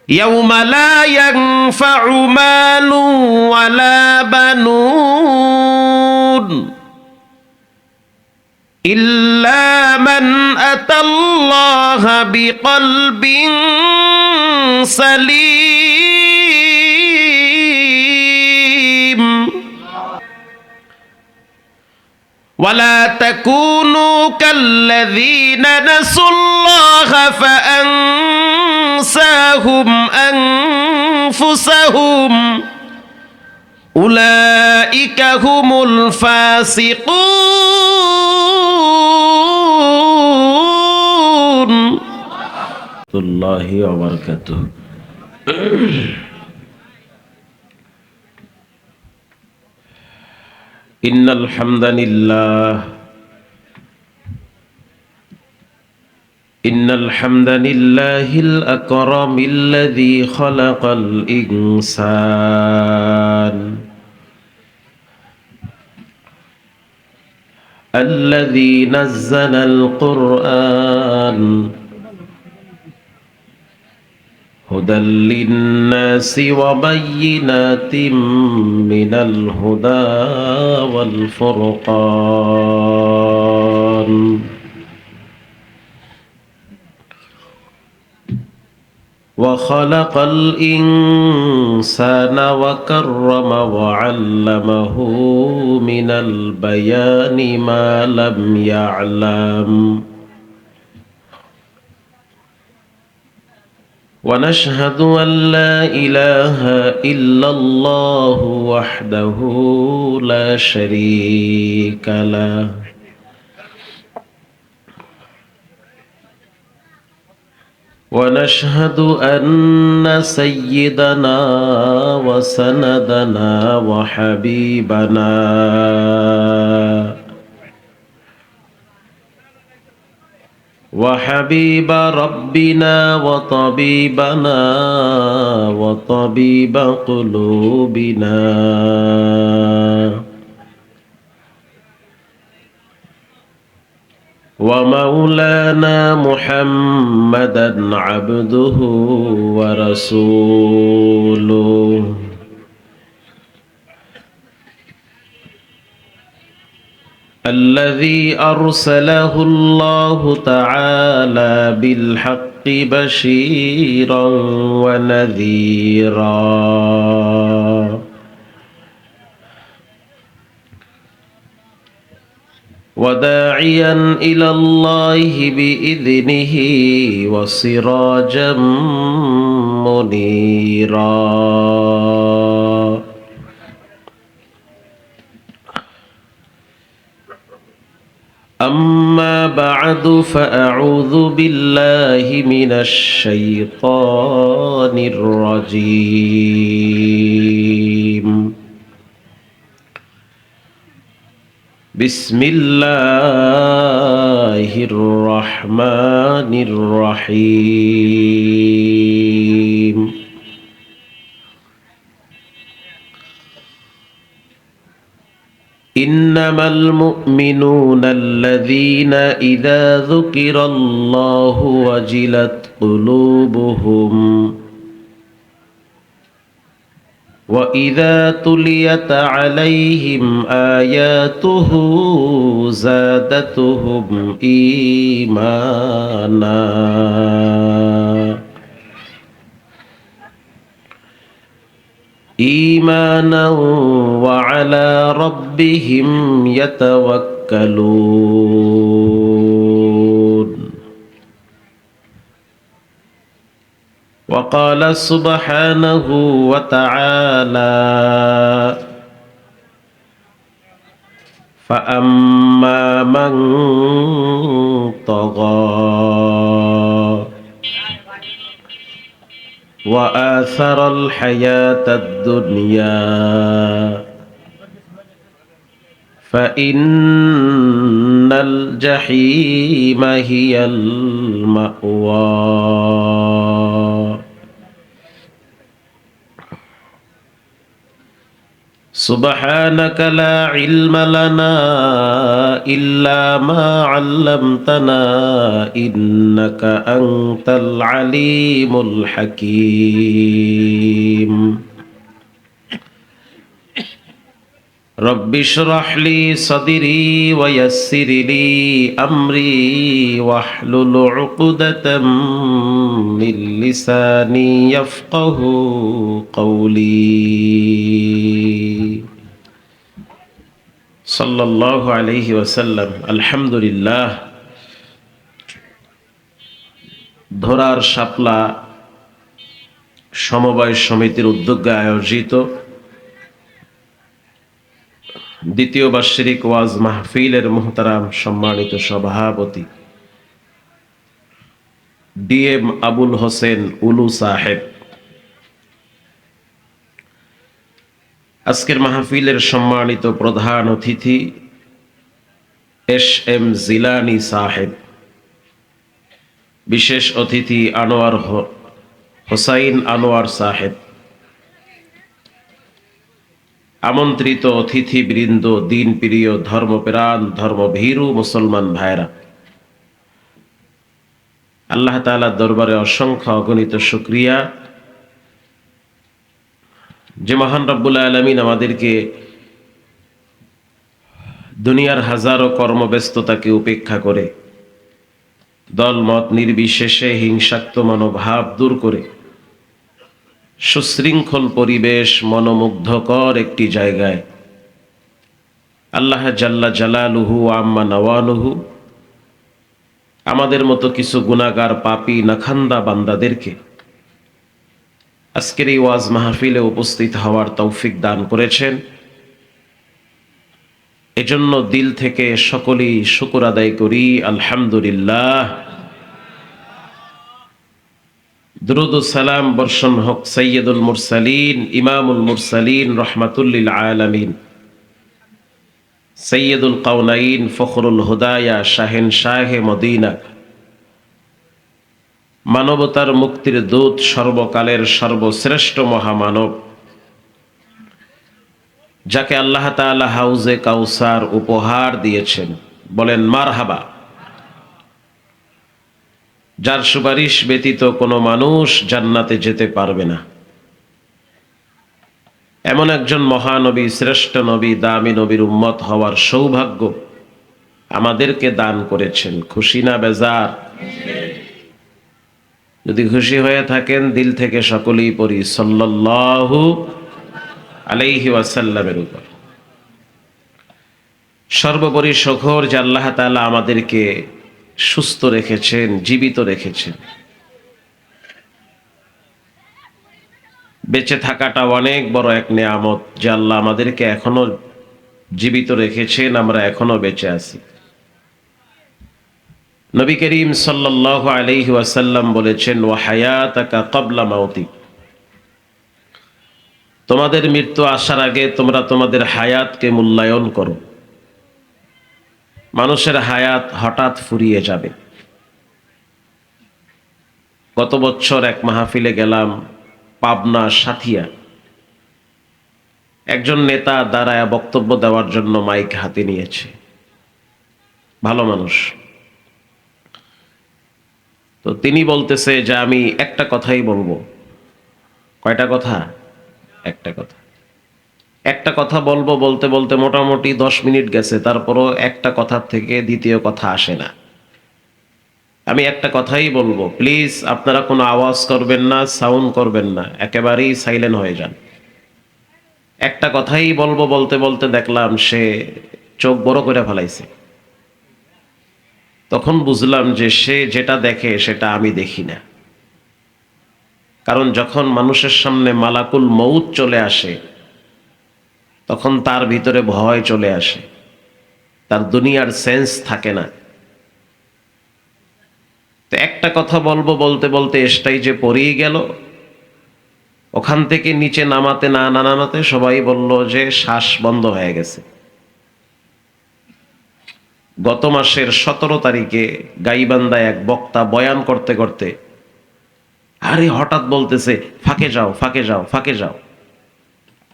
يوم لا ينفع مال ولا بنون إلا من أتى الله بقلب سليم ولا تكونوا كالذين نسوا الله فأنساهم أنفسهم أولئك هم الفاسقون. الله وبركاته. إن الحمد لله الأكرم الذي خلق الإنسان الذي نزل القرآن هدى للناس وبينات من الهدى والفرقان وخلق الإنسان وكرم وعلمه من البيان ما لم يعلم ونشهد أن لا إله إلا الله وحده لا شريك له ونشهد أن سيدنا وسندنا وحبيبنا وحبيب ربنا وطبيبنا وطبيب قلوبنا ومولانا محمدا عبده ورسوله الذي أرسله الله تعالى بالحق بشيرا ونذيرا وداعيا إلى الله بإذنه وسراجا منيرا أما بعد فأعوذ بالله من الشيطان الرجيم بسم الله الرحمن الرحيم إنما المؤمنون الذين إذا ذكر الله وجلت قلوبهم وإذا تليت عليهم آياته زادتهم إيمانا وعلى ربهم يتوكلون. وقال سبحانه وتعالى فأما من طغى وآثر الحياة الدنيا فإن الجحيم هي المأوى. سبحانك لا علم لنا إلا ما علمتنا إنك أنت العليم الحكيم رب اشرح لي صدري ويسر لي أمري واحلل عقدة من لساني يفقه قولي সাল্লাল্লাহু আলাইহি ওয়াসাল্লাম। আলহামদুলিল্লাহ। ধরার শাপলা সমবায় সমিতির উদ্যোগে আয়োজিত দ্বিতীয় বার্ষিক ওয়াজ মাহফিলের মুহতারাম সম্মানিত সভাপতি ডিএম আবুল হোসেন উলু সাহেব, আজকের মাহফিলের সম্মানিত প্রধান অতিথি এস.এম. জিলানী সাহেব, বিশেষ অতিথি আনোয়ার হোসাইন আনোয়ার সাহেব, আমন্ত্রিত অতিথিবৃন্দ, দিন প্রিয় ধর্মপ্রাণ ধর্মভীরু মুসলমান ভাইরা, আল্লাহ তাআলার দরবারে অসংখ্য অগণিত শুকরিয়া যে মহান রব্বুল আলামিন আমাদেরকে দুনিয়ার হাজারো কর্মব্যস্ততাকে উপেক্ষা করে, দলমত নির্বিশেষে হিংসাত্ম মনোভাব দূর করে সুশৃঙ্খল পরিবেশ, মনোমুগ্ধকর একটি জায়গায় আল্লাহ জাল্লা জালালুহু আম্মা নওয়ালুহু আমাদের মতো কিছু গুনাহগার পাপী নাখান্দা বান্দাদেরকে আজকের এই ওয়াজ মাহফিলে উপস্থিত হওয়ার তৌফিক দান করেছেন। এজন্য দিল থেকে সকলেই শুকর আদায় করি, আলহামদুলিল্লাহ। দুরূদ ও সালাম বর্ষণ হোক সাইয়্যিদুল মুরসালিন, ইমামুল মুরসালিন, রহমাতুল লিল আলামিন, সাইয়্যিদুল কাওনাইন, ফখরুল হুদায়া, শাহেনশাহে মদিনা, মানবতার মুক্তির দূত, সর্বকালের সর্বশ্রেষ্ঠ মহামানব, যাকে আল্লাহ তাআলা হাউজে কাউসার উপহার দিয়েছেন, বলেন মারহাবা। যার সুপারিশ ব্যতীত কোনো মানুষ জান্নাতে যেতে পারবে না, এমন একজন মহানবী, শ্রেষ্ঠ নবী, দামি নবীর উম্মত হওয়ার সৌভাগ্য আমাদেরকে দান করেছেন। খুশি না বেজার? যদি খুশি হয়ে থাকেন দিল থেকে সকলেই পড়ি সাল্লাল্লাহু আলাইহি ওয়াসাল্লামের উপর। সর্বোপরি শকর যে আল্লাহ তাআলা আমাদেরকে সুস্থ রেখেছেন, জীবিত রেখেছেন। বেঁচে থাকাটা অনেক বড় এক নেয়ামত যে আল্লাহ আমাদেরকে এখনো জীবিত রেখেছেন, আমরা এখনো বেঁচে আছি। নবী করিম সাল্লাল্লাহু আলাইহি ওয়াসাল্লাম বলেছেন, ওয়া হায়াতাকা ক্বাবলা মাউতিক, তোমাদের মৃত্যু আসার আগে তোমরা তোমাদের হায়াতকে মূল্যায়ন করো। মানুষের হায়াত হঠাৎ ফুরিয়ে যাবে। গত বছর এক মাহফিলে গেলাম পাবনা সাথিয়া, একজন নেতা দাঁড়ায় বক্তব্য দেওয়ার জন্য মাইক হাতে নিয়েছে, ভালো মানুষ। তো তিনি বলতেছে যে আমি একটা কথাই বলবো। কয়টা কথা? একটা কথা বলবো। বলতে বলতে মোটামুটি 10 মিনিট গেছে, তারপরও একটা কথার থেকে দ্বিতীয় কথা আসে না। আমি একটা কথাই বলবো, প্লিজ আপনারা কোনো আওয়াজ করবেন না, সাউন্ড করবেন না, একেবারেই সাইলেন্ট হয়ে যান। একটা কথাই বলবো বলতে বলতে দেখলাম সে চোখ বড় করে ফেলাইছে। তখন বুঝলাম যে সে যেটা দেখে সেটা আমি দেখি না। কারণ যখন মানুষের সামনে মালাকুল মউত চলে আসে তখন তার ভিতরে ভয় চলে আসে, তার দুনিয়ার সেন্স থাকে না। তো একটা কথা বলবো বলতে বলতে স্টেজে পড়েই গেল। ওখান থেকে নিচে নামাতে না নামাতে সবাই বলল যে শ্বাস বন্ধ হয়ে গেছে। গত মাসের 17 তারিখে গাইবান্ধায় এক বক্তা বয়ান করতে করতে আরে হঠাৎ বলতেছে, ফাঁকে যাও, ফাঁকে যাও, ফাঁকে যাও,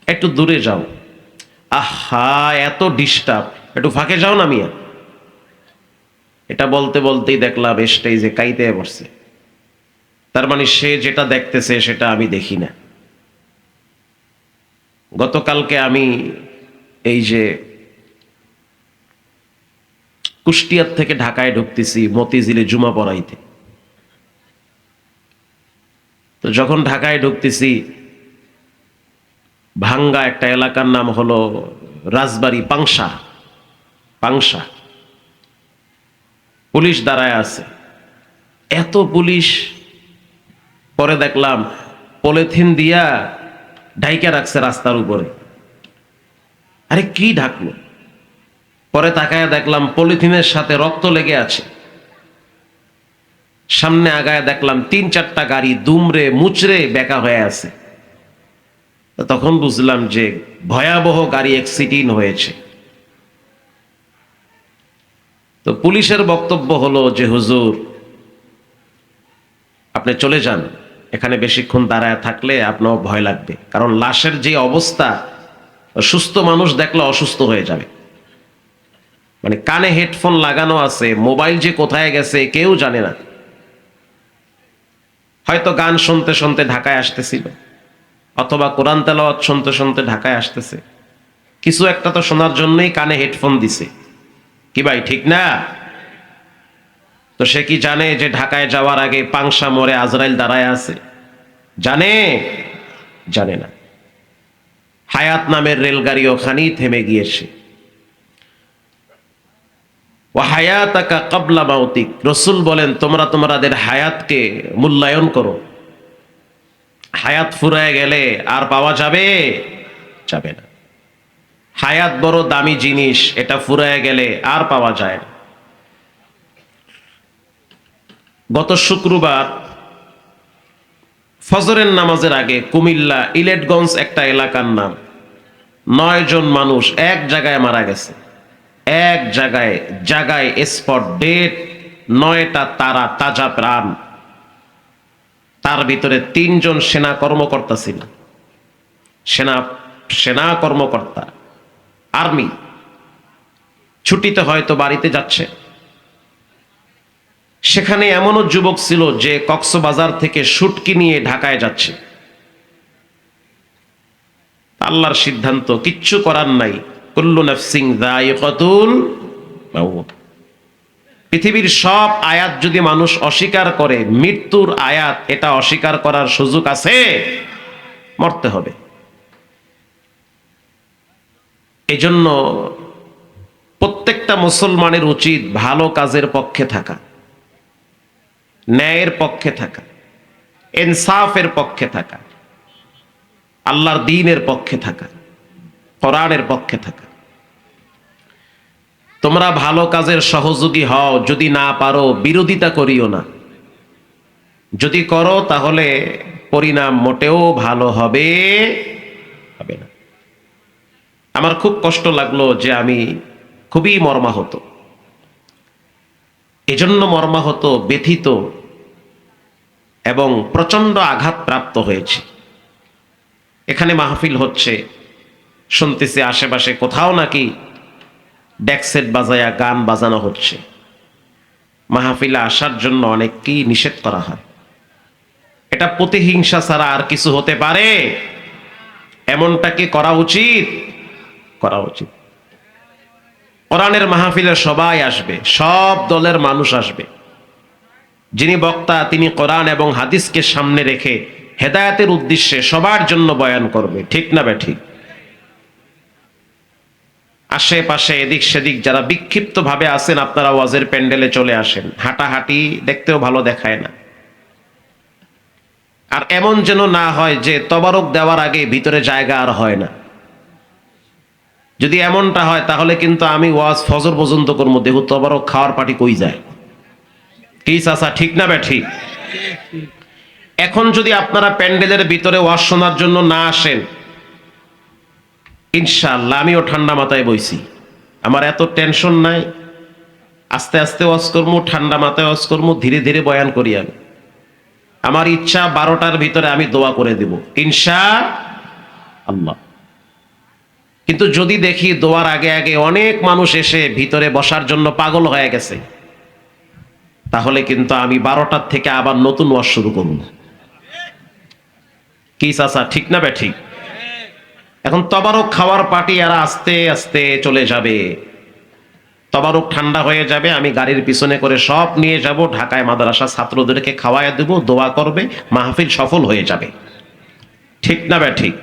একটু দূরে যাও। আহা, এত ডিস্টার্ব, একটু ফাঁকে যাও না মিয়া। এটা বলতে বলতেই দেখলাম স্টেজে কাইতে পড়ছে। তার মানে সে যেটা দেখতেছে সেটা আমি দেখি না। গতকালকে আমি এই যে কুষ্টিয়ার থেকে ঢাকায় ঢুকতেছি মতিঝিলে জুমা পড়াইতে, তো যখন ঢাকায় ঢুকতেছি ভাঙ্গা একটা এলাকার নাম হলো রাজবাড়ী পাংশা, পাংশা পুলিশ দাঁড়ায় আছে, এত পুলিশ। পরে দেখলাম পলিথিন দিয়া ঢাইকা রাখছে রাস্তার উপরে। আরে কি ঢাকলো? পরে তাকায় দেখলাম পলিথিনের সাথে রক্ত লেগে আছে। সামনে আগায় দেখলাম 3-4টা গাড়ি দুমড়ে মুচড়ে বেঁকা হয়ে আছে। তখন বুঝলাম যে ভয়াবহ গাড়ি অ্যাক্সিডেন্ট হয়েছে। তো পুলিশের বক্তব্য হলো যে হুজুর আপনি চলে যান, এখানে বেশিক্ষণ দাঁড়ায় থাকলে আপনার ভয় লাগবে, কারণ লাশের যে অবস্থা, সুস্থ মানুষ দেখলে অসুস্থ হয়ে যাবে। মানে কানে হেডফোন লাগানো আছে, মোবাইল যে কোথায় গেছে কেউ জানে না। হয়তো গান শুনতে শুনতে ঢাকায় আসতেছিল, অথবা কোরআন তেলাওয়াত শুনতে শুনতে ঢাকায় আসতেছে। কিছু একটা তো শোনার জন্যই কানে হেডফোন দিছে, কি ভাই ঠিক না? তো সে কি জানে যে ঢাকায় যাওয়ার আগে পাংশা মোড়ে আজরাইল দাঁড়ায় আছে? জানে? জানে না। হায়াত নামের রেলগাড়ি ওখানেই থেমে গিয়েছে। ও হায়াতাকা ক্বাবলা মাউতিক, রাসূল বলেন তোমরা তোমাদের হায়াতকে মূল্যায়ন করো। হায়াত ফুরায় গেলে আর পাওয়া যাবে? যাবে না। হায়াত বড় দামি জিনিস, এটা ফুরায় গেলে আর পাওয়া যায় না। গত শুক্রবার ফজরের নামাজের আগে কুমিল্লা ইলেটগঞ্জ একটা এলাকার নাম, 9 জন মানুষ এক জায়গায় মারা গেছে। এক জায়গায় জায়গায় স্পট ডেট, 9টা তারা তাজা প্রাণ। তার ভিতরে 3 জন সেনা কর্মকর্তা ছিল, সেনা কর্মকর্তা, আর্মি। ছুটিতে হয়তো বাড়িতে যাচ্ছে। সেখানে এমনও যুবক ছিল যে কক্সবাজার থেকে শুটকি নিয়ে ঢাকায় যাচ্ছে। আল্লাহর সিদ্ধান্ত, কিচ্ছু করার নাই। কুল্লু নাফসিন যায়িকাতুল মাউত। পৃথিবীর সব আয়াত যদি মানুষ অস্বীকার করে, মৃত্যুর আয়াত এটা অস্বীকার করার সুযোগ আছে? মরতে হবে। এজন্য প্রত্যেকটা মুসলমানের উচিত ভালো কাজের পক্ষে থাকা, ন্যায়ের পক্ষে থাকা, ইনসাফের পক্ষে থাকা, আল্লাহর দ্বীনের পক্ষে থাকা, কোরআনের পক্ষে থাকা। তোমরা ভালো কাজের সহযোগী হও, যদি না পারো বিরোধিতা করিও না। যদি করো তাহলে পরিণাম মোটেও ভালো হবে না। আমার খুব কষ্ট লাগলো যে আমি খুবই মর্মাহত। এজন্য মর্মাহত, ব্যথিত এবং প্রচন্ড আঘাতপ্রাপ্ত হয়েছে। এখানে মাহফিল হচ্ছে, শুনতেছি আশেপাশে কোথাও নাকি ডেকসেট বাজায়া গান বাজানো হচ্ছে। মাহফিলে আসার জন্য অনেককেই নিষেধ করা হয়। এটা প্রতিহিংসা ছাড়া আর কিছু হতে পারে? এমনটা কি করা উচিত? করা উচিত। কোরআনের মাহফিলে সবাই আসবে, সব দলের মানুষ আসবে। যিনি বক্তা তিনি কোরআন এবং হাদিসকে সামনে রেখে হেদায়েতের উদ্দেশ্যে সবার জন্য বয়ান করবে, ঠিক না বেঠিক? আশেপাশে এদিক সেদিক যারা বিক্ষিপ্ত ভাবে আছেন, আপনারা ওয়াজের প্যান্ডেলে চলে আসেন। হাঁটাহাঁটি দেখতেও ভালো দেখায় না। আর এমন যেন না হয় যে তবারক দেওয়ার আগে ভিতরে জায়গা আর হয় না। যদি এমনটা হয় তাহলে কিন্তু আমি ওয়াজ ফজর পর্যন্ত করবো, দেখো তবারক খাওয়ার পার্টি কই যায়। কি চাচা, ঠিক না বেঠিক? এখন যদি আপনারা প্যান্ডেলের ভিতরে ওয়াজ শোনার জন্য না আসেন, ইনশাআল্লাহ আমিও ঠান্ডা মাথায় বইছি। আমার এত টেনশন নাই। আস্তে আস্তে ওয়াজ করবো, ঠান্ডা মাথায় ওয়াজ করবো, ধীরে ধীরে বয়ান করি আমি। আমার ইচ্ছা 12টার ভিতরে আমি দোয়া করে দেব ইনশাআল্লাহ। কিন্তু যদি দেখি দোয়ার আগে আগে অনেক মানুষ এসে ভিতরে বসার জন্য পাগল হয়ে গেছে, তাহলে কিন্তু আমি 12টার থেকে আবার নতুন ওয়াজ শুরু করব। কি চাচা, ঠিক না বে ঠিক? এখন তবারক খাওয়ার পার্টি এরা আস্তে আস্তে চলে যাবে, তবারক ঠান্ডা হয়ে যাবে, আমি গাড়ির পিছনে করে সব নিয়ে যাব, ঢাকায় মাদ্রাসা ছাত্রদেরকে খাওয়াইয়া দেব, দোয়া করবে, মাহফিল সফল হয়ে যাবে। ঠিক না বে ঠিক?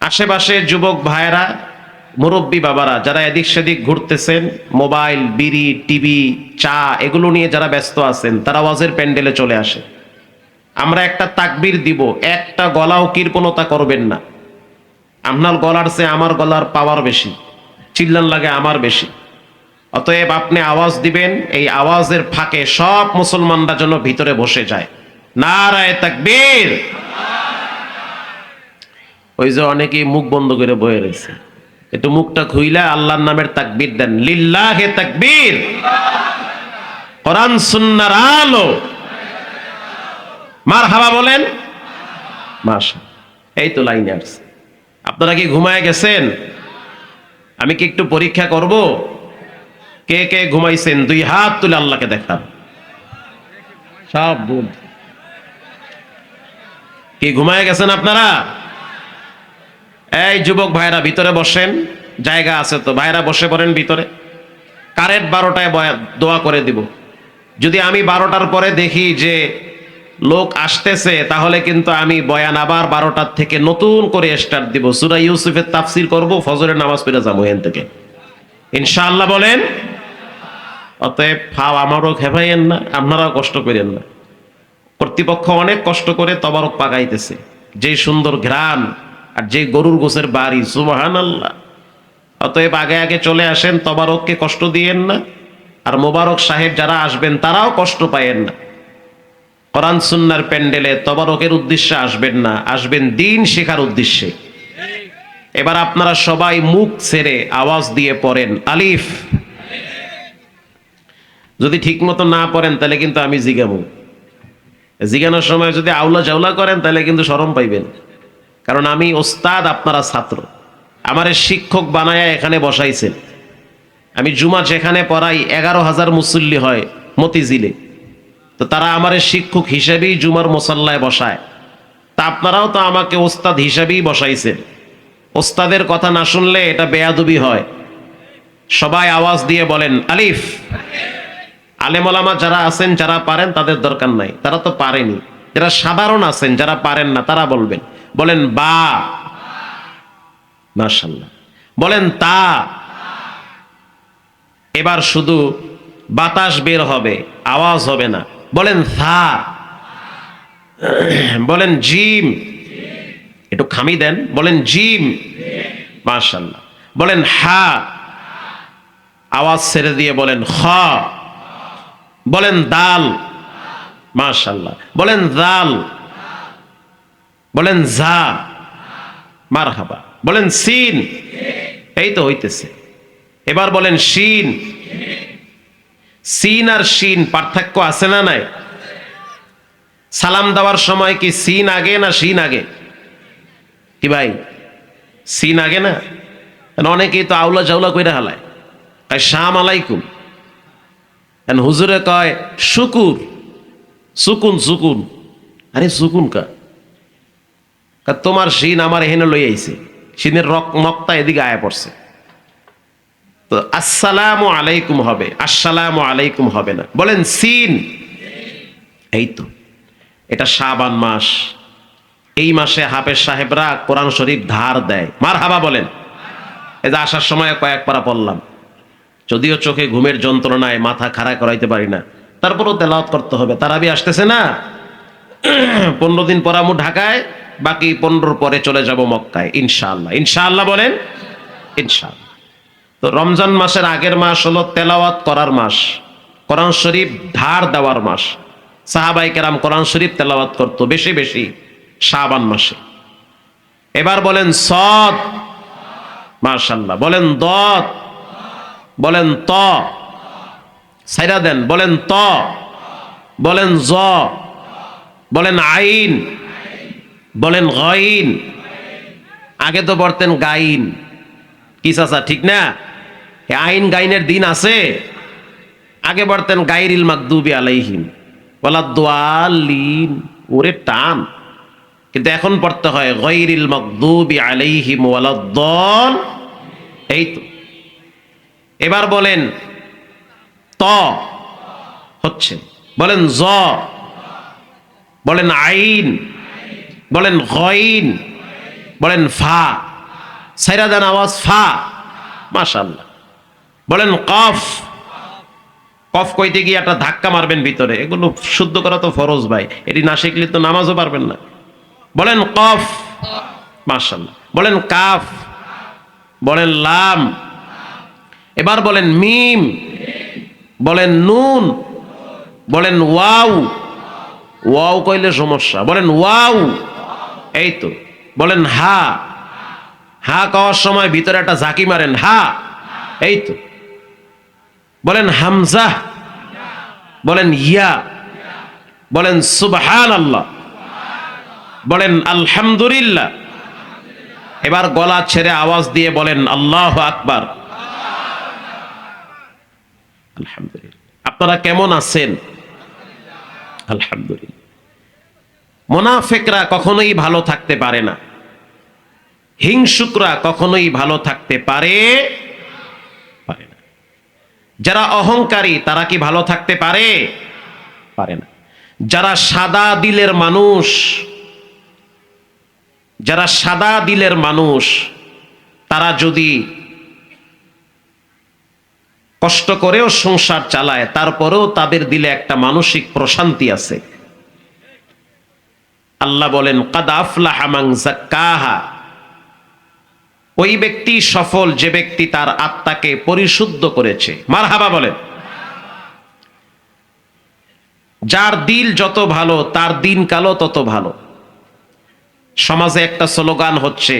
আশেপাশে যুবক ভাইয়েরা, মুরব্বী বাবারা যারা এদিক সেদিক ঘুরতেছেন, মোবাইল, বিড়ি, টিভি, চা এগুলো নিয়ে যারা ব্যস্ত আছেন, তারা ওয়াজের প্যান্ডেলে চলে আসে। আমরা একটা তাকবীর দিব, একটা গলাও কৃপণতা করবেন না। আপনার গলার চেয়ে আমার গলার পাওয়ার বেশি, চিল্লান লাগে আমার বেশি। অতএব আপনি আওয়াজ দিবেন, এই আওয়াজের ফাঁকে সব মুসলমানরা যেন ভিতরে বসে যায়। নারায়ে তাকবীর। ওই যে অনেকেই মুখ বন্ধ করে বয়ে রয়েছে, একটু মুখটা খুইলা আল্লাহর নামের তাকবীর দেন। লিল্লাহে তাকবীর। কোরআন সুন্নাহর আলো। মারহাবা বলেন। মাশাআল্লাহ। এই তো লাইনে আসছে। আপনারা কি ঘুমায় গেছেন? আমি কি একটু পরীক্ষা করব? কে কে ঘুমাইছেন 2 হাত তুলে আল্লাহকে দেখান। সব ভুল। কি ঘুমায় গেছেন আপনারা? এই যুবক ভাইরা ভিতরে বসেন, জায়গা আছে তো, ভাইরা বসে পড়েন ভিতরে। কারেন্ট 12টায় দোয়া করে দিব। যদি আমি 12টার পরে দেখি যে লোক আসতেছে, তাহলে কিন্তু আমি বয়ান আবার 12টার থেকে নতুন করে স্টার্ট দিব। সূরা ইউসুফের তাফসীর করব, ফজরের নামাজ পড়ে যাবো এখান থেকে ইনশাআল্লাহ বলেন। অতএব ফাও আমারও খেপাইয়েন না, আপনারাও কষ্ট করেন না। কর্তৃপক্ষ অনেক কষ্ট করে তবারক পাকাইতেছে, যেই সুন্দর ঘ্রাণ আর যে গরুর গোছের বাড়ি, সুবহানাল্লাহ। অতএব আগে আগে চলে আসেন, তবারককে কষ্ট দিয়েন না। আর মোবারক সাহেব যারা আসবেন তারাও কষ্ট পায়েন না। কোরআন সুন্নাহর প্যান্ডেলে তবারকের উদ্দেশ্যে আসবেন না, আসবেন দ্বীন শেখার উদ্দেশ্যে। এবার আপনারা সবাই মুখ ছেড়ে আওয়াজ দিয়ে পড়েন আলিফ। যদি ঠিক মতো না পড়েন তাহলে কিন্তু আমি জিগাবো। জিগানোর সময় যদি আউলা জাউলা করেন তাহলে কিন্তু শরম পাইবেন, কারণ আমি ওস্তাদ, আপনারা ছাত্র। আমারে শিক্ষক বানায়া এখানে বসাইছেন। আমি জুমা যেখানে পড়াই 11,000 মুসল্লি হয় মতিঝিলে, তো তারা আমারে শিক্ষক হিসেবেই জুমার মুসাল্লায় বসায়। তা আপনারাও তো আমাকে ওস্তাদ হিসেবেই বসাইছেন। ওস্তাদের কথা না শুনলে এটা বেয়াদবি হয়। সবাই আওয়াজ দিয়ে বলেন আলিফ। আলেম ওলামা যারা আছেন, যারা পারেন তাদের দরকার নাই, তারা তো পারেনি। যারা সাধারণ আছেন, যারা পারেন না, তারা বলবেন। বলেন বা। মাশাআল্লাহ। বলেন তা। এবার শুধু বাতাস বের হবে, আওয়াজ হবে না। বলেন থা। বলেন জিম। একটু খামি দেন, বলেন জিম। মাশাআল্লাহ। বলেন হা। আওয়াজ ছেড়ে দিয়ে বলেন খ। বলেন দাল। মাশাআল্লাহ। বলেন দাল। বলেন জা। মারহাবা। বলেন সিন। এই তো হইতেছে। এবার বলেন শিন। সিন আর শিন পার্থক্য আছে না নাই? সালাম দেওয়ার সময় কি সিন আগে না শিন আগে? কি ভাই, সিন আগে না? অনেকেই তো আউলা জাউলা কইরা হালায়, শাম আলাইকুম। হুজুরে কয় শুকুর, সুকুন সুকুন। আরে সুকুন কা? তোমার শিন আমার এখানে লই আইছে, শিনের নক্তা এদিকে আয়া পড়ছে। তো আসসালামু আলাইকুম হবে, আসসালামু আলাইকুম হবে না। বলেন সিন। এই তো, এটা শাবান মাস। এই মাসে হাফেজ সাহেবরা কোরআন শরীফ ধার দেয়। মারহাবা বলেন। এই যে আসার সময় কয়েক পারা পড়লাম, যদিও চোখে ঘুমের যন্ত্রণায় মাথা খাড়া করাইতে পারি না, তারপরও তেলাওয়াত করতে হবে। তারাবি আসতেছে না, 15 দিন পরামু ঢাকায়, বাকি 15 পরে চলে যাব মক্কায় ইনশাআল্লাহ। ইনশাআল্লাহ বলেন ইনশাআল্লাহ। তো রমজান মাসের আগের মাস হলো তেলাওয়াত করার মাস, কোরআন শরীফ ধার দেওয়ার মাস। সাহাবায়ে কেরাম কোরআন শরীফ তেলাওয়াত করতো বেশি বেশি শাবান মাসে। এবার বলেন সদ। মাশাআল্লাহ। বলেন দদ। বলেন ত। সাইরা দেন। বলেন ত। বলেন জ। বলেন আইন। বলেন গাইন। আগে তো পড়তেন গাইন, কি চাচা ঠিক না? আইন গাইনের দিন আছে? আগে পড়তেন গাইরিল মাগদুবি আলাইহিম ওয়ালাদ-দাল্লিন, ওরে টান। কিন্তু এখন পড়তে হয় গায়রিল মাগদুবি আলাইহিম ওয়ালাদ-দাল। এই তো। এবার বলেন ত হচ্ছে, বলেন জ, বলেন আইন, বলেন গইন, বলেন ফা। সাইরা দেন আওয়াজ ফা। মাশাআল্লাহ। বলেন কফ। কফ কইতে গিয়ে একটা ধাক্কা মারবেন ভিতরে, এগুলো শুদ্ধ করা তো ফরজ ভাই, এটি না শিখলে তো নামাজও পারবেন না। বলেন কফ। মাশাআল্লাহ। বলেন কাফ, বলেন লাম, এবার বলেন মিম, বলেন নুন, বলেন ওয়াও। ওয়াও কইলে সমস্যা, বলেন ওয়াও। এই তো। বলেন হা। হা কওয়ার সময় ভিতরে একটা ঝাঁকি মারেন, হা। এই তো। বলেন হামজা, বলেন ইয়া, বলেন সুবহানাল্লাহ, বলেন আলহামদুলিল্লাহ। এবার গলা ছেড়ে আওয়াজ দিয়ে বলেন আল্লাহু আকবার। আলহামদুলিল্লাহ। আপনারা কেমন আছেন? আলহামদুলিল্লাহ। মুনাফিকরা কখনোই ভালো থাকতে পারে না, হিংসুকরা কখনোই ভালো থাকতে পারে না। যারা অহংকারী তারা কি ভালো থাকতে পারে? পারে না। যারা সাদা দিলের মানুষ, যারা সাদা দিলের মানুষ, তারা যদি কষ্ট করেও সংসার চালায়, তারপরেও তাদের দিলে একটা মানসিক প্রশান্তি আছে। আল্লাহ বলেন কাদ আফলাহা মান যাক্কাহা, ওই ব্যক্তি সফল যে ব্যক্তি তার আত্মাকে পরিশুদ্ধ করেছে। মারহাবা বলেন। যার দিল যত ভালো তার দিন কালও তত ভালো। সমাজে একটা স্লোগান হচ্ছে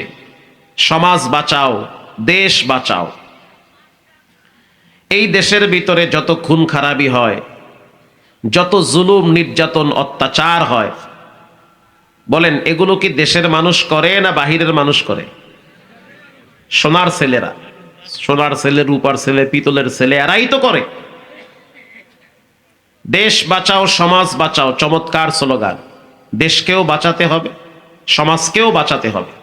সমাজ বাঁচাও দেশ বাঁচাও। এই দেশের ভিতরে যত খুন খারাপি হয়, যত জুলুম নির্যাতন অত্যাচার হয়, বলেন এগুলো কি দেশের মানুষ করে না বাহিরের মানুষ করে? সোনার ছেলেরা, সোনার ছেলে, রূপার ছেলে, পিতলের ছেলে, এরাই তো করে। দেশ বাঁচাও সমাজ বাঁচাও, চমৎকার স্লোগান। দেশকেও বাঁচাতে হবে, সমাজকেও বাঁচাতে হবে।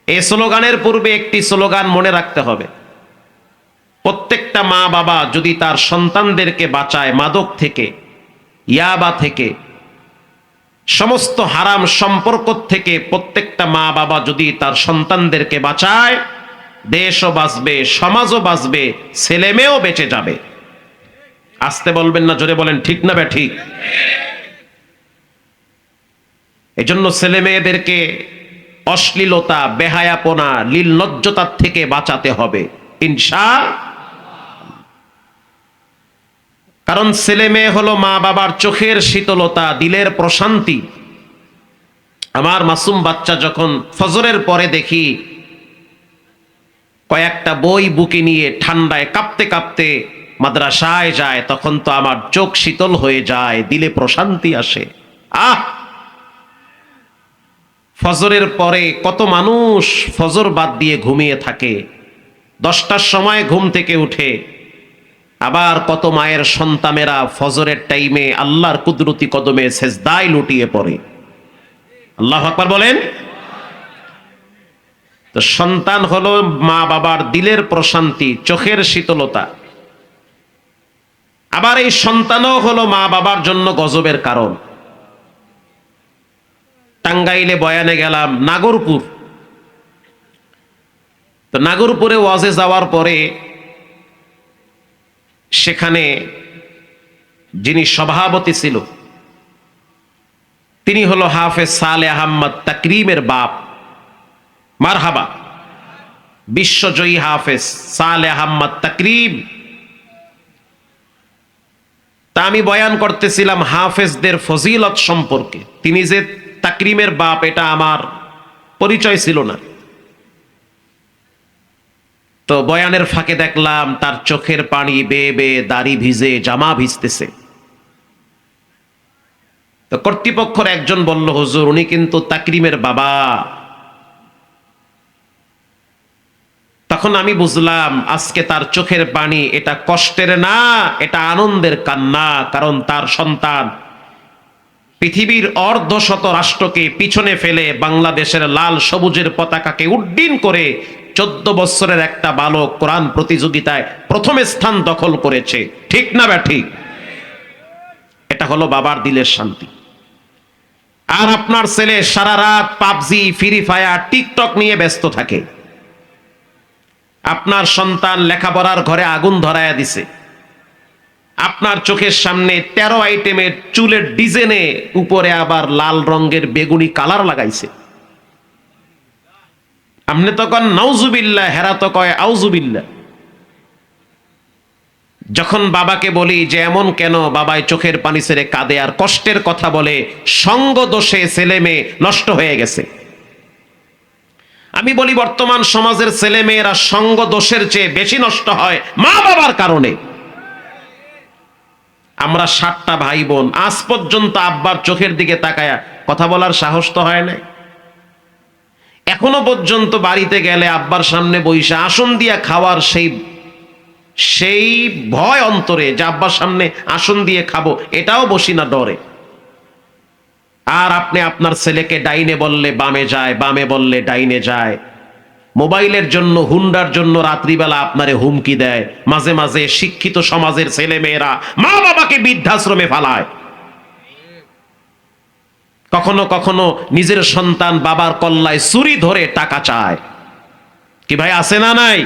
এই স্লোগানের পূর্বে একটি স্লোগান মনে রাখতে হবে। প্রত্যেকটা মা বাবা যদি তার সন্তানদেরকে বাঁচায় মাদক থেকে, ইয়াবা থেকে, সমস্ত হারাম সম্পর্ক থেকে, প্রত্যেকটা মা বাবা যদি তার সন্তানদেরকে বাঁচায়, দেশও বাঁচবে, সমাজও বাঁচবে, ছেলে মেয়েও বেঁচে যাবে। আসতে বলবেন না, জোরে বলেন ঠিক না ঠিক? এজন্য ছেলে মেয়েদেরকে অশ্লীলতা, বেহায়াপনা, লীললজ্জতার থেকে বাঁচাতে হবে ইনশাআল্লাহ। কারণ ছেলে মেয়ে হলো মা বাবার চোখের শীতলতা, দিলের প্রশান্তি। আমার মাসুম বাচ্চা যখন ফজরের পরে দেখি কয়েকটা বই বুকে নিয়ে ঠান্ডায় কাঁপতে কাঁপতে মাদ্রাসায় যায়, তখন তো আমার চোখ শীতল হয়ে যায়, দিলে প্রশান্তি আসে। ফজরের পরে কত মানুষ ফজর বাদ দিয়ে ঘুমিয়ে থাকে, 10টার সময় ঘুম থেকে উঠে। আবার কত মায়ের সন্তানেরা ফজরের টাইমে আল্লাহর কুদরতি কদমে সেজদায় লুটিয়ে পড়ে। আল্লাহু আকবার বলেন। তো সন্তান হলো মা বাবার দিলের প্রশান্তি, চোখের শীতলতা। আবার এই সন্তানও হলো মা বাবার জন্য গজবের কারণ। টাঙ্গাইলে বয়ানে গেলাম, নাগরপুর। তো নাগরপুরে ওয়াজে যাওয়ার পরে সেখানে যিনি সভাপতি ছিল তিনি হলো হাফেজ সালেহ আহমদ তাকরিমের বাপ। মারহাবা। বিশ্বজয়ী হাফেজ সালেহ আহমদ তাকরিম। তা আমি বয়ান করতেছিলাম হাফেজদের ফজিলত সম্পর্কে। তিনি যে তাকরিমের বাপ এটা আমার পরিচয় ছিল না। তো বয়ানের ফাঁকে দেখলাম তার চোখের পানি বেয়ে বেয়ে দাড়ি ভিজে, জামা ভিজতেছে। তো কর্তৃপক্ষের একজন বলল, হুজুর উনি কিন্তু তাকরিমের বাবা। তখন আমি বুঝলাম আজকে তার চোখের পানি এটা কষ্টের না, এটা আনন্দের কান্না। কারণ তার সন্তান পৃথিবীর অর্ধশত রাষ্ট্রকে পিছনে ফেলে বাংলাদেশের লাল সবুজের পতাকাকে উড্ডীন করে 14 বছরের একটা বালক কোরআন প্রতিযোগিতায় প্রথম স্থান দখল করেছে। ঠিক না ব্যাঠিক? এটা হলো বাবার দিলের শান্তি। আর আপনার ছেলে সারা রাত পাবজি, ফ্রি ফায়ার, টিকটক নিয়ে ব্যস্ত থাকে। আপনার সন্তান লেখাপড়ার ঘরে আগুন ধরায়া দিছে। আপনার চোখের সামনে 13 আইটেমের চুলের ডিজাইনে উপরে আবার লাল রঙের বেগুনি কালার লাগাইছে। আপনি তো কন নাউজুবিল্লাহ, হেরা তো কয় আউজুবিল্লাহ। যখন বাবাকে বলি যে এমন কেন, বাবাই চোখের পানি ছেড়ে কাঁদে আর কষ্টের কথা বলে। সঙ্গ দোষে ছেলে মেয়ে নষ্ট হয়ে গেছে। আমি বলি বর্তমান সমাজের ছেলে মেয়েরা সঙ্গ দোষের চেয়ে বেশি নষ্ট হয় মা বাবার কারণে। আমরা 7টা ভাই বোন, আজ পর্যন্ত আব্বার চোখের দিকে তাকায়া কথা বলার সাহস তো হয় না। এখনো পর্যন্ত বাড়িতে গেলে আব্বার সামনে বইসা আসন দিয়া খাওয়ার সেই ভয় অন্তরে যে আব্বার সামনে আসন দিয়ে খাবো, এটাও বসি না ডরে। আর আপনি আপনার ছেলেকে ডাইনে বললে বামে যায়, বামে বললে ডাইনে যায়। মোবাইলের জন্য, হুন্ডার জন্য রাত্রিবেলা আপনারে হুমকি দেয়। মাঝে মাঝে শিক্ষিত সমাজের ছেলে মেয়েরা মা বাবাকে বৃদ্ধাশ্রমে ফালায়। কখনো কখনো নিজের সন্তান বাবার কল্লায় ছুরি ধরে টাকা চায়। কি ভাই, আছে না নাই?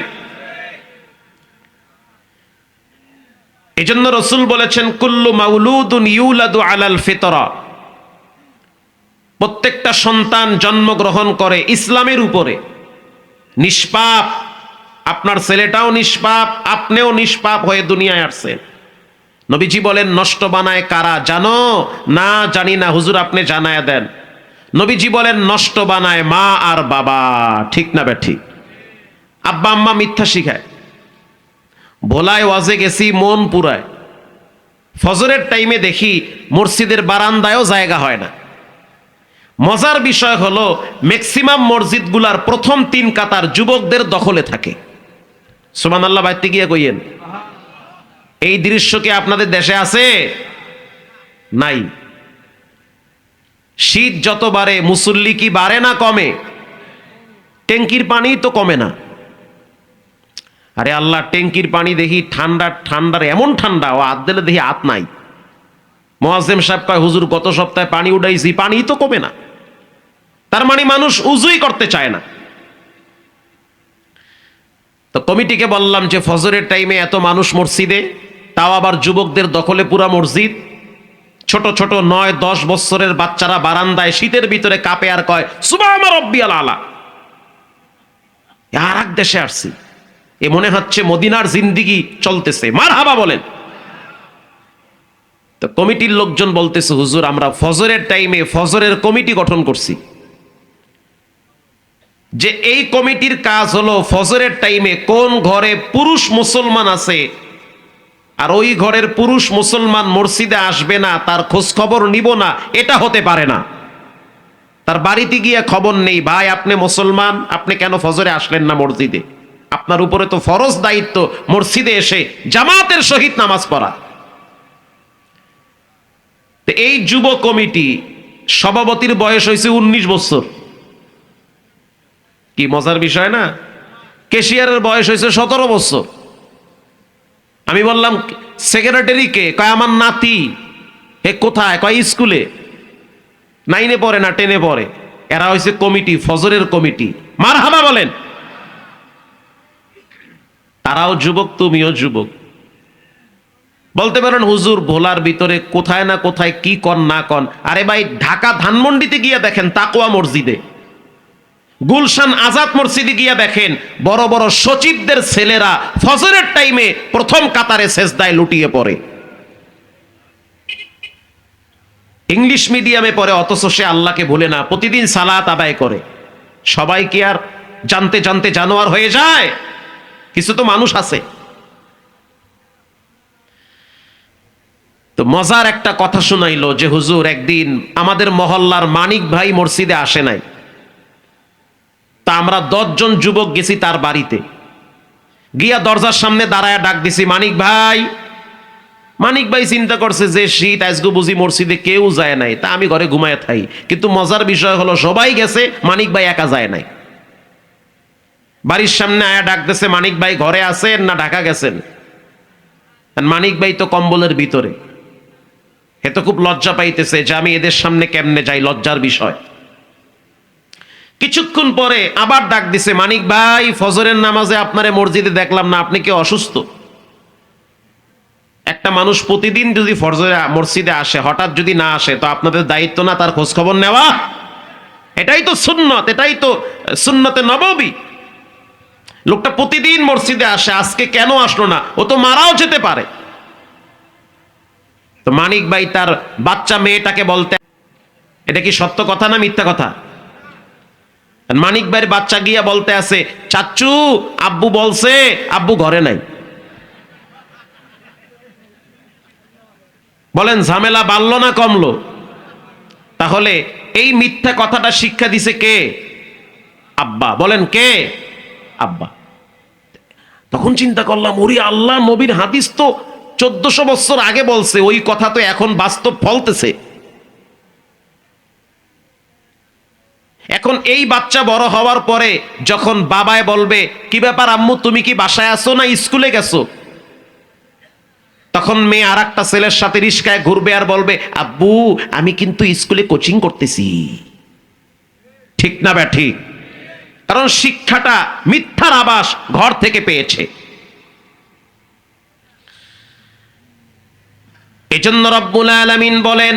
এজন্য রাসূল বলেছেন কুল্লু মাউলুদুন ইউলাদু আলাল ফিতরা, প্রত্যেকটা সন্তান জন্মগ্রহণ করে ইসলামের উপরে, নিষ্পাপ। আপনার ছেলেটাও নিষ্পাপ, আপনিও নিষ্পাপ হয়ে দুনিয়ায় আসছেন। নবীজি বলেন নষ্ট বানায় কারা জানো? না জানি না হুজুর, আপনি জানায়া দেন। নবীজি বলেন নষ্ট বানায় মা আর বাবা। ঠিক না বেঠিক? আব্বা আম্মা মিথ্যা শিখায়। ভোলায় ওয়াজে গেছি, মন পুরায়। ফজরের টাইমে দেখি মসজিদের বারান্দায়ও জায়গা হয় না। মজার বিষয় হলো ম্যাক্সিমাম মসজিদগুলার প্রথম 3 কাতার যুবকদের দখলে থাকে। সুবহানাল্লাহ, বাইতে গিয়ে কইয়েন। এই দৃশ্য কি আপনাদের দেশে আছে? নাই। শীত যত বাড়ে মুসল্লি কি বাড়ে না কমে? ট্যাঙ্কির পানি তো কমে না। আরে আল্লাহ, ট্যাঙ্কির পানি দেখি ঠান্ডার এমন ঠান্ডা, ও হাত দিলে দেখি হাত নাই। মুয়াজ্জিম সাহেব কয় হুজুর গত সপ্তাহে পানি উঠাইছি, পানি তো কমে না। তার মানে মানুষ উজুই করতে চায় না। তো কমিটিকে বললাম যে ফজরের টাইমে এত মানুষ মসজিদে, তাও আবার যুবকদের দখলে পুরা মসজিদ। ছোট ছোট 9-10 বছরের বাচ্চারা বারান্দায় শীতের ভিতরে কাঁপে আর কয় সুবহান রাব্বিয়াল আলা। আর এক দেশে আসছি, এ মনে হচ্ছে মদিনার জিন্দিগি চলতেছে। মারহাবা বলেন। তো কমিটির লোকজন বলতেছে হুজুর আমরা ফজরের টাইমে ফজরের কমিটি গঠন করছি, যে এই কমিটির কাজ হলো ফজরের টাইমে কোন ঘরে পুরুষ মুসলমান আছে আর ওই ঘরের পুরুষ মুসলমান মসজিদে আসবে না, তার খোঁজ খবর নিব না, এটা হতে পারে না। তার বাড়িতে গিয়ে খবর নেই, ভাই আপনি মুসলমান, আপনি কেন ফজরে আসলেন না মসজিদে? আপনার উপরে তো ফরজ দায়িত্ব মসজিদে এসে জামাতের সহিত নামাজ পড়া। এই যুব কমিটি সভাপতির বয়স হয়েছে 19 বছর। কি মজার বিষয় না? ক্যাশিয়ারের বয়স হয়েছে 17 বছর। আমি বললাম সেক্রেটারি কে? কয় আমার নাতি। হে কোথায়? কয় স্কুলে। 9-এ পড়ে না 10-এ পড়ে। এরা হয়েছে কমিটি, ফজরের কমিটি। মারহাবা বলেন। তারাও যুবক, তুমিও যুবক। বলতে পারেন হুজুর ভোলার ভিতরে কোথায় না কোথায় কি কন না কন। আরে ভাই, ঢাকা ধানমন্ডিতে গিয়ে দেখেন তাকওয়া মসজিদে, গুলশান আজাদ মসজিদে গিয়া দেখেন বড় বড় সচিবদের ছেলেরা ফজরের টাইমে প্রথম কাতারে সেজদায় লুটিয়ে পড়ে। ইংলিশ মিডিয়ামে পড়ে, অথচ সে আল্লাহকে ভুলে না, প্রতিদিন সালাত আদায় করে। সবাই কি আর জানতে জানতে জানোয়ার হয়ে যায়? কিছু তো মানুষ আছে। তো মজার একটা কথা শুনাইলো যে হুজুর একদিন আমাদের মহল্লার মানিক ভাই মসজিদে আসে নাই, তা আমরা 10 জন যুবক গেছি তার বাড়িতে। গিয়া দরজার সামনে দাঁড়ায় ডাক দিছি, মানিক ভাই। মানিক ভাই চিন্তা করছে যে শীত, আজকে বুঝি মসজিদে কেউ যায় নাই, তা আমি ঘরে ঘুমায় থাই। কিন্তু মজার বিষয় হলো সবাই গেছে, মানিক ভাই একা যায় নাই। বাড়ির সামনে আয়া ডাকতেছে, মানিক ভাই ঘরে আছেন না ঢাকা গেছেন? মানিক ভাই তো কম্বলের ভিতরে। এ তো খুব লজ্জা পাইতেছে যে আমি এদের সামনে কেমনে যাই, লজ্জার বিষয়। কিছুক্ষণ পরে আবার ডাক দিছে, মানিক ভাই ফজরের নামাজে আপনারে মসজিদে দেখলাম না, আপনি কি অসুস্থ? একটা মানুষ প্রতিদিন যদি ফজরে মসজিদে আসে, হঠাৎ যদি না আসে, তো আপনাদের দায়িত্ব না তার খোঁজ খবর নেওয়া? এটাই তো সুন্নত, এটাই তো সুন্নতে নববী। লোকটা প্রতিদিন মসজিদে আসে, আজকে কেন আসলো না? ও তো মারাও যেতে পারে। তো মানিক ভাই তার বাচ্চা মেয়েটাকে বলতে, এটা কি সত্য কথা না মিথ্যা কথা? মানিক ভাইয়ের বাচ্চা গিয়া বলতে আছে, চাচ্চু আব্বু বলছে আব্বু ঘরে নাই। বলেন ঝামেলা বাড়লো না কমলো? তাহলে এই মিথ্যা কথাটা শিক্ষা দিছে কে? আব্বা। বলেন কে? আব্বা। তখন চিন্তা করলাম, ওরে আল্লাহ, নবীর হাদিস তো 1400 বছর আগে বলছে, ওই কথা তো এখন বাস্তব ফলতেছে। এখন এই বাচ্চা বড় হওয়ার পরে যখন বাবায় বলবে, কি ব্যাপার আম্মু, তুমি কি বাসায় আছো না স্কুলে গেছো? তখন মেয়ে আর একটা ছেলের সাথে রিস্কায় ঘুরবে আর বলবে, আব্বু আমি কিন্তু স্কুলে কোচিং করতেছি। ঠিক না ব্যা ঠিক? কারণ শিক্ষাটা মিথ্যার আবাস ঘর থেকে পেয়েছে। এজন্য রব্বুল আলামিন বলেন,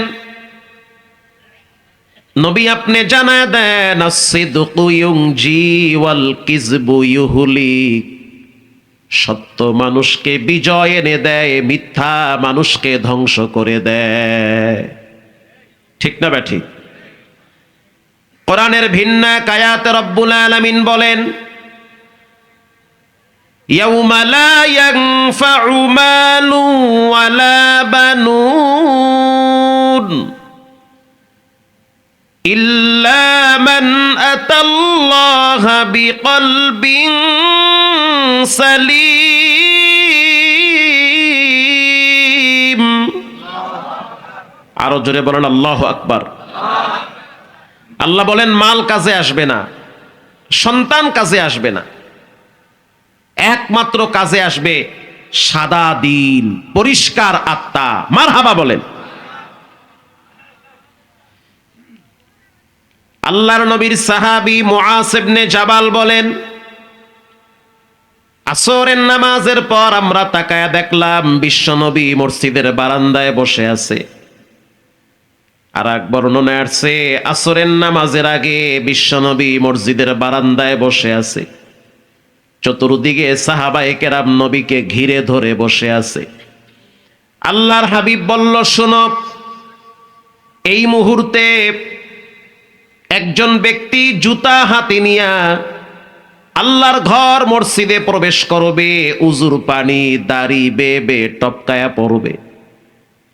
নবী আপনি জানায় দেন, as-sidqu yunji wal kizbu yuhlik। সত্য মানুষকে বিজয় এনে দেয়, মিথ্যা মানুষকে ধ্বংস করে দেয়। ঠিক না ব্যা ঠিক? কোরআনের ভিন্ন এক আয়াতে রব্বুল আলামিন বলেন, ইয়াউমা লা ইয়ানফাউ মালু ওয়ালা বানুন ইল্লা মান আতাল্লাহা বিকলবিন সালিম। আরো জোরে বলেন আল্লাহু আকবার। আল্লাহ বলেন, মাল কাজে আসবে না, সন্তান কাজে আসবে না, একমাত্র কাজে আসবে সাদা দিল, পরিষ্কার আত্মা। মারহাবা বলেন। আল্লাহর নবীর সাহাবী মুআজ ইবনে জাবাল বলেন, আসরের নামাজের পর আমরা তাকায়া দেখলাম বিশ্বনবী মসজিদের বারান্দায় বসে আছে। আর এক বর্ণনায় আসছে, আসরের নামাজের আগে বিশ্বনবী মসজিদের বারান্দায় বসে আছে। চতুর্দিকে সাহাবায়ে কেরাম নবীকে ঘিরে ধরে বসে আছে। আল্লাহর হাবিব বলল, শোনো, এই মুহূর্তে একজন ব্যক্তি জুতা হাতে নিয়া আল্লাহর ঘর মসজিদে প্রবেশ করবে, উজুর পানি দাড়ি বেবে টপকায়া পড়বে।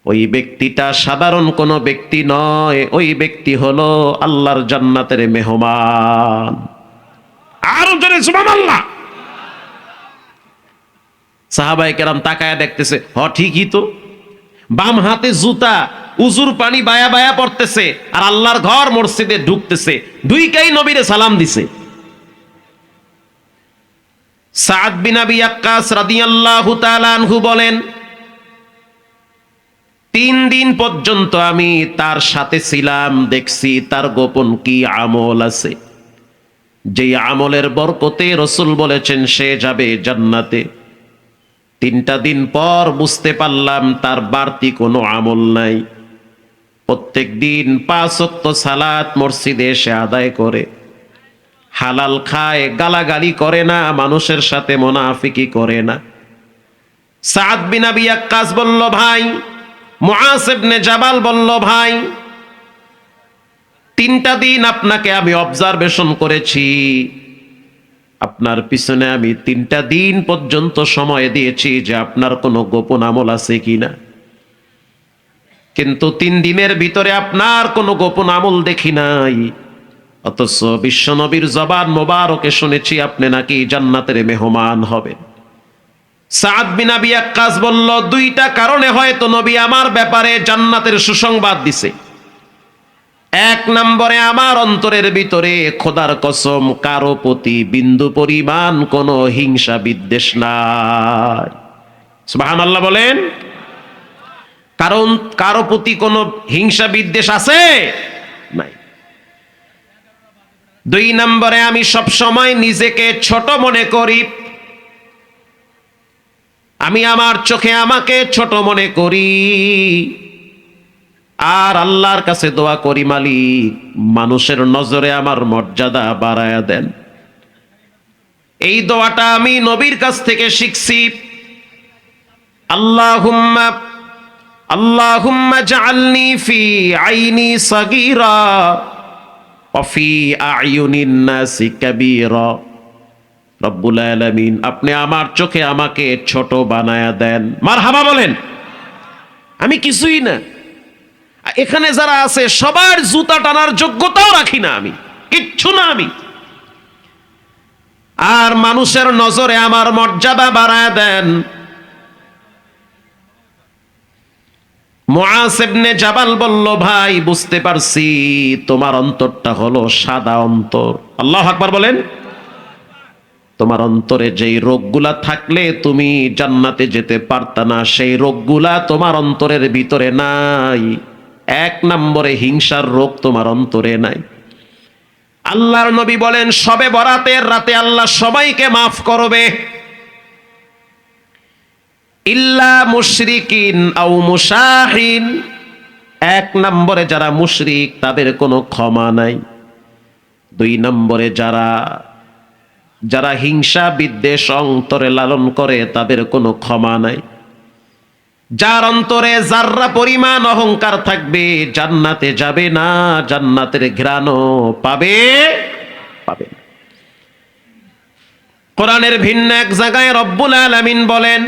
ওই ব্যক্তিটা সাধারণ কোনো ব্যক্তি নয়, ওই ব্যক্তি হলো আল্লাহর জান্নাতের মেহমান। আর জোরে সুবহানাল্লাহ। সাহাবায়ে কেরাম তাকায়া দেখতেছে, ঠিকই তো, বাম হাতে জুতা, উজুর পানি বায়া বায়া পড়তেছে, আর আল্লাহর ঘর মসজিদে ঢুকতেছে, দুইটাই নবীরে সালাম দিছে। সাদ বিন আবি ওয়াক্কাস রাদিয়াল্লাহু তাআলা আনহু বলেন, 3 দিন পর্যন্ত আমি তার সাথে ছিলাম, দেখছি তার গোপন কি আমল আছে, যে আমলের বরকতে রাসূল বলেছেন সে যাবে জান্নাতে। 3টা দিন পর বুঝতে পারলাম তার বাড়তি কোনো আমল নাই। প্রত্যেক দিন 5 ওয়াক্ত সালাত মসজিদে এসে আদায় করে, হালাল খায়, গালাগালি করে না, মানুষের সাথে মুনাফিকি করে না। সাদ বিন আবি ওয়াক্কাস বলল, ভাই, মুআজ ইবনে জাবাল বলল, ভাই, 3টা দিন আপনাকে আমি অবজারভেশন করেছি, আপনার পিছনে আমি 3টা দিন পর্যন্ত সময় দিয়েছি যে আপনার কোনো গোপন আমল আছে কিনা, কিন্তু 3 দিনের ভিতরে আপনার কোনো গোপন আমল দেখি নাই। অথচ বিশ্বনবীর জবান মোবারকে শুনেছি আপনি নাকি জান্নাতের মেহমান হবেন। সাদ বিন আবি ওয়াক্কাস বলল, দুইটা কারণে হয়তো নবী আমার ব্যাপারে জান্নাতের সুসংবাদ দিছে। এক নম্বরে, আমার অন্তরের ভিতরে খোদার কসম কারো প্রতি বিন্দু পরিমাণ কোনো হিংসা বিদ্বেষ নাই। সুবহানাল্লাহ বলেন। কারণ কারো প্রতি কোনো হিংসা বিদ্বেষ আছে? নাই। দুই নম্বরে, আমি সব সময় নিজেকে ছোট মনে করি। আমি আমার চোখে আমাকে ছোট মনে করি, আর আল্লাহর কাছে দোয়া করি, মালিক মানুষের নজরে আমার মর্যাদা বাড়ায়া দেন। এই দোয়াটা আমি নবীর কাছ থেকে শিখছি। আল্লাহুম্মা আল্লাহুম্মা জাআলনি ফি আইনি সাগীরা ওয়া ফি আ'য়ুনিন নাসি কাবীরা। রব্বুল আলামিন, আপনি আমার চোখে আমাকে ছোট বানায়া দেন। মারহাবা বলেন। আমি কিছুই না, এখানে যারা আছে সবার জুতা টানার যোগ্যতাও রাখি না, আমি কিচ্ছু না আমি। আর মানুষের নজরে আমার মর্যাদা বাড়ায় দেন। মুআজ ইবনে জাবাল বলল, ভাই বুঝতে পারছি তোমার অন্তরটা হলো সাদা অন্তর। আল্লাহু আকবার বলেন। তোমার অন্তরে যেই রোগগুলা থাকলে তুমি জান্নাতে যেতে পারতা না, সেই রোগগুলা তোমার অন্তরের ভিতরে নাই। এক নম্বরে, হিংসার রোগ তোমার অন্তরে নাই। আল্লাহর নবী বলেন, শবে বরাতের রাতে আল্লাহ সবাইকে মাফ করবে, ইল্লা মুশরিকিন আও মুশাহিন। এক নম্বরে যারা মুশরিক তাদের কোনো ক্ষমা নাই। দুই নম্বরে যারা হিংসা বিদ্বেষ অন্তরে লালন করে তাদের কোনো ক্ষমা নাই। যার অন্তরে যাররা পরিমাণ অহংকার থাকবে জান্নাতে যাবে না, জান্নাতের ঘ্রাণও পাবে না। কোরআনের ভিন্ন এক জায়গায় রব্বুল আলামিন বলেন,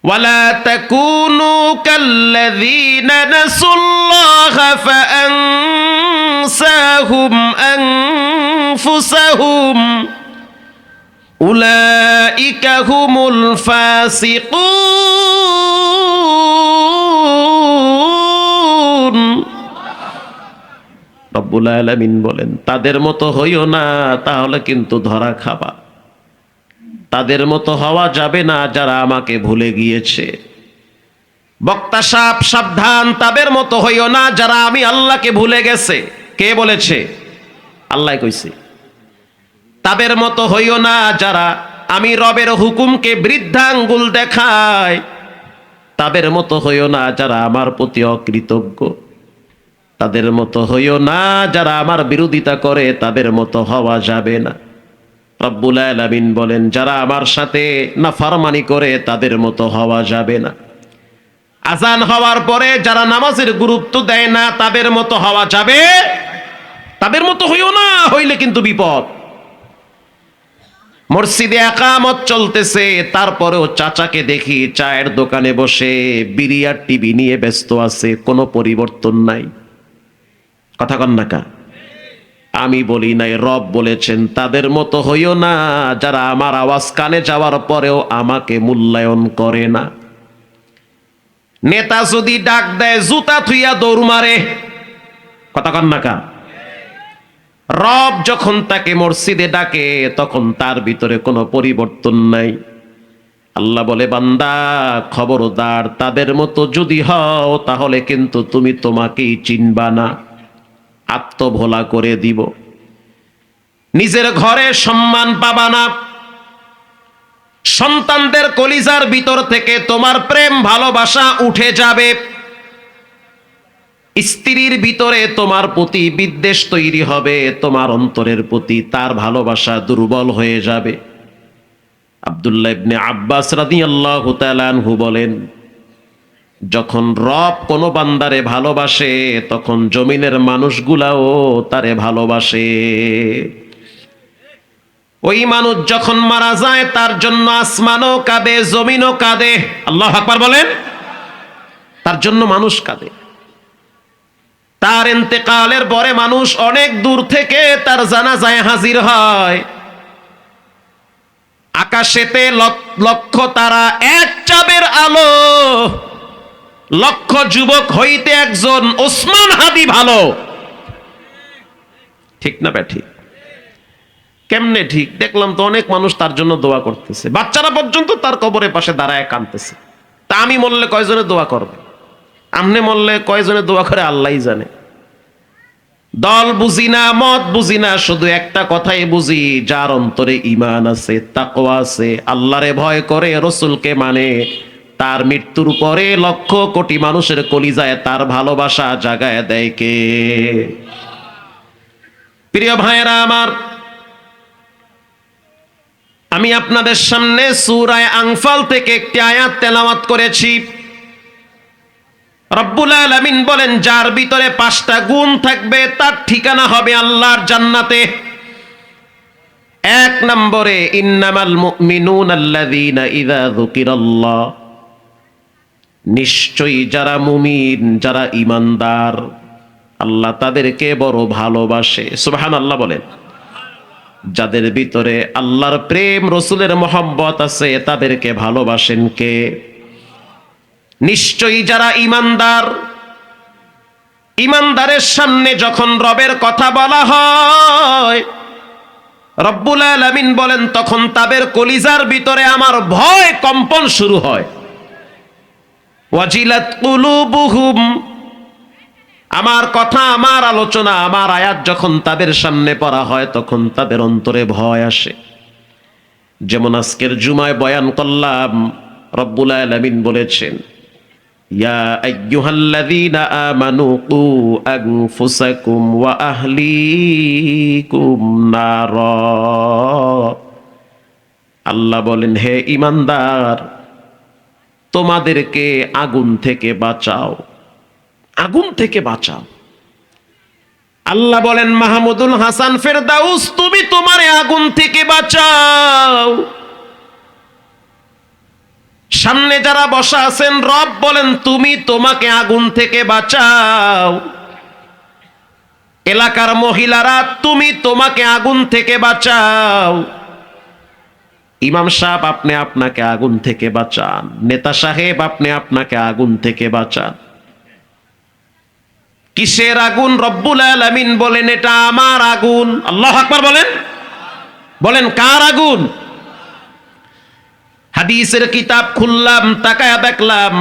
ওয়ালা তাকুনু কাল্লাযীনা নাসুল্লাহা ফাআনসাহুম আনফুসাহুম উলাইকা হুমুল ফাসিকুন। রব্বুল আলামিন বলেন, তাদের মতো হইও না, তাহলে কিন্তু ধরা খাবা। তাদের মতো হওয়া যাবে না যারা আমাকে ভুলে গিয়েছে। বক্তা সাপ সাবধান, তাদের মতো হইও না যারা আমি আল্লাহকে ভুলে গেছে। কে বলেছে? আল্লাহ কইছে। তাদের মতো হইও না যারা আমি রবের হুকুমকে বৃদ্ধাঙ্গুল দেখায়। তাদের মতো হইও না যারা আমার প্রতি অকৃতজ্ঞ। তাদের মতো হইও না যারা আমার বিরোধিতা করে, তাদের মতো হওয়া যাবে না। রব্বুল আলামিন বলেন, যারা আমার সাথে নাফরমানি করে তাদের মতো হওয়া যাবে না। আজান হওয়ার পরে যারা নামাজের গুরুত্ব দেয় না তাদের মতো হওয়া যাবে, তাদের মতো হইও না, হইলে কিন্তু বিপদ। মসজিদে একামত চলতেছে, তারপরেও চাচাকে দেখি চায়ের দোকানে বসে বিড়ি আর টিভি নিয়ে ব্যস্ত আছে, কোনো পরিবর্তন নাই। কথা কন না কা? আমি বলি নাই, রব বলেছেন, তাদের মতো হইও না যারা আমার আওয়াজ কানে যাওয়ার পরেও আমাকে মূল্যায়ন করে না। নেতা যদি ডাক দেয় জুতা থুইয়া দৌড় মারে। কথা কন না কা? রব যখন তাকে মসজিদে ডাকে তখন তার ভিতরে কোনো পরিবর্তন নাই। আল্লাহ বলে, বান্দা খবরদার, তাদের মতো যদি হও তাহলে কিন্তু তুমি তোমাকেই চিনবা না, আত্মভোলা করে দিব। নিজের ঘরে সম্মান পাবা না। সন্তানদের কলিজার ভিতর থেকে তোমার প্রেম ভালোবাসা উঠে যাবে। স্ত্রীর ভিতরে তোমার প্রতি বিদ্বেষ তৈরি হবে, তোমার অন্তরের প্রতি তার ভালোবাসা দুর্বল হয়ে যাবে। আব্দুল্লাহ ইবনে আব্বাস রাদিয়াল্লাহু তাআলা আনহু বলেন, যখন রব কোনো বান্দারে ভালোবাসে তখন জমিনের মানুষগুলাও তারে ভালোবাসে। ওই মানুষ যখন মারা যায় তার জন্য আসমানও কাঁদে, জমিনও কাঁদে। আল্লাহু আকবার বলেন। তার জন্য মানুষ কাঁদে। তার ইন্তেকালের পরে মানুষ অনেক দূর থেকে তার জানাজায় হাজির হয়। আকাশেতে লক্ষ তারা, এক চাঁদের আলো। লক্ষ যুবক হইতে একজন ওসমান হাদি ভালো। ঠিক না ব্যাঠি? কেমনে ঠিক? দেখলাম তো অনেক মানুষ তার জন্য দোয়া করতেছে, বাচ্চারা পর্যন্ত তার কবরের পাশে দাঁড়ায় কাঁদতেছে। তা আমি মরলে কয়জনে দোয়া করবে? আমনে মরলে কয়জনে দোয়া করে আল্লাহই জানে। দল বুঝি না, মত বুঝি না, শুধু একটা কথাই বুঝি, যার অন্তরে ঈমান আছে, তাকওয়া আছে, আল্লাহরে ভয় করে, রাসূলকে মানে, তার মৃত্যুর পরে লক্ষ কোটি মানুষের কলিজায় তার ভালোবাসা জাগায় দেয় কে? প্রিয় ভাইয়েরা আমার, আমি আপনাদের সামনে সূরা আনফাল থেকে একটি আয়াত তেলাওয়াত করেছি। রব্বুল আলামিন বলেন, যার ভিতরে 5টা গুণ থাকবে তার ঠিকানা হবে আল্লাহর জান্নাতে। 1 নম্বরে, ইন্নামাল মুমিনুনা আল্লাযীনা ইযা যুকিরাল্লাহ, নিশ্চয়ই যারা মুমিন, যারা ঈমানদার, আল্লাহ তাদেরকে বড় ভালোবাসে। সুবহানাল্লাহ বলেন। যাদের ভিতরে আল্লাহর প্রেম, রাসূলের মহব্বত আছে, তাদেরকে ভালোবাসেন কে? নিশ্চয়ই যারা ঈমানদার। ঈমানদারের সামনে যখন রবের কথা বলা হয়, রব্বুল আলামিন বলেন, তখন তাদের কলিজার ভিতরে আমার ভয় কম্পন শুরু হয়। ওয়াজিলাত কুলুবুহুম, আমার কথা, আমার আলোচনা, আমার আয়াত যখন তাদের সামনে পড়া হয়, তখন তাদের অন্তরে ভয় আসে। যেমন আজকের জুমায় বয়ান করলাম, রব্বুল আলামিন বলেছেন, ইয়া আইয়ুহাল্লাযীনা আমানু কু আনফুসাকুম ওয়া আহলিকুম নারা। আল্লাহ বলেন, হে ঈমানদার, তোমাদেরকে আগুন থেকে বাঁচাও, আগুন থেকে বাঁচাও। আল্লাহ বলেন, মাহমুদুল হাসান ফেরদাউস, তুমি তোমারে আগুন থেকে বাঁচাও। সামনে যারা বসা আছেন, রব বলেন, তুমি তোমাকে আগুন থেকে বাঁচাও। এলাকার মহিলারা, তুমি তোমাকে আগুন থেকে বাঁচাও। ইমাম সাহেব, আপনি আপনাকে আগুন থেকে বাঁচান। নেতা সাহেব, আপনি আপনাকে আগুন থেকে বাঁচান। কিসের আগুন? রব্বুল আলামিন বলেন, এটা আমার আগুন। আল্লাহু আকবার বলেন। বলেন, কার আগুন? হাদিসের কিতাব খুললাম, তাকায়া দেখলাম,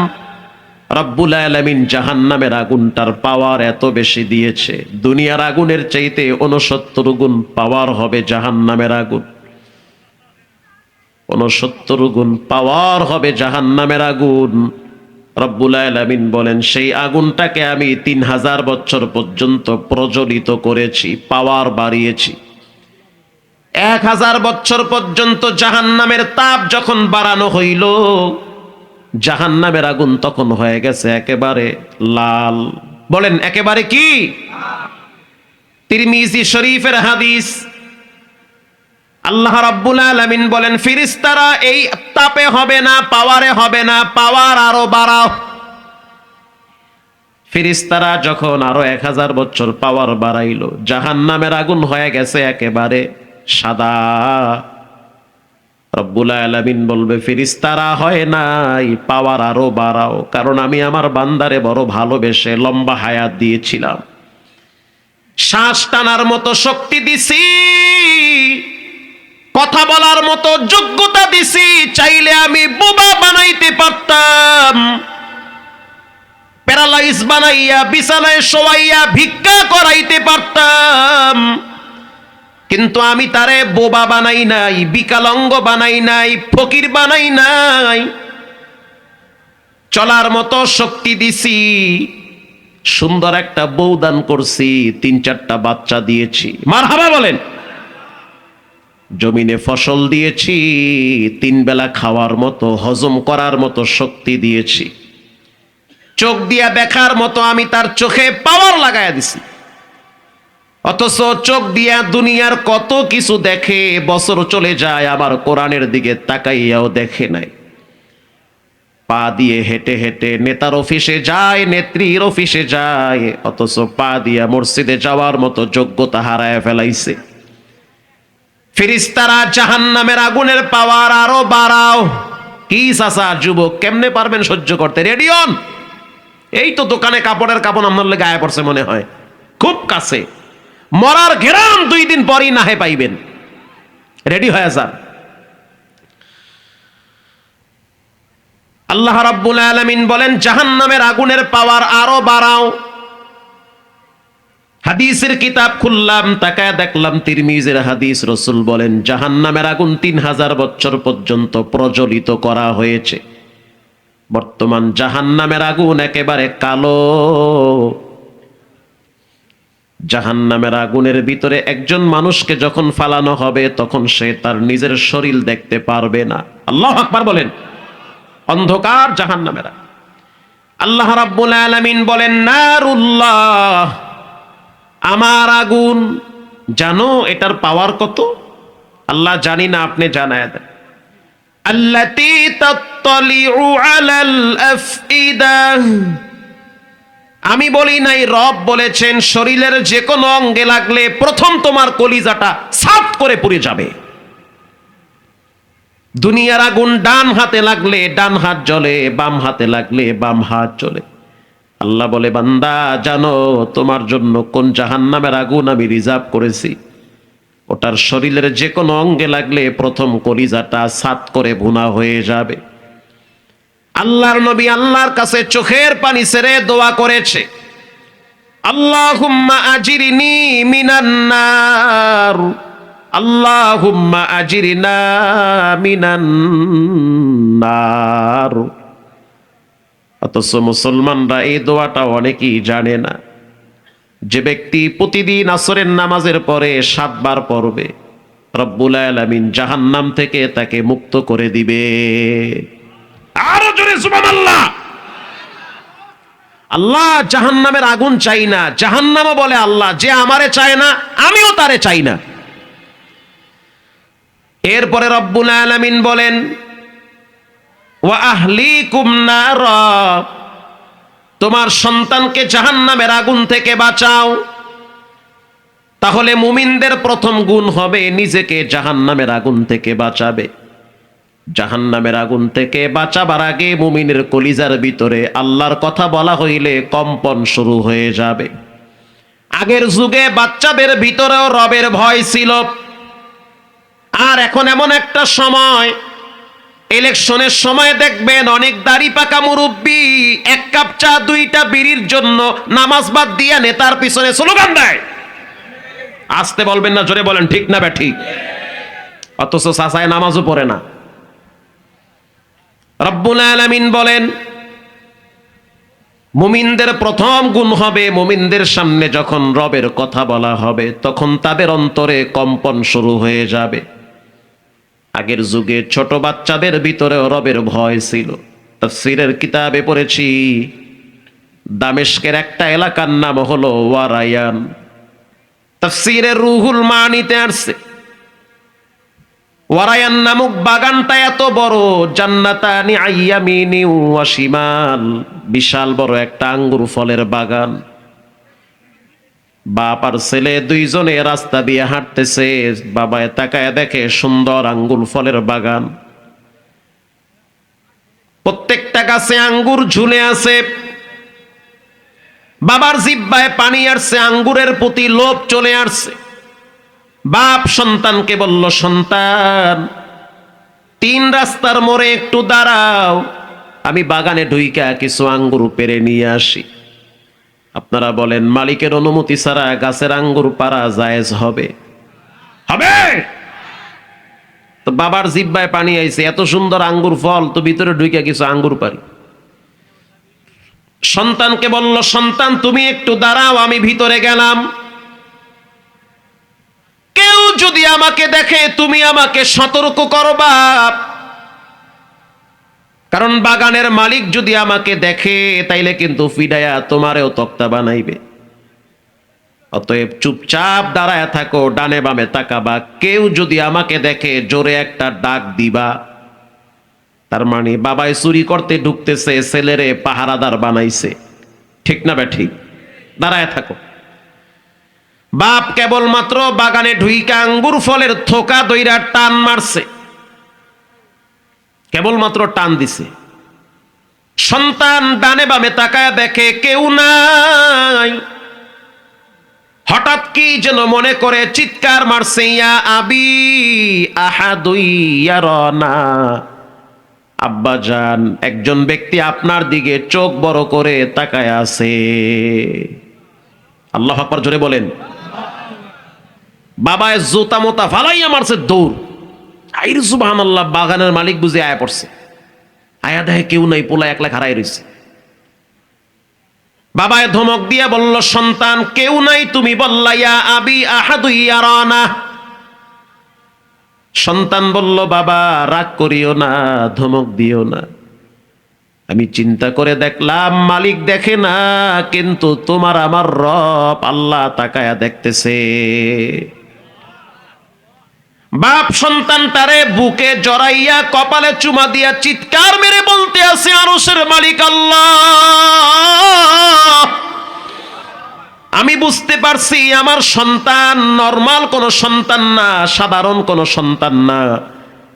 রব্বুল আলামিন জাহান্নামের আগুনটার পাওয়ার এত বেশি দিয়েছে, দুনিয়ার আগুনের চাইতে 69 গুণ পাওয়ার হবে জাহান্নামের আগুন। 69 গুণ পাওয়ার হবে জাহান্নামের আগুন। রব্বুল আলামিন বলেন, সেই আগুনটাকে আমি 3000 বছর পর্যন্ত প্রজ্বলিত করেছি, পাওয়ার বাড়িয়েছি। 1000 বছর পর্যন্ত জাহান্নামের তাপ যখন বাড়ানো হইল, জাহান্নামের আগুন তখন হয়ে গেছে একেবারে লাল। বলেন, একেবারে কি? তিরমিজি শরীফের হাদিস। আল্লাহ রাব্বুল আলামিন বলেন, ফেরেশতারা এই তাপে হবে না, পাওয়ারে হবে না, পাওয়ার আরো বাড়াও। ফেরেশতারা যখন আরো 1000 বছর পাওয়ার বাড়াইলো, জাহান্নামের আগুন হয়ে গেছে একেবারে সাদা। রব্বুল আলামিন বলবে, ফেরেশতারা হয় নাই, পাওয়ার আরো বাড়াও, কারণ আমি আমার বান্দারে বড় ভালোবেসে লম্বা হায়াত দিয়েছিলাম, শ্বাস টানার মতো শক্তি দিছি, কথা বলার মতো যোগ্যতা দিছি। চাইলে আমি বোবা বানাইতে পারতাম, প্যারালাইজ বানাইয়া বিছানায় শোয়াইয়া ভিক্ষা করাইতে পারতাম, কিন্তু আমি তারে বোবা বানাই নাই, বিকলাঙ্গ বানাই নাই, ফকির বানাই নাই। চলার মতো শক্তি দিছি, সুন্দর একটা বউ দান করছি, 3-4টা বাচ্চা দিয়েছি। মারহাবা বলেন। জমিনে ফসল দিয়েছি, 3 বেলা খাওয়ার মতো, হজম করার মতো শক্তি দিয়েছি। চোখ দিয়া দেখার মতো আমি তার চোখে পাওয়ার লাগায়া দিছি। অথচ চোখ দিয়া দুনিয়ার কত কিছু দেখে, বছর চলে যায়, আবার কোরআনের দিকে তাকাইয়াও দেখে নাই। পা দিয়ে হেঁটে হেঁটে নেতার অফিসে যায়, নেত্রীর অফিসে যায়, অথচ পা দিয়া মসজিদে যাওয়ার মতো যোগ্যতা হারায় ফেলাইছে। ফেরেশতারা জাহান্নামের আগুনের পাওয়ার আরো বাড়াও। কি চাচা যুবক, কেমনে পারবেন সহ্য করতে? রেডি হন। এই তো দোকানে কাপড়ের কাপড় আপনার লেগে গায়ে পড়ছে মনে হয়, খুব কাছে। মরার ঘেরান 2 দিন পরই নাহে পাইবেন। রেডি হয়ে যান। আল্লাহ রাব্বুল আলামিন বলেন জাহান্নামের আগুনের পাওয়ার আরো বাড়াও। হাদিসের কিতাব খুললাম, তাকায় দেখলাম তিরমিজির হাদিস। রাসূল বলেন জাহান্নামের আগুন 3000 বছর পর্যন্ত প্রজ্বলিত করা হয়েছে। বর্তমান জাহান্নামের আগুন একেবারে কালো। জাহান্নামের আগুনের ভিতরে একজন মানুষকে যখন ফালানো হবে তখন সে তার নিজের শরীর দেখতে পারবে না। আল্লাহু আকবার বলেন। অন্ধকার জাহান্নামের আগুন। আল্লাহ রাব্বুল আলামিন বলেন নারুল্লাহ, আমার আগুন। জানো এটার পাওয়ার কত? আল্লাহ জানি না, আপনি জানায় দেন। আল্লাতী তাত্তালিউ আলাল আফইদা। আমি বলি নাই, রব বলেছেন শরীরের যে কোনো অঙ্গে লাগলে প্রথম তোমার কলিজাটা সাফ করে পুড়ে যাবে। দুনিয়ার আগুন ডান হাতে লাগলে ডান হাত জ্বলে, বাম হাতে লাগলে বাম হাত জ্বলে। আল্লাহ বলে বান্দা জানো তোমার জন্য কোন জাহান্নামের আগুন আমি রিজার্ভ করেছি? ওটার শরীরের যে কোনো অঙ্গে লাগলে প্রথম কলিজাটা সাত করে ভুনা হয়ে যাবে। আল্লাহর নবী আল্লাহর কাছে চোখের পানি ছেড়ে দোয়া করেছে, আল্লাহুম্মা আজিরনি মিনান নার, আল্লাহুম্মা আজিরনা মিনান নার। অথচ মুসলমানরা এই দোয়াটা অনেকেই জানে না। যে ব্যক্তি প্রতিদিন আসরের নামাজের পরে 7 বার পড়বে, রব্বুল আলামিন জাহান্নাম থেকে তাকে মুক্ত করে দিবে। আরো জোরে সুবহানাল্লাহ। আল্লাহ জাহান্নামের আগুন চাই না। জাহান্নামও বলে আল্লাহ যে আমারে চায় না আমিও তারে চাই না। এরপরে রব্বুল আলামিন বলেন ওয়া আহলিকুম নারা, তোমার সন্তানকে জাহান্নামের আগুন থেকে বাঁচাও। তাহলে মুমিনদের প্রথম গুণ হবে নিজেকে জাহান্নামের আগুন থেকে বাঁচাবে। জাহান্নামের আগুন থেকে বাঁচাবার আগে মুমিনের কলিজার ভিতরে আল্লাহর কথা বলা হইলে কম্পন শুরু হয়ে যাবে। আগের যুগে বাচ্চাদের ভিতরেও রবের ভয় ছিল। আর এখন এমন একটা সময়, ইলেকশনের সময় দেখবেন অনেক দাড়ি পাকা মুরব্বী 1 কাপ চা 2টা বিড়ির জন্য নামাজ বাদ দিয়া নেতার পিছনে স্লোগান দেয়। আসতে বলবেন না, জোরে বলেন ঠিক না বে ঠিক। অথচ চাচায় নামাজও পড়ে না। রব্বুল আলামিন বলেন মুমিনদের প্রথম গুণ হবে মুমিনদের সামনে যখন রবের কথা বলা হবে তখন তাদের অন্তরে কম্পন শুরু হয়ে যাবে। আগের যুগে ছোট বাচ্চাদের ভিতরেও রবের ভয় ছিল। তাফসীরের কিতাবে পড়েছি দামেস্কের একটা এলাকার নাম হলো ওয়ারায়ান। তাফসীরের রুহুল মানিতে আসছে ওয়ারায়ান নামক বাগানটা এত বড়, জান্নাতানি আইয়ামিনি ওয়া শিমাল, বিশাল বড় একটা আঙ্গুর ফলের বাগান। বাপ আর ছেলে দুইজনে রাস্তা দিয়ে হাঁটতেছে, বাবায় তাকায় দেখে সুন্দর আঙ্গুর ফলের বাগান। প্রত্যেকটা গাছে আঙ্গুর ঝুলে আছে। বাবার জিহ্বায় পানি আসছে, আঙ্গুরের প্রতি লোভ চলে আসছে। বাপ সন্তানকে বলল, সন্তান 3 রাস্তার মোড়ে একটু দাঁড়াও, আমি বাগানে ঢুইকা কিছু আঙ্গুর পেরে নিয়ে আসি। আপনারা বলেন মালিকের অনুমতি ছাড়া গাছের আঙ্গুর পারা জায়েজ হবে? হবে? তো বাবার জিহ্বায় পানি আইছে, এত সুন্দর আঙ্গুর ফল, তো ভিতরে ঢুইকা কিছু আঙ্গুর পারি। সন্তানকে বলল, সন্তান তুমি একটু দাঁড়াও, আমি ভিতরে গেলাম। কেউ যদি আমাকে দেখে তুমি আমাকে সতর্ক করবা, কারণ বাগানের মালিক যদি আমাকে দেখে তাইলে কিন্তু ফিডায়া তোমারেও তক্তা বানাইবে। অতএব চুপচাপ দাঁড়ায় থাকো, ডানে বামে তাকাবা। কেউ যদি আমাকে দেখে জোরে একটা ডাক দিবা। তার মানে বাবাই চুরি করতে ঢুকতেছে, ছেলেরে পাহারাদার বানাইছে। ঠিক না বে ঠিক? দাঁড়ায় থাকো। বাপ কেবলমাত্র বাগানে ঢুইকা আঙ্গুর ফলের থোকা দইরা টান মারছে, কেবলমাত্র টান দিছে। সন্তান ডানে বামে তাকায় দেখে কেউ নাই। হঠাৎ কি যেন মনে করে চিৎকার মারছে, ইয়া আবি আহাদুই ইয়ারানা, আব্বা জান, একজন ব্যক্তি আপনার দিকে চোখ বড় করে তাকায় আছে। আল্লাহু আকবার জোরে বলেন। বাবায় জুতা মোতা ফালাইয়া মারছে দৌড়। আইর সুবহানাল্লাহ, বাগানের মালিক বুঝে আয়া পড়ছে। আয়া দেখে কেউ নাই, পোলা একলা খাড়াই রইছে। বাবায় ধমক দিয়া বলল, সন্তান কেউ নাই, তুমি বললা ইয়া আবি আহাদুই ইয়ারানা। সন্তান বলল, বাবা রাগ করিও না, ধমক দিও না, আমি চিন্তা করে দেখলাম মালিক দেখে না, কিন্তু তোমার আমার রব আল্লাহ তাকায়া দেখতেছে। বাপ সন্তান তারে বুকে জড়াইয়া কপালে চুমা দিয়া চিৎকার মেরে বলতে আছে, আরশের মালিক আল্লাহ, আমি বুঝতে পারছি আমার সন্তান নরমাল কোন সন্তান না, সাধারণ কোন সন্তান না।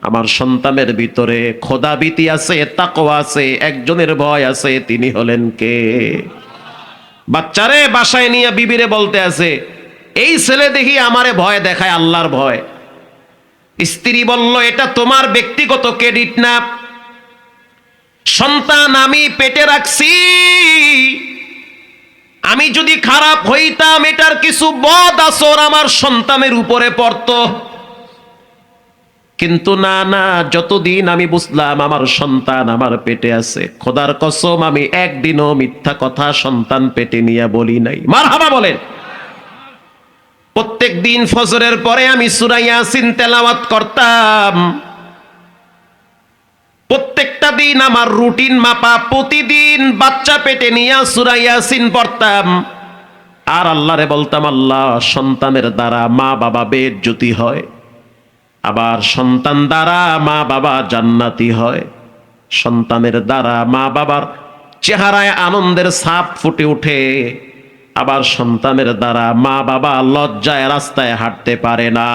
আমার সন্তানের ভিতরে খোদাভীতি আছে, তাকওয়া আছে, একজনের ভয় আছে, তিনি হলেন কে? বাচ্চারে বাসায় নিয়ে বিবিরে বলতে আছে, এই ছেলে দেখি আমারে ভয় দেখায়, আল্লাহর ভয়। স্ত্রী বলল, এটা তোমার ব্যক্তিগত ক্রেডিট না, সন্তান আমি পেটে রাখছি, আমি যদি খারাপ হইতাম এটার কিছু বদ আসর আমার সন্তানের উপরে পড়তো। কিন্তু না না, যতদিন আমি বুঝলাম আমার সন্তান আমার পেটে আছে, খোদার কসম আমি একদিনও মিথ্যা কথা সন্তান পেটে নিয়ে বলি নাই। মারহাবা বলেন। প্রত্যেক দিন ফজরের পরে আমি সূরা ইয়াসিন তেলাওয়াত করতাম। প্রত্যেকটা দিন আমার রুটিন মাপা, প্রতিদিন বাচ্চা পেটে নিয়ে সূরা ইয়াসিন পড়তাম। আর আল্লাহরে বলতাম, আল্লাহ সন্তানের দ্বারা মা বাবা বেইজ্জতি হয়, আবার সন্তান দ্বারা মা বাবা জান্নাতি হয়, সন্তানের দ্বারা মা বাবার চেহারায় আনন্দের ছাপ ফুটে ওঠে, আবার সন্তানের দ্বারা মা বাবা লজ্জায় রাস্তায় হাঁটতে পারে না।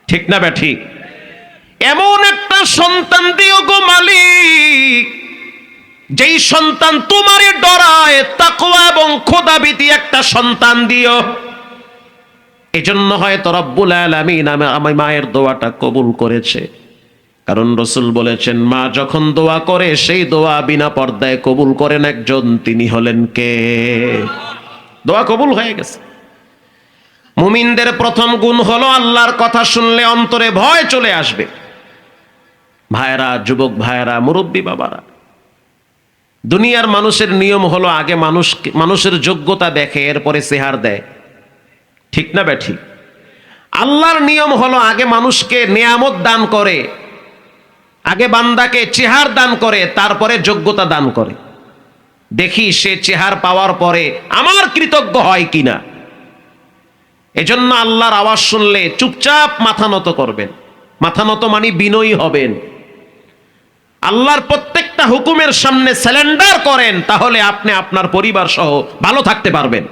ঠিক না ঠিক? এমন একটা সন্তান দিও গো মালিক, যেই সন্তান তোমারে ডরায়, তাকওয়া এবং খোদাভীতি একটা সন্তান দিও। এজন্য হয়তো রব্বুল আলামিন আমার মায়ের দোয়াটা কবুল করেছে, কারণ রাসূল বলেছেন, মা যখন দোয়া করে সেই দোয়া বিনা পর্দায় কবুল করেন একজন, তিনি হলেন কে? দোয়া কবুল হয়ে গেছে। মুমিনদের প্রথম গুণ হলো আল্লাহর কথা শুনলে অন্তরে ভয় চলে আসবে। ভাইরা, যুবক ভাইরা, মুরব্বী বাবারা, দুনিয়ার মানুষের নিয়ম হলো আগে মানুষের যোগ্যতা দেখে, এরপরে চেহার দেয়। ঠিক না ঠিক? আল্লাহর নিয়ম হলো আগে মানুষকে নেয়ামত দান করে, আগে বান্দাকে চেহার দান করে, তারপরে যোগ্যতা দান করে। দেখি সে চেহার পাওয়ার পরে আমার কৃতজ্ঞ হয় কিনা। এজন্য আল্লাহর আওয়াজ শুনলে চুপচাপ মাথা নত করবেন। মাথা নত মানে বিনয়ী হবেন। আল্লাহর প্রত্যেকটা হুকুমের সামনে স্যালেন্ডার করেন, তাহলে আপনি আপনার পরিবার সহ ভালো থাকতে পারবেন।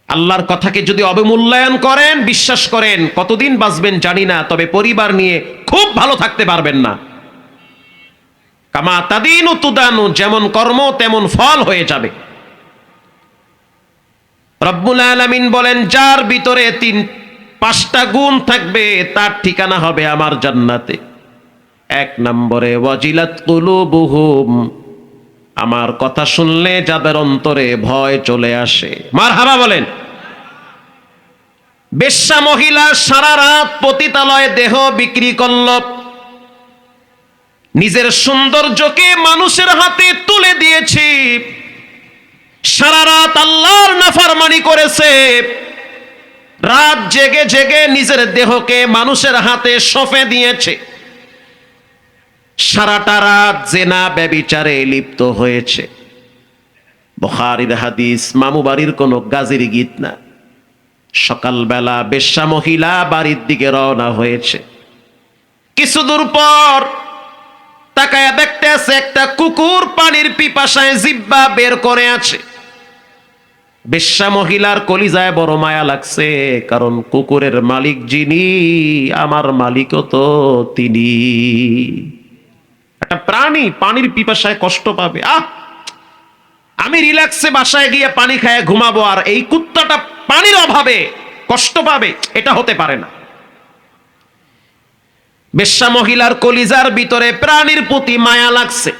আল্লাহর কথাকে যদি অবমূল্যায়ন করেন, বিশ্বাস করেন কতদিন বাঁচবেন জানি না, তবে পরিবার নিয়ে খুব ভালো থাকতে পারবেন না। কামা তাদিনু তুদানু, যেমন কর্ম তেমন ফল হয়ে যাবে। রব্বুল আলামিন বলেন, যার ভিতরে 5টা গুণ থাকবে তার ঠিকানা হবে আমার জান্নাতে। 1 নম্বরে ওয়াজিলাত কুলুবুহুম, আমার কথা শুনলে যাদের অন্তরে ভয় চলে আসে। মারহাবা বলেন। বেশ্যা মহিলা সারা রাত পতিতালয়ে দেহ বিক্রি করল, নিজের সৌন্দর্যকে মানুষের হাতে তুলে দিয়েছে, সারা রাত আল্লাহর নাফরমানি করেছে, রাত জেগে জেগে নিজের দেহকে মানুষের হাতে সঁপে দিয়েছে, সারাটা রাত জেনা ব্যভিচারে লিপ্ত হয়েছে। বুখারীর হাদিস, মামু বাড়ির কোন গাজীর গীত না। সকালবেলা বেশ্যা মহিলা বাড়ির দিকে রওনা হয়েছে। কিছু দূর পর তাকায়া দেখতে আছে একটা কুকুর পানির পিপাসায় জিহ্বা বের করে আছে। বেশ্যা মহিলার কলিজায় বড় মায়া লাগছে, কারণ কুকুরের মালিক যিনি, আমার মালিকও তো তিনি। একটা প্রাণী পানির পিপাসায় কষ্ট পাবে, আমি রিল্যাক্সে বাসায় গিয়ে পানি খায় ঘুমাবো, আর এই কুত্তাটা পানির অভাবে কষ্ট পাবে, এটা হতে পারে না। বেশ্যা মহিলার কলিজার ভিতরে প্রাণীর প্রতি মায়া লাগছে।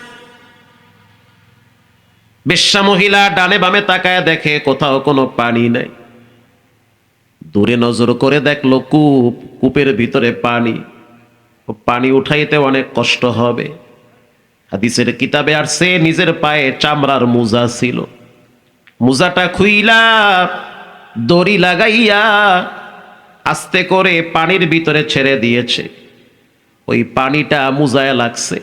বেশ্যা মহিলা ডানে বামে তাকায় দেখে কোথাও কোনো পানি নাই। দূরে নজর করে দেখলো কূপ, কূপের ভিতরে পানি। পানি উঠাইতে অনেক কষ্ট হবে। হাদিসের কিতাবে আসছে নিজের পায়ে চামড়ার মোজা ছিল, মোজাটা খুইলা দড়ি লাগাইয়া আস্তে করে পানির ভিতরে ছেড়ে দিয়েছে। ওই পানিটা মোজায় লাগছে,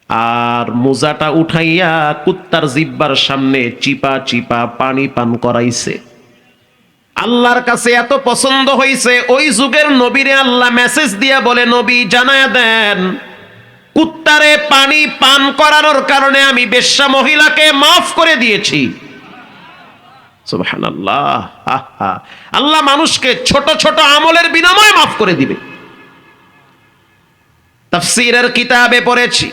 আর মোজাটা উঠাইয়া কুত্তার জিব্বার সামনে চিপা চিপা পানি পান করাইছে। আল্লাহর কাছে এত পছন্দ হইছে, ওই যুগের নবীরে আল্লাহ মেসেজ দিয়া বলে, নবী জানায়া দেন, কুত্তারে পানি পান করানোর কারণে আমি বেশ্যা মহিলাকে মাফ করে দিয়েছি। সুবহানাল্লাহ। আল্লাহ মানুষকে ছোট ছোট আমলের বিনিময়ে মাফ করে দিবে। তাফসীরের কিতাবে পড়েছি,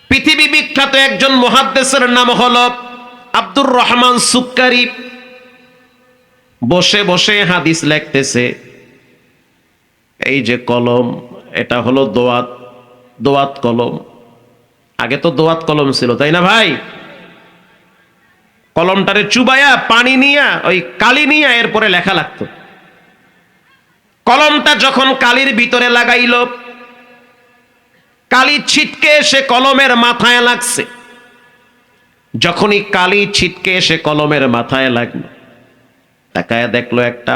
পৃথিবী বিখ্যাত একজন মুহাদ্দিসের নাম হলো আব্দুর রহমান সুক্কারি। বসে বসে হাদিস লিখতেছে। এই যে কলম, এটা হলো দোয়াত, দোয়াত কলম। আগে তো দোয়াত কলম ছিল, তাই না ভাই? কলমটারে চুবায়া পানি নিয়া ওই কালি নিয়া এরপরে লেখা লাগতো। কলমটা যখন কালির ভিতরে লাগাইল, কালি ছিটকে এসে কলমের মাথায় লাগছে। যখনই কালি ছিটকে এসে কলমের মাথায় লাগলো, তাকায় দেখলো একটা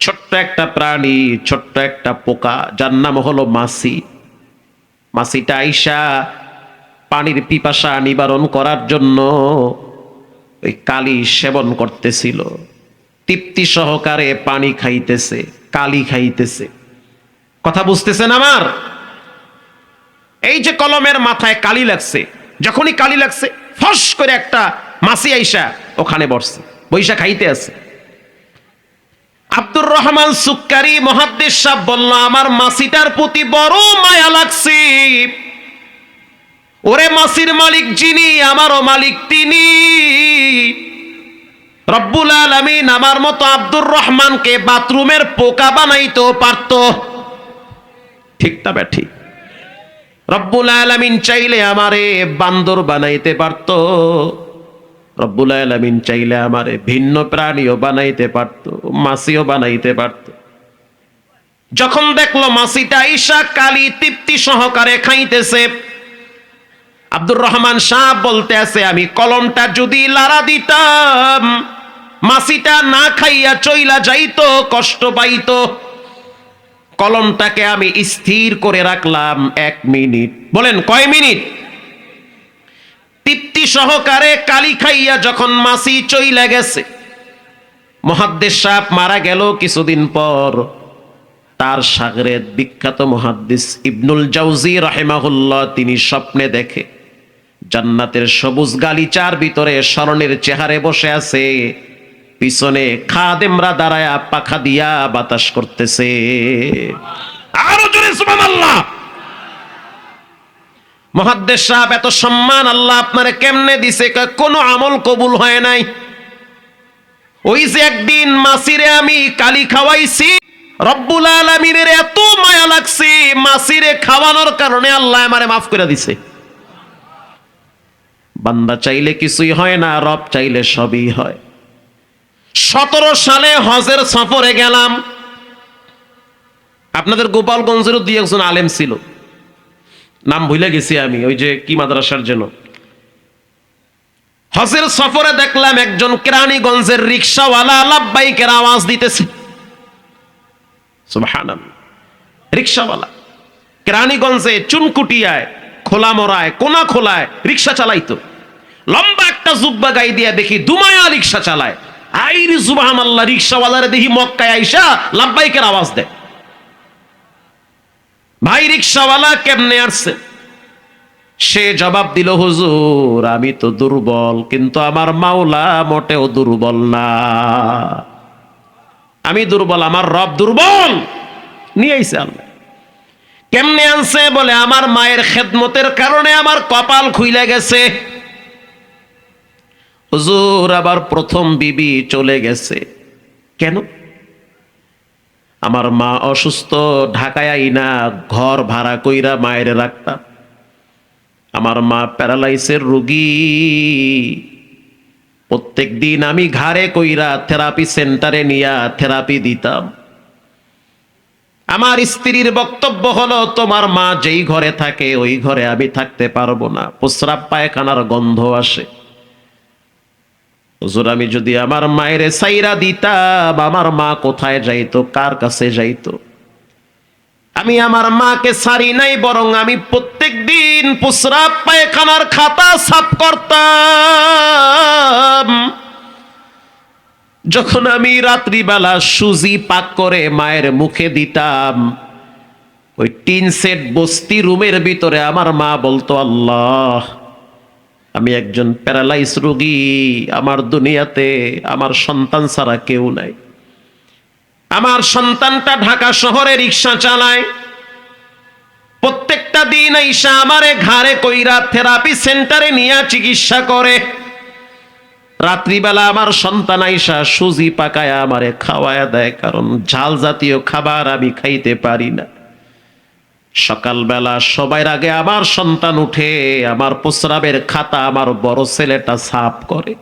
ছোট্ট একটা প্রাণী, ছোট্ট একটা পোকা, যার নাম হলো মাছি। মাছিটা আইসা পানির পিপাসা নিবারণ করার জন্য ওই কালি সেবন করতেছিল, তৃপ্তি সহকারে পানি খাইতেছে, কালি খাইতেছে। কথা বুঝতেছেন আমার? এই যে কলমের মাথায় কালি লাগছে, যখনই কালি লাগছে ফস করে একটা মাছি আইসা ওখানে বসছে, বৈশা খাইতে আছে। আব্দুর রহমান সুক্কারি মুহাদ্দিস সাহেব বলল, আমার মাছিটার প্রতি বড় মায়া লাগছে। ওরে মাছির মালিক যিনি, আমারও মালিক তিনি। রব্বুল আলামিন আমার মতো আব্দুর রহমানকে বাথরুমের পোকা বানাইতেও পারত, ঠিক না ব্যাঠি? রব্বুল আলামিন চাইলে আমারে বান্দর বানাইতে পারত, রব্বুল আলামিন চাইলে আমারে ভিন্ন প্রাণীও বানাইতে পারত, মাছিও বানাইতে পারত। যখন দেখলো মাছিটা ঈশা কালি তৃপ্তি সহকারে খাইতেছে, আব্দুর রহমান সাহেব বলতে আছে, আমি কলমটা যদি লাড়া দিতাম, মাছিটা না খাইয়া চইলা যাইতো, কষ্ট পাইতো। কলমটাকে আমি স্থির করে রাখলাম 1 মিনিট। বলেন কয় মিনিট? তৃপ্তি সহকারে কালি খাইয়া যখন মাছি চইলা গেছে, মুহাদ্দিস সাহেব মারা গেল কিছুদিন পর। তার শাগরেদ বিখ্যাত মুহাদ্দিস ইবনুল জাওজি রাহিমাহুল্লাহ, তিনি স্বপ্নে দেখে জান্নাতের সবুজ গালিচার ভিতরে স্বর্ণের চেহারে বসে আছে, পিছনে খাদেমরা দাঁড়ায়া পাখা দিয়া বাতাস করতেছে। আরো জোরে সুবহানাল্লাহ। মুহাদ্দিস সাহেব, এত সম্মান আল্লাহ আপনারে কেমনে দিছে? কোনো আমল কবুল হয় নাই। ওই যে একদিন মাছিরে আমি কালি খাওয়াইছি, রব্বুল আলামিনের এত মায়া লাগছে, মাছিরে খাওয়ানোর কারণে আল্লাহ আমারে মাফ করে দিছে। বান্দা চাইলে কিছুই হয় না, রব চাইলে সবই হয়। 17 সালে হজের সফরে গেলাম। আপনাদের গোপালগঞ্জেরও 2-1 আলেম ছিল, নাম ভুলে গেছি আমি, ওই যে কি মাদ্রাসার জন্য। হজের সফরে দেখলাম একজন কেরানীগঞ্জের রিকশাওয়ালা লাব্বাইকের আওয়াজ দিতেছে। সুবহানাল্লাহ। রিকশাওয়ালা কেরানীগঞ্জে চুনকুটিয়ায়, খোলামরায়, কোনা খোলায় রিকশা চালাইতো। লম্বা একটা জুব্বা গাই দিয়া দেখি দুমায়া রিকশা চালায়। আইরে সুবহানাল্লাহ, রিকশাওয়ালারে দেখি মক্কায় আইসা লাব্বাইকের আওয়াজ দেয়। ভাই রিকশাওয়ালা কেমনে আসছে? সে জবাব দিল, হুজুর আমি তো দুর্বল, কিন্তু আমার মাওলা মোটেও দুর্বল না। আমি দুর্বল, আমার রব দুর্বল। নিয়ে আইছে আল্লাহ। কেমনে আনছে? বলে আমার মায়ের খেদমতের কারণে আমার কপাল খুইলে গেছে। হুজুর আবার প্রথম বিবি চলে গেছে। কেন? আমার মা অসুস্থ, ঢাকায় আইনা ঘর ভাড়া কইরা মায়ের রাখতাম। আমার মা প্যারালাইসের রোগী, প্রত্যেক দিন আমি ঘাড়ে কইরা থেরাপি সেন্টারে নিয়া থেরাপি দিতাম। আমার স্ত্রীর বক্তব্য হলো, তোমার মা যেই ঘরে থাকে ওই ঘরে আমি থাকতে পারবো না, প্রস্রাব পায়খানার গন্ধ আসে। হুজুর আমি যদি আমার মায়ের সাইরা দিতাম, আমার মা কোথায় যাইতো, কার কাছে যাইতো? আমি আমার মাকে ছাড়ি নাই, বরং আমি প্রত্যেক দিন প্রস্রাব পায়খানার খাতা সাফ করতাম। যখন আমি রাত্রিবেলা সুজি পাক করে মায়ের মুখে দিতাম, ওই টিন সেট বস্তি রুমের ভিতরে আমার মা বলতো, আল্লাহ আমি একজন প্যারালাইজ রোগী, আমার দুনিয়াতে আমার সন্তান ছাড়া কেউ নাই। আমার সন্তানটা ঢাকা শহরে রিক্সা চালায়, প্রত্যেকটা দিন আইসা আমারে ঘাড়ে কইরা থেরাপি সেন্টারে নিয়ে চিকিৎসা করে। রাত্রিবেলা আমার সন্তান আইসা সুজি পাকায় আমারে খাওয়ায়া দেয়, কারণ ঝাল জাতীয় খাবার আমি খাইতে পারি না। সকালবেলা সবার আগে আমার সন্তান উঠে আমার প্রস্রাবের খাতা আমার বড় ছেলেটা সাফ করে।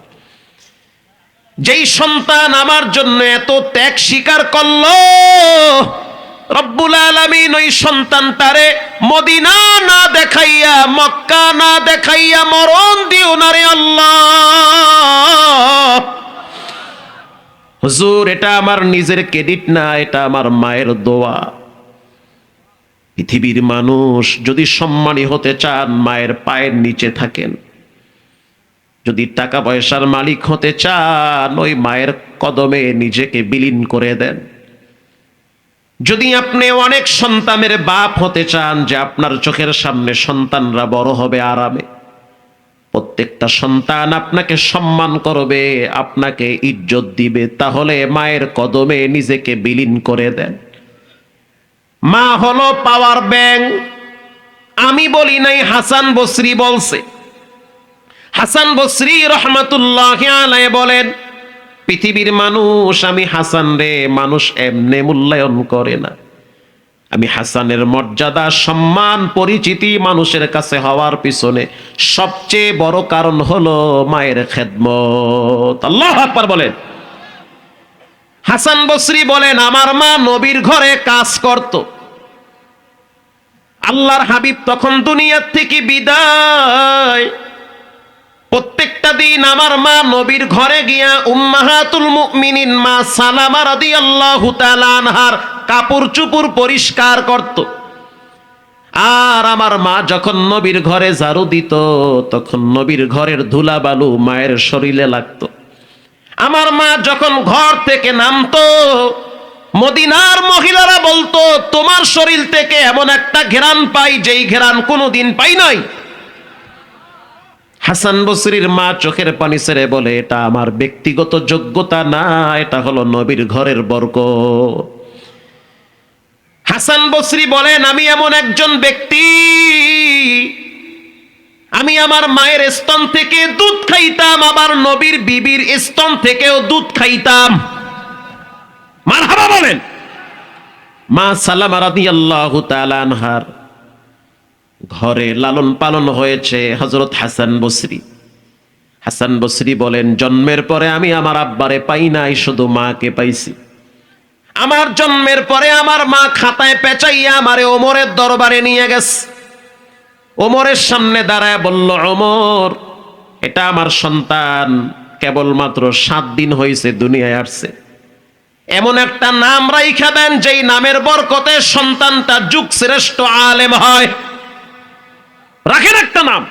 যেই সন্তান আমার জন্য এত ত্যাগ স্বীকার করলো, রব্বুল আলামিন ওই সন্তানটারে মদিনা না দেখাইয়া, মক্কা না দেখাইয়া মরণ দিও না রে আল্লাহ। হুজুর এটা আমার নিজের ক্রেডিট না, এটা আমার মায়ের দোয়া। পৃথিবীর মানুষ যদি সম্মানী হতে চান, মায়ের পায়ের নিচে থাকেন। যদি টাকা পয়সার মালিক হতে চান, ওই মায়ের কদমে নিজেকে বিলীন করে দেন। যদি আপনি অনেক সন্তানের বাপ হতে চান, যে আপনার চোখের সামনে সন্তানরা বড় হবে আরামে, প্রত্যেকটা সন্তান আপনাকে সম্মান করবে, আপনাকে ইজ্জত দিবে, তাহলে মায়ের কদমে নিজেকে বিলীন করে দেন। মা হলো পাওয়ার ব্যাংক। আমি বলি নাই, হাসান বসরি বলছে। হাসান বসরি রহমাতুল্লাহি আলাইহি বলেন, পৃথিবীর মানুষ আমি হাসান রে মানুষ এমনে মূল্যায়ন করে না। আমি হাসানের মর্যাদা, সম্মান, পরিচিতি মানুষের কাছে হওয়ার পিছনে সবচেয়ে বড় কারণ হলো মায়ের খেদমত। আল্লাহু আকবার বলেন। হাসান বসরি বলেন, আমার মা নবীর ঘরে কাজ করত। আল্লাহর হাবিব তখন দুনিয়ার থেকে বিদায়। প্রত্যেকটা দিন আমার মা নবীর ঘরে গিয়া উম্মাহাতুল মুমিনিন মা সালামা রাদিয়াল্লাহু তাআলা আনহার কাপড় চুপড় পরিষ্কার করত। আর আমার মা যখন নবীর ঘরে ঝাড়ু দিত, তখন নবীর ঘরের ধুলাবালু মায়ের শরীরে লাগতো। আমার মা যখন ঘর থেকে নামতো, মদিনার মহিলারা বলতো, তোমার শরীর থেকে এমন একটা ঘ্রাণ পাই, যেই ঘ্রাণ কোনোদিন পাই নাই। হাসান বসরির মা চোখের পানি ছেড়ে বলে, এটা আমার ব্যক্তিগত যোগ্যতা না, এটা হলো নবীর ঘরের বরকত। হাসান বসরি বলেন, আমি এমন একজন ব্যক্তি, আমি আমার মায়ের স্তন থেকে দুধ খাইতাম, আমার নবীর বিবির স্তন থেকেও দুধ খাইতাম। মারহাবা বলেন। মা সালামা রাদিয়াল্লাহু তাআলা আনহার ঘরে লালন পালন হয়েছে হযরত হাসান বসরি। হাসান বসরি বলেন, জন্মের পরে আমি আমার আব্বারে পাই নাই, শুধু মাকে পাইছি। আমার জন্মের পরে আমার মা খাতায় পেঁচাইয়া আমারে ওমরের দরবারে নিয়ে গেছে। ওমরের সামনে দাঁড়ায় বলল, ওমর এটা আমার সন্তান, কেবলমাত্র 7 দিন হয়েছে দুনিয়ায় আসছে। এমন একটা নাম রাইখা দেন যেই নামের বরকতে সন্তানটা যুগ শ্রেষ্ঠ আলেম হয়। রাখেন একটা নাম।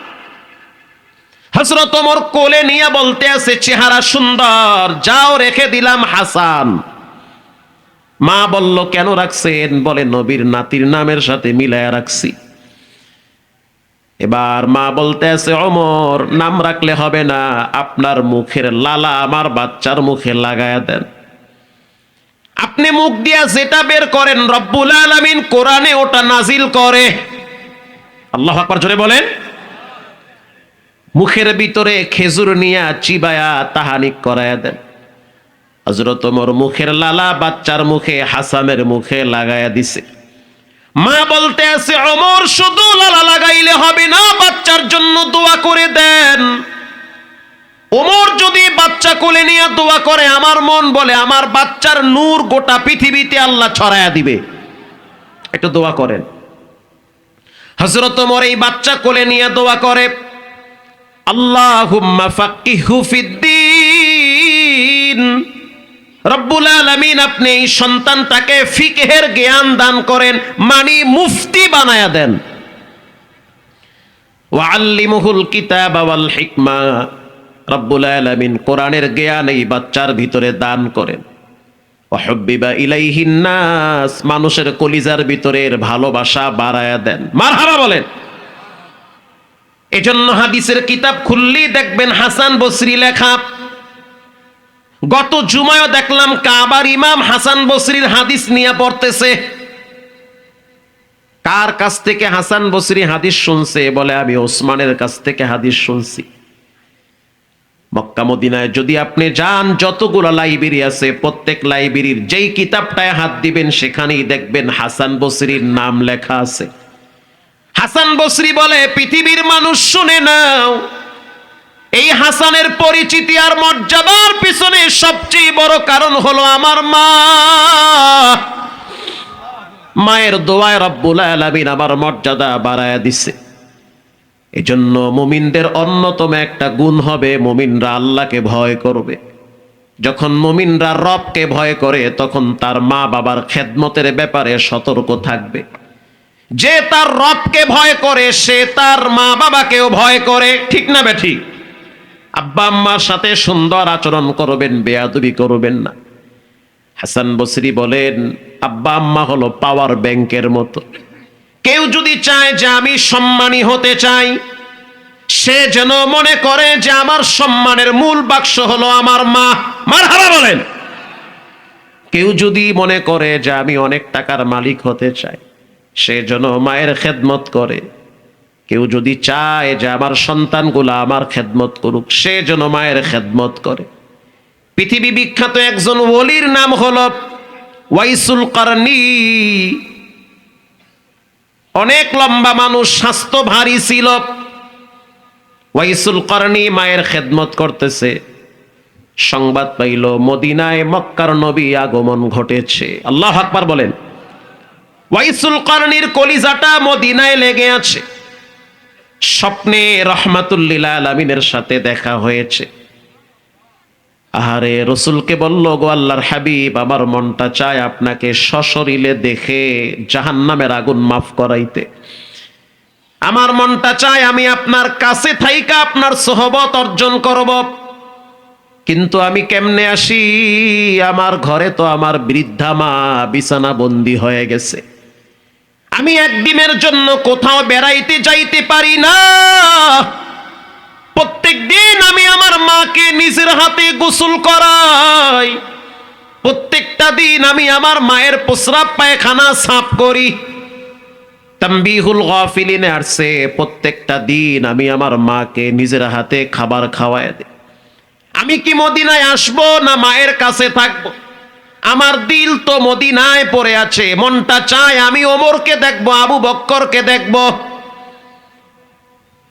হযরত ওমর কোলে নিয়ে বলতে আছে, চেহারা সুন্দর, যাও রেখে দিলাম হাসান। মা বলল, কেন রাখছেন? বলে, নবীর নাতির নামের সাথে মিলায়া রাখছি। এবার মা বলতে আছে, ওমর নাম রাখলে হবে না, আপনার মুখের লালা আমার বাচ্চার মুখে লাগায়া দেন। আপনি মুখ দিয়া যেটা বের করেন রব্বুল আলামিন কোরআনে ওটা নাজিল করে। আল্লাহু আকবার, জোরে বলেন। মুখের ভিতরে খেজুর নিয়া চিবায়া তাহানিক করায়া দেন। হযরত ওমর মুখের লালা বাচ্চার মুখে, হাসানের মুখে লাগায়া দিছে। মা বলতে আছে, ওমর শুধু লালা লাগাইলে হবে না, বাচ্চার জন্য দোয়া করে দেন। ওমর যদি বাচ্চা কোলে নিয়ে দোয়া করে, আমার মন বলে আমার বাচ্চার নূর গোটা পৃথিবীতে আল্লাহ ছড়ায়া দিবে। একটু দোয়া করেন। হযরত ওমর এই বাচ্চা কোলে নিয়ে দোয়া করে, আল্লাহুম্মা ফাক্কিহু ফিদ্দীন। রব্বুল আলামিন আপনি এই সন্তানটাকে ফিকহের জ্ঞান দান করেন, মানে মুফতি বানায়া দেন। ওয়া আল্লিমুহুল কিতাবা ওয়াল হিকমা। রব্বুল আলামিন কোরআনের জ্ঞান এই বাচ্চার ভিতরে দান করেন। ওয়া হুব্বিবা ইলাইহিন নাস, মানুষের কলিজার ভিতরে ভালোবাসা বাড়ায়া দেন। মারহাবা বলেন। এজন্য হাদিসের কিতাব খুললেই দেখবেন হাসান বসরি লেখা। গত জুমায় দেখলাম কাবার ইমাম হাসান বসরির হাদিস নিয়ে পড়তেছে। কার কাছ থেকে হাসান বসরি হাদিস শুনছে? বলে আমি ওসমানের কাছ থেকে হাদিস শুনছি। মক্কা মদিনায় যদি আপনি যান, যতগুলো লাইব্রেরি আছে প্রত্যেক লাইব্রেরির যেই কিতাবটায় হাত দিবেন সেখানেই দেখবেন হাসান বসরির নাম লেখা আছে। হাসান বসরি বলে, পৃথিবীর মানুষ শুনে নাও, এই হাসানের পরিচিতি আর মর্যাদার পিছনে সবচেয়ে বড় কারণ হলো আমার মা। মায়ের দোয়ায় রব্বুল আলামিন আমার মর্যাদা বাড়ায়া দিছে। এজন্য মুমিনদের অন্যতম একটা গুণ হবে মুমিনরা আল্লাহকে ভয় করবে। যখন মুমিনরা রবকে ভয় করে তখন তার মা বাবার খেদমতের ব্যাপারে সতর্ক থাকবে। যে তার রবকে ভয় করে সে তার মা বাবাকেও ভয় করে, ঠিক না বেঠিক? আব্বা আম্মার সাথে সুন্দর আচরণ করবেন, বেয়াদবি করবেন না। হাসান বসরি বলেন, আব্বা আম্মা হলো পাওয়ার ব্যাংকের মতো। কেউ যদি চায় যে আমি সম্মানী হতে চাই, সে যেন মনে করে যে আমার সম্মানের মূল বাক্স হলো আমার মা। মারহাবা বলেন। কেউ যদি মনে করে যে আমি অনেক টাকার মালিক হতে চাই, সে যেন মায়ের খেদমত করে। কেউ যদি চায় যে আমার সন্তানগুলা আমার খেদমত করুক, সে যেন মায়ের খেদমত করে। পৃথিবী বিখ্যাত একজন ওলির নাম হলো ওয়াইসুল কারনি। অনেক লম্বা মানুষ, স্বাস্থ্য ভারী ছিল। ওয়াইসুল কারনি মায়ের খেদমত করতেছে। সংবাদ পাইল মদিনায় মক্কার নবী আগমন ঘটেছে। আল্লাহু আকবার বলেন। ওয়াইসুল কারনির কলিজাটা মদিনায় লেগে আছে। স্বপ্নে রহমাতুল লিল আলামিনের সাথে দেখা হয়েছে। আহারে, রসুলকে বলল, গো আল্লাহর হাবিব, আমার মনটা চায় আপনাকে সশরীরে দেখে জাহান্নামের আগুন মাফ করাইতে। আমার মনটা চায় আমি আপনার কাছে থাইকা আপনার সোহবত অর্জন করব। কিন্তু আমি কেমনে আসি? আমার ঘরে তো আমার বৃদ্ধা মা বিছানা বন্দী হয়ে গেছে। আমি একদিনের জন্য কোথাও বেড়াইতে যাইতে পারি না। প্রত্যেক দিন আমি আমার মাকে নিজের হাতে গোসল করাই। প্রত্যেকটা দিন আমি আমার মায়ের প্রস্রাব পায়খানা সাফ করি। তানবীহুল গাফিলিনে আসছে, প্রত্যেকটা দিন আমি আমার মাকে নিজের হাতে খাবার খাওয়ায় দিই। আমি কি মদিনায় আসবো না মায়ের কাছে থাকবো? আমার দিল তো মদিনায় পড়ে আছে। মনটা চায় আমি ওমরকে দেখবো, আবু বক্করকে দেখবো।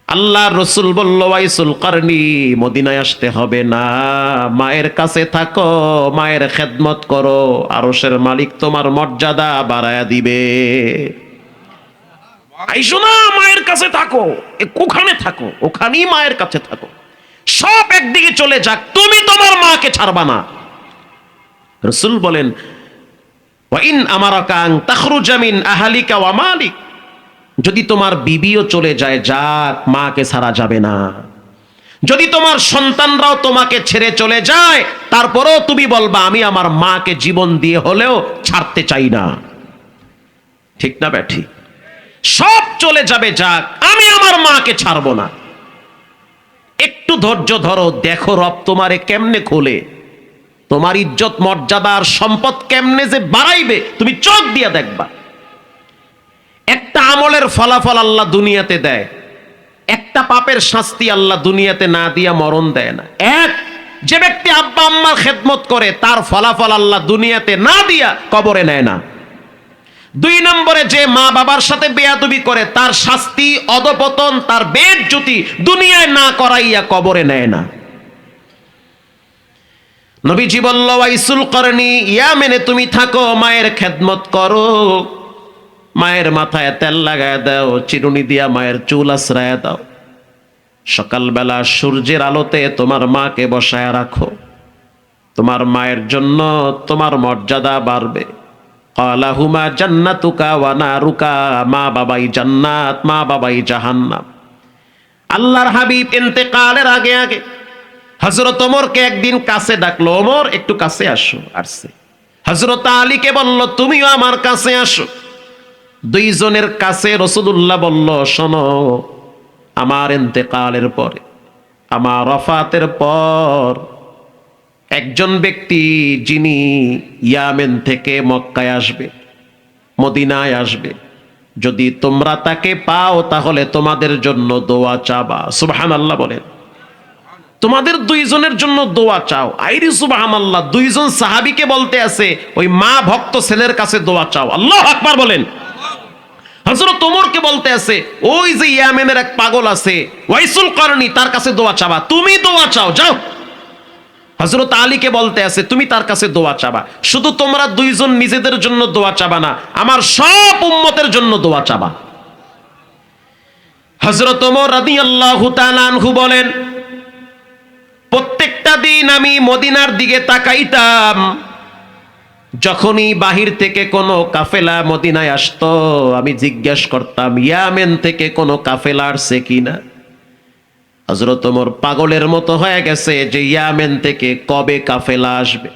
আল্লাহ রসুল বলল, ওয়াইসুল কারনি, মদিনায় আসতে হবে না, মায়ের কাছে থাকো, মায়ের খেদমত করো, আরশের মালিক তোমার মর্যাদা বাড়ায়া দিবে। আইসো না, মায়ের কাছে থাকো, ওখানে থাকো, ওখানেই মায়ের কাছে থাকো। সব একদিকে চলে যাক, তুমি তোমার মাকে ছাড়বা না। রসুল বলেন, ওয়া ইন আমারাকা আন তাখরুজা মিন আহলিকা ওয়া মালিক, যদি তোমার বিবিও চলে যায়, যাক, মাকে ছাড়া যাবে না। যদি তোমার সন্তানরাও তোমাকে ছেড়ে চলে যায়, তারপরেও তুমি বলবা আমি আমার মাকে জীবন দিয়ে হলেও ছাড়তে চাই না। ঠিক না ব্যাঠি? সব চলে যাবে, যাক, আমি আমার মাকে ছাড়বো না। একটু ধৈর্য ধরো, দেখো রব তোমারে কেমনে খোলে, তোমার ইজ্জত মর্যাদা আর সম্পদ কেমনে যে বাড়াইবে, তুমি চোখ দিয়া দেখবা। একটা আমলের ফলাফল আল্লাহ দুনিয়াতে দেয়, একটা পাপের শাস্তি আল্লাহ দুনিয়াতে না দিয়া মরণ দেয় না। এক, যে ব্যক্তি আব্বা আম্মার খেদমত করে তার ফলাফল আল্লাহ দুনিয়াতে না দিয়া কবরে নেয় না। দুই নম্বরে, যে মা বাবার সাথে বেয়াদবি করে তার শাস্তি, অধপতন, তার বেইজ্জতি দুনিয়ায় না করাইয়া কবরে নেয় না। নবীজি বলল, ওয়াইসুল করনি, ইয়ামেনে তুমি থাকো, মায়ের খেদমত করো, মায়ের মাথায় তেল লাগায় দাও, চিরুনি দিয়া মায়ের চুল আশ্রায় দাও, সকালবেলা সূর্যের আলোতে তোমার মাকে বসায় রাখো, তোমার মায়ের জন্য তোমার মর্যাদা বাড়বে। কালাহুমা জান্নাতুকা ওয়া নারুকা, মা বাবাই জান্নাত, মা বাবাই জাহান্নাম। আল্লাহর হাবিব ইন্তেকালের আগে আগে হযরত ওমরকে একদিন কাছে ডাকলো, ওমর একটু কাছে আসো। আসছে। হযরত আলীকে বলল, তুমিও আমার কাছে আসো। দুইজনের কাছে রাসূলুল্লাহ বলল, শোনো, আমার ইন্তেকালের পরে, আমার ওয়াফাতের পর একজন ব্যক্তি যিনি ইয়ামেন থেকে মক্কায় আসবে, মদিনায় আসবে, যদি তোমরা তাকে পাও তাহলে তোমাদের জন্য দোয়া চাবা। সুবহানাল্লাহ বলেন। তোমাদের দুইজনের জন্য দোয়া চাও। আইরি সুবহানাল্লাহ, দুইজন সাহাবীকে বলতে আছে ওই মা ভক্ত ছেলের কাছে দোয়া চাও। আল্লাহু আকবার বলেন। হযরত ওমরকে বলতে আছে ওই যে ইয়ামেনের এক পাগল আছে ওয়াইসুল করনি, তার কাছে দোয়া চাবা, তুমি দোয়া চাও, যাও। হযরত আলীকে বলতে আছে তুমি তার কাছে দোয়া চাবা। শুধু তোমরা দুইজন নিজেদের জন্য দোয়া চাবা না, আমার সব উম্মতের জন্য দোয়া চাবা। হযরত ওমর রাদিয়াল্লাহু তাআলা আনহু বলেন, প্রত্যেকটা দিন আমি মদিনার দিকে তাকাইতাম, যখনই বাহির থেকে কোনো কাফেলা মদিনায় আসতো আমি জিজ্ঞেস করতাম ইয়ামেন থেকে কোনো কাফেলা আসছে কিনা। হযরত ওমর পাগলের মতো হয়ে গেছে যে ইয়ামেন থেকে কবে কাফেলা আসবে।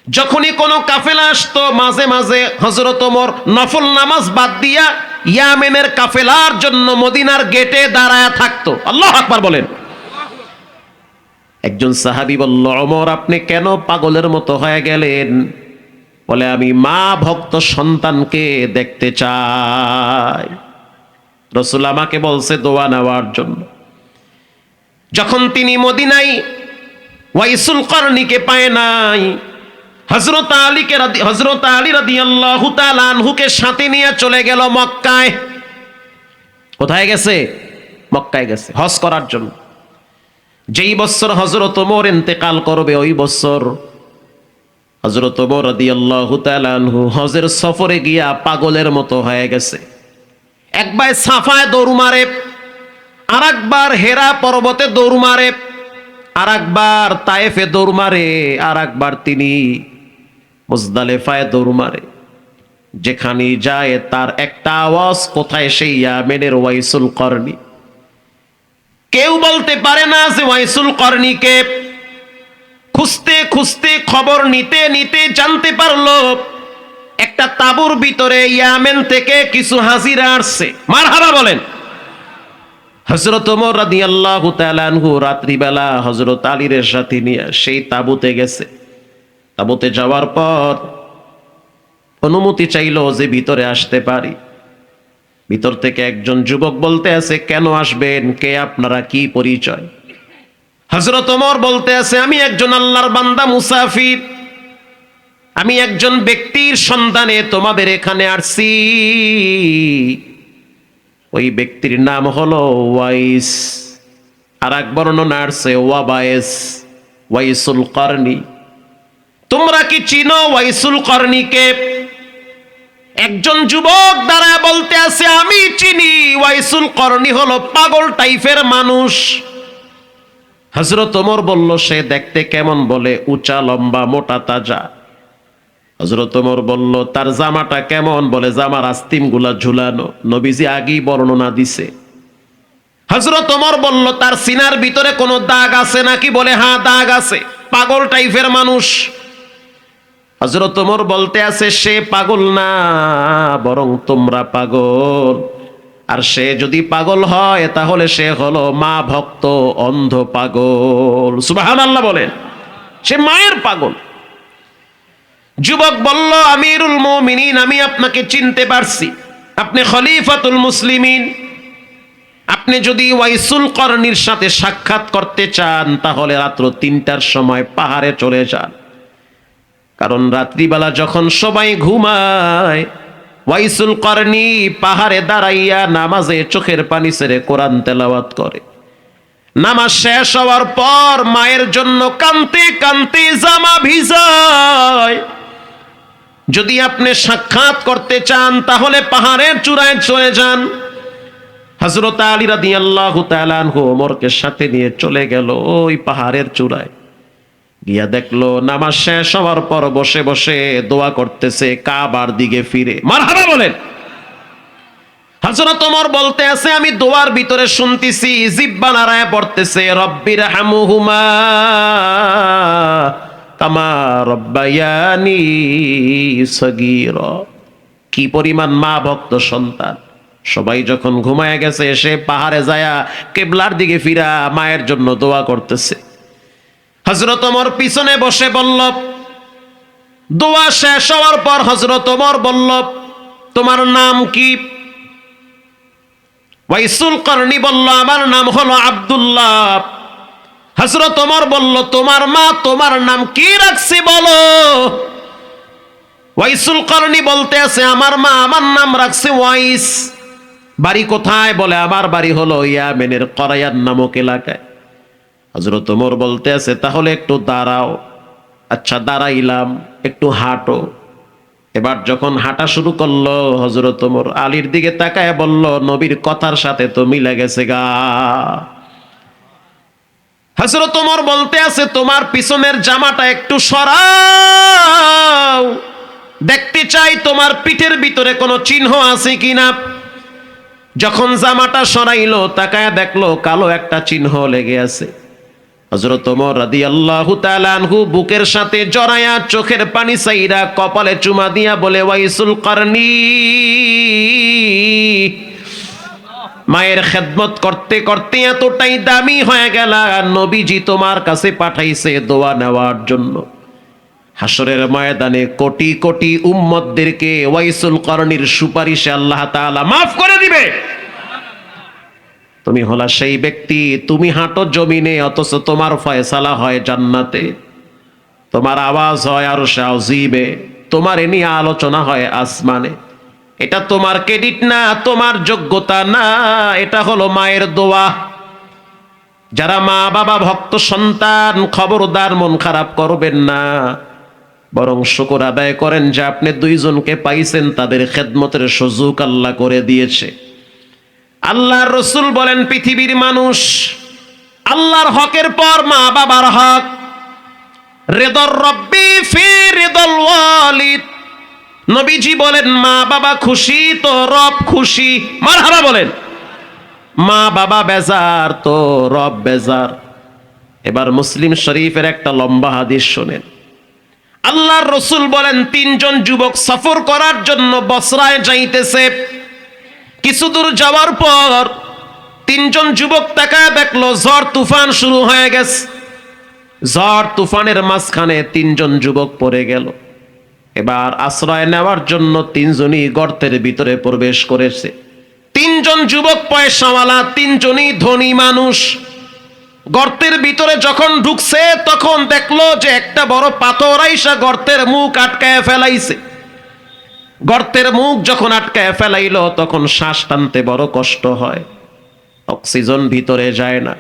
যখনই কোনো কাফেলা আসতো মাঝে মাঝে হযরত ওমর নফল নামাজ বাদ দিয়া ইয়ামেনের কাফেলার জন্য মদিনার গেটে দাঁড়ায় থাকতো। আল্লাহু আকবার বলেন। একজন সাহাবী বলল, ওমর আপনি কেন পাগলের মতো হয়ে গেলেন? বলে, আমি মা ভক্ত সন্তানকে দেখতে চাই, রাসূল আমাকে বলছে দোয়া নেওয়ার জন্য। যখন তিনি মদিনায় ওয়াইসুল করনিকে পায় নাই, হযরত আলী রাদিয়াল্লাহু তাআলা আনহুকে সাথে নিয়ে চলে গেল মক্কায়। কোথায় গেছে? মক্কায় গেছে হজ করার জন্য। যেই বছর হযরত ওমর ইন্তেকাল করবে ওই বছর হযরত ওমর রাদিয়াল্লাহু তাআলা আনহু হজের সফরে গিয়া পাগলের মতো হয়ে গেছে। একবার সাফায় দৌড় মারে, আরেকবার হেরা পর্বতে দৌড় মারে, আরেকবার তায়েফে দৌড় মারে, আরেকবার তিনি মুজদালিফায় দৌড় মারে। যেখানে যায় তার একটা আওয়াজ, কোথায় সেই ইয়ামেনের ওয়াইসুল করনি। কেউ বলতে পারে না যে ওয়াইসুল করনিকে। খুঁজতে খুঁজতে খবর নিতে নিতে জানতে পারলো একটা তাঁবুর ভিতরে ইয়ামেন থেকে কিছু হাজিরা আসছে। মারহাবা বলেন। হযরত ওমর রাদিয়াল্লাহু তাআলা আনহু রাত্রিবেলা হযরত আলীর সাথে নিয়ে সেই তাঁবুতে গেছে। তাঁবুতে যাওয়ার পর অনুমতি চাইলো যে ভিতরে আসতে পারি। ভিতর থেকে একজন যুবক বলতে আছে, কেন আসবেন, কে আপনারা, কি পরিচয়? হযরত ওমর বলতে আছে, আমি একজন আল্লাহর বান্দা মুসাফির, আমি একজন ব্যক্তির সন্ধানে তোমাদের এখানে আসছি। ওই ব্যক্তির নাম হলো ওয়াইস, আর এক বর্ণনা আসছে ওয়াবায়েস, ওয়াইসুল করনি। তোমরা কি চিনো ওয়াইসুল করনিকে? একজন যুবক দাঁড়ায় বলতে আছে, আমি চিনি, ওয়াইসুল করনি হলো পাগল টাইপের মানুষ। হযরত ওমর বলল, সে দেখতে কেমন? বলে, উঁচা লম্বা মোটা তাজা। হযরত ওমর বলল, তার জামাটা কেমন? বলে, জামার আস্তিম গুলা ঝুলানো। নবীজি আগেই বর্ণনা দিছে। হযরত ওমর বলল, তার সিনার ভিতরে কোনো দাগ আছে নাকি? বলে, হ্যাঁ দাগ আছে। পাগল টাইপের মানুষ। হযরত ওমর বলতে আছে সে পাগল না, বরং তোমরা পাগল। আর সে যদি পাগল হয় তাহলে সে হলো মা ভক্ত অন্ধ পাগল। সুবহানাল্লাহ বলেন, সে মায়ের পাগল। যুবক বলল, আমিরুল মুমিনিন, আমি আপনাকে চিনতে পারছি, আপনি খলিফাতুল মুসলিমিন। আপনি যদি ওয়াইসুল করনির সাথে সাক্ষাৎ করতে চান তাহলে রাত্র 3টার সময় পাহাড়ে চলে যান, কারণ রাত্রিবেলা যখন সবাই ঘুমায় ওয়াইসুল করনি পাহাড়ে দাঁড়াইয়া নামাজে চোখের পানি ছেড়ে কোরআন তেলাওয়াত করে। নামাজ শেষ হওয়ার পর মায়ের জন্য কাঁদতে কাঁদতে জামা ভিজায়। যদি আপনি সাক্ষাৎ করতে চান তাহলে পাহাড়ের চূড়ায় চলে যান। হযরত আলী রাদিয়াল্লাহু তাআলা আনহু ওমরকে সাথে নিয়ে চলে গেল ওই পাহাড়ের চূড়ায়। গিয়া দেখলো নামাজ শেষ হওয়ার পর বসে বসে দোয়া করতেছে কাবার দিকে ফিরে। মারহাবা বলেন। হযরত ওমর বলতে আছে আমি দোয়ার ভিতরে শুনতেছি জিহ্বা নাড়ায় পড়তেছে রব্বির হামহুমা কামা রব্বায়ানি সগীরা। কি পরিমাণ মা ভক্ত সন্তান। সবাই যখন ঘুমায় গেছে সে পাহাড়ে যায়া কিবলার দিকে ফিরা মায়ের জন্য দোয়া করতেছে। হযরত ওমর পিছনে বসে বলল, দোয়া শেষ হওয়ার পর হযরত ওমর বলল, তোমার নাম কি? ওয়াইসুল করনি বলল, আমার নাম হলো আব্দুল্লাহ। হযরত ওমর বলল, তোমার মা তোমার নাম কি রাখছে বলো? ওয়াইসুল করনি বলতে আছে আমার মা আমার নাম রাখছে ওয়াইস। বাড়ি কোথায়? বলে আমার বাড়ি হলো ইয়ামেনের করায়ান নামক এলাকায়। হযরত ওমর বলতে আছে তাহলে একটু দাঁড়াও। আচ্ছা দাঁড়াইলাম, একটু হাঁটো। এবার যখন হাঁটা শুরু করলো হযরত ওমর আলীর দিকে তাকায় বলল, নবীর কথার সাথে তো মিলে গেছে গা। হযরত ওমর বলতে আছে তোমার পিছনের জামাটা একটু সরাও, দেখতে চাই তোমার পিঠের ভিতরে কোনো চিহ্ন আছে কিনা। যখন জামাটা সরাইলো তাকায় দেখলো কালো একটা চিহ্ন লেগে আছে। হযরত ওমর রাদিয়াল্লাহু তাআলা আনহু বুকের সাথে জড়ায়া চোখের পানি ছাইরা কপালে চুমা দিয়া বলে, ওয়াইসুল করনি, মায়ের খেদমত করতে করতে এতটাই দামি হয়ে গেল, নবীজি তোমার কাছে পাঠাইছে দোয়া নেওয়ার জন্য। হাসরের ময়দানে কোটি কোটি উম্মতদেরকে ওয়াইসুল করনির সুপারিশে আল্লাহ তাআলা মাফ করে দিবে। তুমি হলা সেই ব্যক্তি, তুমি হাঁটো জমিনে অথচ তোমার ফয়সালা হয় জান্নাতে, তোমার আওয়াজ হয় আরশে আজিমে, তোমার নিয়ে আলোচনা হয় আসমানে। এটা তোমার ক্রেডিট না, তোমার যোগ্যতা না, এটা হলো মায়ের দোয়া। যারা মা বাবা ভক্ত সন্তান খবরদার মন খারাপ করবেন না, বরং শুকর আদায় করেন যে আপনি দুইজনকে পাইছেন, তাদের খেদমতের সুযোগ আল্লাহ করে দিয়েছে। আল্লাহর রাসূল বলেন পৃথিবীর মানুষ আল্লাহর হকের পর মা বাবার হক। রিদর রব্বি ফি রিদল ওয়ালিদ। নবীজি বলেন মা বাবা খুশি তো রব খুশি। মারহাবা বলেন। মা বাবা বেজার তো রব বেজার। এবার মুসলিম শরীফের একটা লম্বা হাদিস শুনেন। আল্লাহর রাসূল বলেন 3 জন যুবক সফর করার জন্য বসরায় যাইতেছে। কিছু দূর যাওয়ার পর 3 জন যুবক তাকায় দেখলো ঝড় তুফান শুরু হয়ে গেছে। ঝড় তুফানের মাঝখানে 3 জন যুবক পড়ে গেল। এবার আশ্রয় নেওয়ার জন্য 3 জনই গর্তের ভিতরে প্রবেশ করেছে। 3 জন যুবক পয়সাওয়ালা, 3 জনই ধনী মানুষ। গর্তের ভিতরে যখন ঢুকছে তখন দেখলো যে একটা বড় পাথর আইসা গর্তের মুখ আটকায় ফেলাইছে। গর্তের মুখ যখন আটকায় ফেলাইলো তখন শ্বাস টানতে বড় কষ্ট হয়, অক্সিজেন ভিতরে যায় না।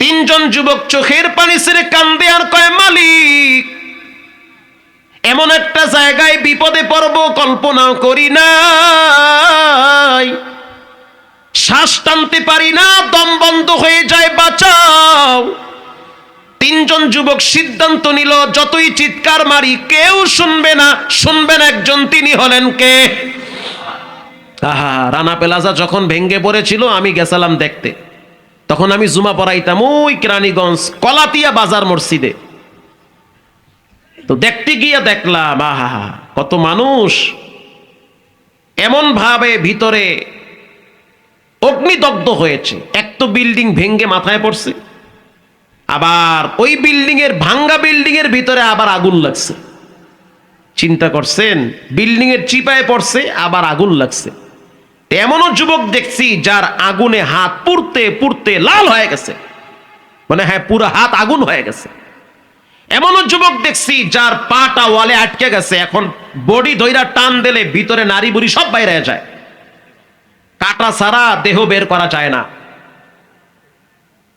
3 জন যুবক চোখের পানি ছেড়ে কান্দে আর কয়, মালিক এমন একটা জায়গায় বিপদে পড়ব কল্পনাও করি নাই, শ্বাস টানতে পারি না, দম বন্ধ হয়ে যায়, বাঁচাও। 3 জন যুবক সিদ্ধান্ত নিল যতই চিৎকার মারি কেউ শুনবে না, শুনবেন একজন, তিনি হলেন কে? রানা প্লাজা যখন ভেঙ্গে পড়েছিল আমি গেছিলাম দেখতে, তখন আমি জুমা পড়াইতাম ওই কেরানীগঞ্জ কলাতিয়া বাজার মসজিদে। তো দেখতে গিয়ে দেখলাম আহা, কত মানুষ এমন ভাবে ভিতরে অগ্নিদগ্ধ হয়েছে। এক তো বিল্ডিং ভেঙ্গে মাথায় পড়ছে, আবার ওই বিল্ডিং এর ভাঙ্গা বিল্ডিং এর ভিতরে আবার আগুন লাগছে। চিন্তা করছেন, বিল্ডিং এর চিপায় পড়ছে, আবার আগুন লাগছে। এমনও যুবক দেখছি যার আগুনে হাত পুড়তে পুড়তে লাল হয়ে গেছে, মানে হ্যাঁ পুরো হাত আগুন হয়ে গেছে। এমনও যুবক দেখছি যার পাটা ওয়ালে আটকে গেছে, এখন বডি ধইরা টান দিলে ভিতরে নারী বুড়ি সব বাইরে যায়, কাটা ছাড়া দেহ বের করা যায় না।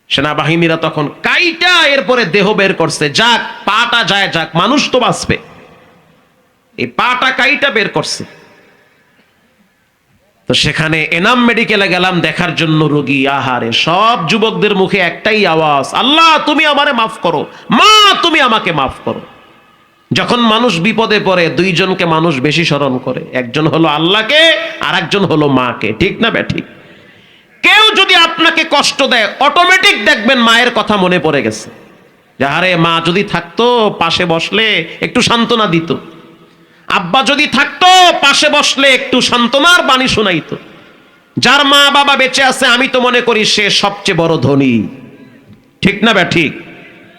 সেনাবাহিনীরা তখন কাইটা এরপরে দেহ বের করছে, যাক পাটা যায় যাক, মানুষ তো বাঁচবে। এই পাটা কাইটা বের করছে। তো সেখানে এনাম মেডিকেলে গেলাম দেখার জন্য রোগী। আহারে, সব যুবকদের মুখে একটাই আওয়াজ, আল্লাহ তুমি আমারে মাফ করো, মা তুমি আমাকে মাফ করো। যখন মানুষ বিপদে পড়ে দুইজনকে মানুষ বেশি স্মরণ করে, একজন হলো আল্লাহকে আর একজন হলো মাকে, ঠিক না ব্যাঠিক? কেউ যদি আপনাকে কষ্ট দেয় অটোমেটিক দেখবেন মায়ের কথা মনে পড়ে গেছে। যাহারে মা যদি থাকতো পাশে বসলে একটু সান্ত্বনা দিত, আব্বা যদি থাকতো পাশে বসলে একটু সান্ত্বনার বাণী শোনাইতো। যার মা বাবা বেঁচে আছে আমি তো মনে করি সে সবচেয়ে বড় ধনী, ঠিক না ব্যাঠিক?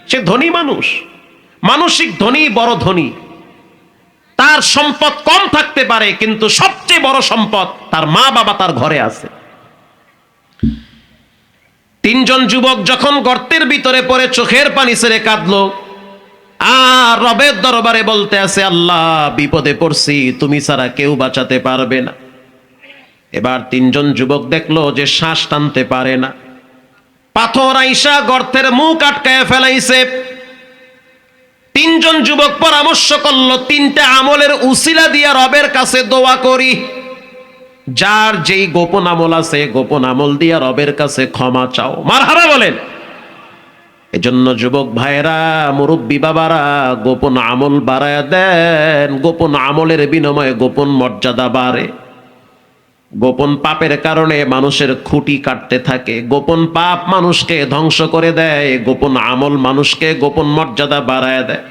সে ধনী মানুষ, মানসিক ধনী, বড় ধনী। তার সম্পদ কম থাকতে পারে কিন্তু সবচেয়ে বড় সম্পদ তার মা বাবা তার ঘরে আছে। তিনজন যুবক যখন গর্তের ভিতরে পড়ে চোখের পানি ছেড়ে কাঁদলো আর রবের দরবারে বলতে আছে, আল্লাহ বিপদে পড়ছি, তুমি ছাড়া কেউ বাঁচাতে পারবে না। এবার তিনজন যুবক দেখলো যে শ্বাস টানতে পারে না, পাথর আইসা গর্তের মুখ আটকায় ফেলাইছে। তিনজন যুবক পরামর্শ করলো, তিনটা আমলের উসিলা দিয়া রবের কাছে দোয়া করি। যার যেই গোপন আমল আছে গোপন আমল দিয়া রবের কাছে ক্ষমা চাও। মারহাবা বলেন। এজন্য যুবক ভাইরা, মুরব্বী বাবারা, গোপন আমল বাড়ায় দেন। গোপন আমলের বিনিময়ে গোপন মর্যাদা বাড়ে। গোপন পাপের কারণে মানুষের খুঁটি কাটতে থাকে, গোপন পাপ মানুষকে ধ্বংস করে দেয়, গোপন আমল মানুষকে গোপন মর্যাদা বাড়ায় দেয়।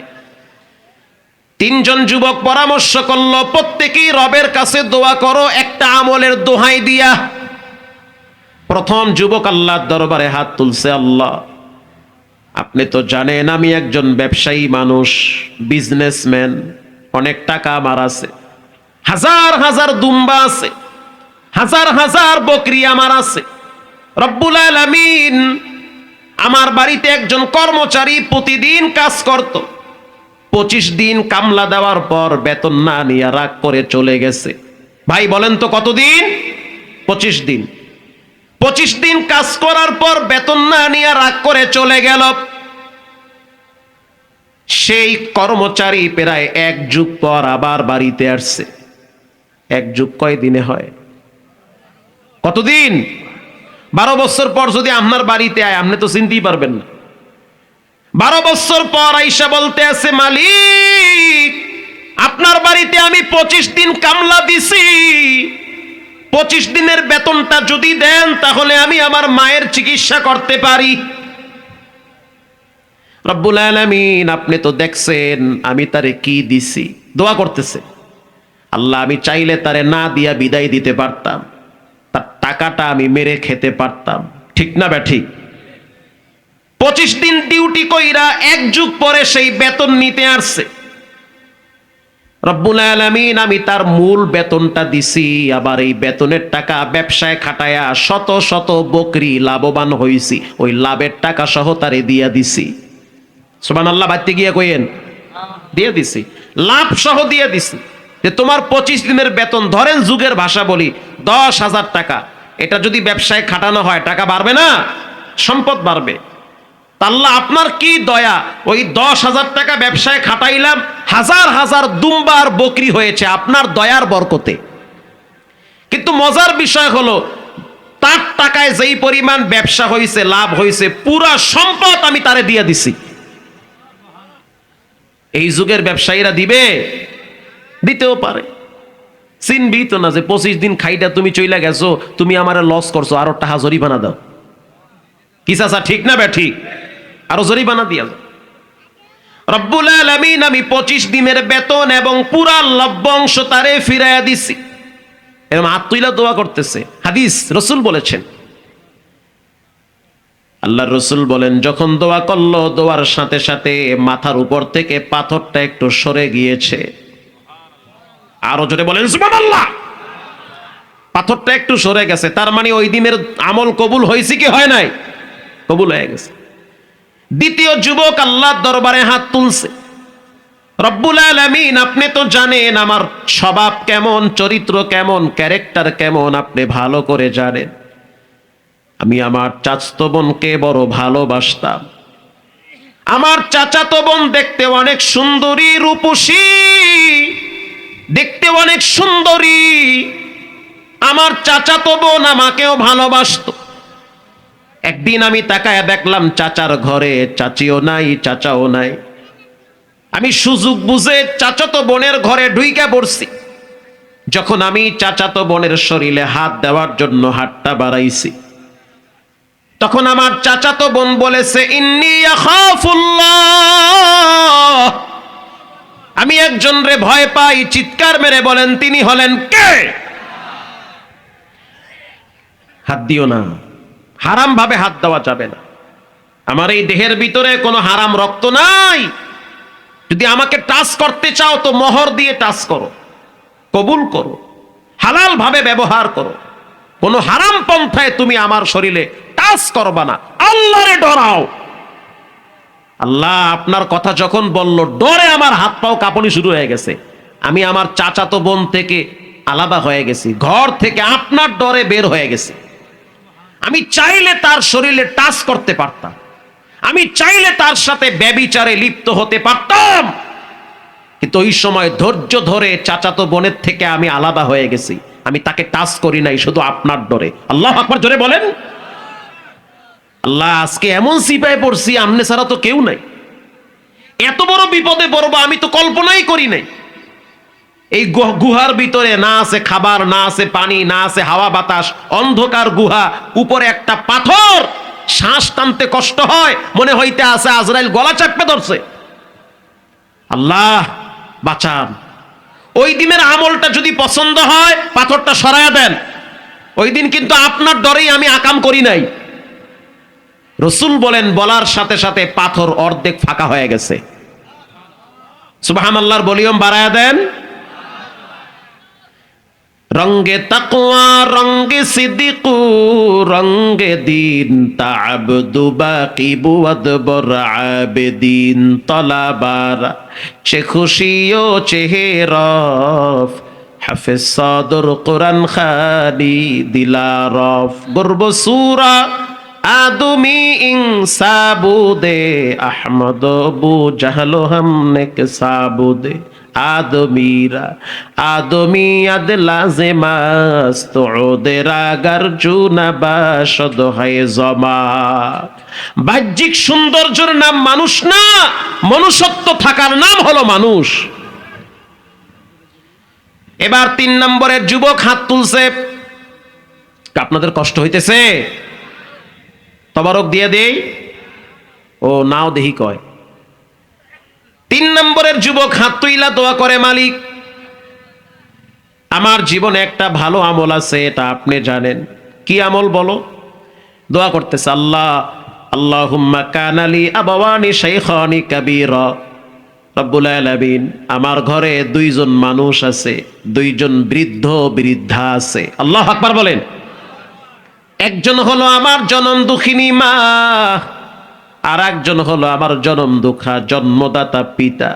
তিনজন যুবক পরামর্শ করলো, প্রত্যেকেই রবের কাছে দোয়া করো একটা আমলের দোহাই দিয়া। প্রথম যুবক আল্লাহর দরবারে হাত তুলছে, আল্লাহ আপনি তো জানেন আমি একজন ব্যবসায়ী মানুষ, বিজনেসম্যান, অনেক টাকা আমার আছে, হাজার হাজার দুম্বা আছে, হাজার হাজার বকরি আমার আছে। রব্বুল আলামিন, আমার বাড়িতে একজন কর্মচারী প্রতিদিন কাজ করত, 25 দিন কামলা দেওয়ার পর বেতন না নিয়ে রাগ করে চলে গেছে। ভাই বলেন তো কতদিন? 25 দিন। 25 দিন কাজ করার পর বেতন না নিয়ে রাগ করে চলে গেল। সেই কর্মচারী প্রায় 1 যুগ পর আবার বাড়িতে আসছে। 1 যুগ কয় দিনে হয়? কতদিন? 12 বছর পর যদি আপনার বাড়িতে আয় আপনি তো চিনতেই পারবেন না। 12 বছর পর আইসা বলতে আছে, মালিক আপনার বাড়িতে আমি 25 দিন কামলা দিছি, 25 দিনের বেতনটা যদি দেন তাহলে আমি আমার মায়ের চিকিৎসা করতে পারি। রব্বুল আলামিন, আপনি তো দেখছেন আমি তারে কি দিছি। দোয়া করতেছে, আল্লাহ আমি চাইলে তারে না দিয়া বিদায় দিতে পারতাম, তার টাকাটা আমি মেরে খেতে পারতাম, ঠিক না ব্যাঠিক? 25 দিন ডিউটি কইরা 1 যুগ পরে সেই বেতন নিতে আসছে। রব্বুল আলামিন, আমি তার মূল বেতনটা দিছি, আবার এই বেতনের টাকা ব্যবসায় খাটায়া শত শত বকরি লাভবান হইছি, ওই লাভের টাকা সহ তারে দিয়া দিছি। সুবহানাল্লাহ, বাড়তে গিয়ে কইেন দিয়ে দিছি, লাভ সহ দিয়ে দিছি। যে তোমার 25 দিনের বেতন, ধরেন যুগের ভাষা বলি 10,000 টাকা, এটা যদি ব্যবসায় খাটানো হয় টাকা বাড়বে না? সম্পদ বাড়বে। আল্লাহ আপনার কি দয়া, ওই 10,000 টাকা ব্যবসায় খাটাইলাম, হাজার হাজার দুম্বার বকরি হয়েছে আপনার দয়ার বরকতে। কিন্তু মজার বিষয় হলো তার টাকায় যেই পরিমাণ ব্যবসা হয়েছে, লাভ হয়েছে, পুরা সম্পদ আমি তারে দিয়ে দিছি। এই যুগের ব্যবসায়ীরা দিবে? দিতেও পারে। চিনবি তো না যে 25 দিন খাইটা তুমি চইলা গেছো, তুমি আমারে লস করছো, আরো টাকা জরিমানা দাও। কি চাচা, ঠিক না ব্যাঠিক? আরো জরিমানা দিয়া যাও। রব্বুল আলামিন আমি 25 দিনের বেতন এবং পুরা লভ্যাংশ তারে ফিরাইয়া দিছি। এরকম হাত তুইলা দোয়া করতেছে। হাদিস, রাসূল বলেছেন। আল্লাহর রাসূল বলেন, যখন দোয়া করলো, দোয়ার সাথে সাথে মাথার উপর থেকে পাথরটা একটু সরে গিয়েছে। আরো জোরে বলেন সুবহানাল্লাহ। পাথরটা একটু সরে গেছে, তার মানে ওই দিনের আমল কবুল হয়েছে কি হয় নাই? কবুল হয়ে গেছে। দ্বিতীয় যুবক আল্লাহর দরবারে হাত তুলছে। রব্বুল আলামিন, আপনি তো জানেন আমার স্বভাব কেমন, চরিত্র কেমন, ক্যারেক্টার কেমন, আপনি ভালো করে জানেন। আমি আমার চাচাতো বোনকে বড় ভালোবাসতাম। আমার চাচাতো বোন দেখতে অনেক সুন্দরী, রূপসী, দেখতে অনেক সুন্দরী। আমার চাচাতো বোন আমাকেও ভালোবাসতো। একদিন আমি তাকায় দেখলাম চাচার ঘরে চাচিও নাই, চাচাও নাই। আমি সুযোগ বুঝে চাচাতো বোনের ঘরে ঢুইকা পড়ছি। যখন আমি চাচাতো বোনের শরীরে হাত দেওয়ার জন্য হাতটা বাড়াইছি, তখন আমার চাচাতো বোন বলেছে, ইন্নী আখাফুল্লাহ, আমি একজন রে ভয় পাই। চিৎকার মেরে বলেন, তিনি হলেন কে? হাত দিও না, হারাম ভাবে হাত দেওয়া যাবে না। আমার এই দেহের ভিতরে কোনো হারাম রক্ত নাই। যদি আমাকে টাচ করতে চাও তো মোহর দিয়ে টাচ করো, কবুল করো, হালাল ভাবে ব্যবহার করো। কোনো হারাম পন্থায় তুমি আমার শরীরে টাচ করবা না। আল্লাহরে ডরাও। আল্লাহ আপনার কথা যখন বলল, ডরে আমার হাত পাও কাঁপুনি শুরু হয়ে গেছে। আমি আমার চাচাতো বোন থেকে আলাদা হয়ে গেছি, ঘর থেকে আপনার ডরে বের হয়ে গেছি। আমি চাইলে তার শরীরে টাচ করতে পারতাম, আমি চাইলে তার সাথে ব্যভিচারে লিপ্ত হতে পারতাম, কিন্তু ওই সময় ধৈর্য ধরে চাচাতো বোনের থেকে আমি আলাদা হয়ে গেছি। আমি তাকে টাচ করি নাই, শুধু আপনার ডরে। আল্লাহু আকবার জোরে বলেন। আল্লাহ, আজকে এমন সিপায় পড়ছি, আমনে ছাড়া তো কেউ নাই। এত বড় বিপদে পড়বো আমি তো কল্পনাই করি নাই। এই গুহার ভিতরে না আছে খাবার, না আছে পানি, না আছে হাওয়া বাতাস, অন্ধকার গুহা, উপরে একটা পাথর, শ্বাস টানতে কষ্ট হয়, মনে হইতে আছে আজরাইল গলা চাপে ধরছে। আল্লাহ বাঁচান। ওই দিনের আমলটা যদি পছন্দ হয় পাথরটা সরায়া দেন। ওই দিন কিন্তু আপনার ডরেই আমি আকাম করি নাই। রাসূল বলেন, বলার সাথে সাথে পাথর অর্ধেক ফাঁকা হয়ে গেছে। সুবহানাল্লাহর ভলিউম বাড়ায়া দেন। রঙ্গে তাকওয়া, রঙ্গে সিদ্দিকু, রঙ্গে দিন, তা'আবদু বাকিবু ওয়াদবর আবেদিন, তলাবার চে খুশিও চেহেরফ, হাফেজ সাদর কোরআন খালি দিলারফ, গর্ব সূরা আদমি ইনসাবুদে, আহমদ বু জাহলো হামনে কে সাবুদে, আদমিরা আদমিয়াদ লাজেমাস্ত ওদের আগার জুনা বাসদ হয় জমা। বাহ্যিক সৌন্দর্যের নাম মানুষ না, মনুষ্যত্ব থাকার নাম হলো মানুষ। এবার 3 নম্বরের যুবক হাত তুলছে। আপনাদের কষ্ট হইতেছে? তবারক দিয়ে দেই? ও নাও দেহি কয়। 3 নম্বরের যুবক হাত তুইলা দোয়া করে, মালিক আমার জীবনে একটা ভালো আমল আছে, এটা আপনি জানেন। কি আমল বলো? দোয়া করতেছে, আল্লাহ আল্লাহুম্মা কানালি আবাওয়ানি শাইখানি কাবীরা, রব্বুল আলামিন আমার ঘরে 2 জন মানুষ আছে, 2 জন বৃদ্ধ বৃদ্ধা আছে। আল্লাহু আকবার বলেন। একজন হলো আমার জনম দুঃখিনী মা, আর একজন হলো আমার জনম দুঃখা জন্মদাতা পিতা।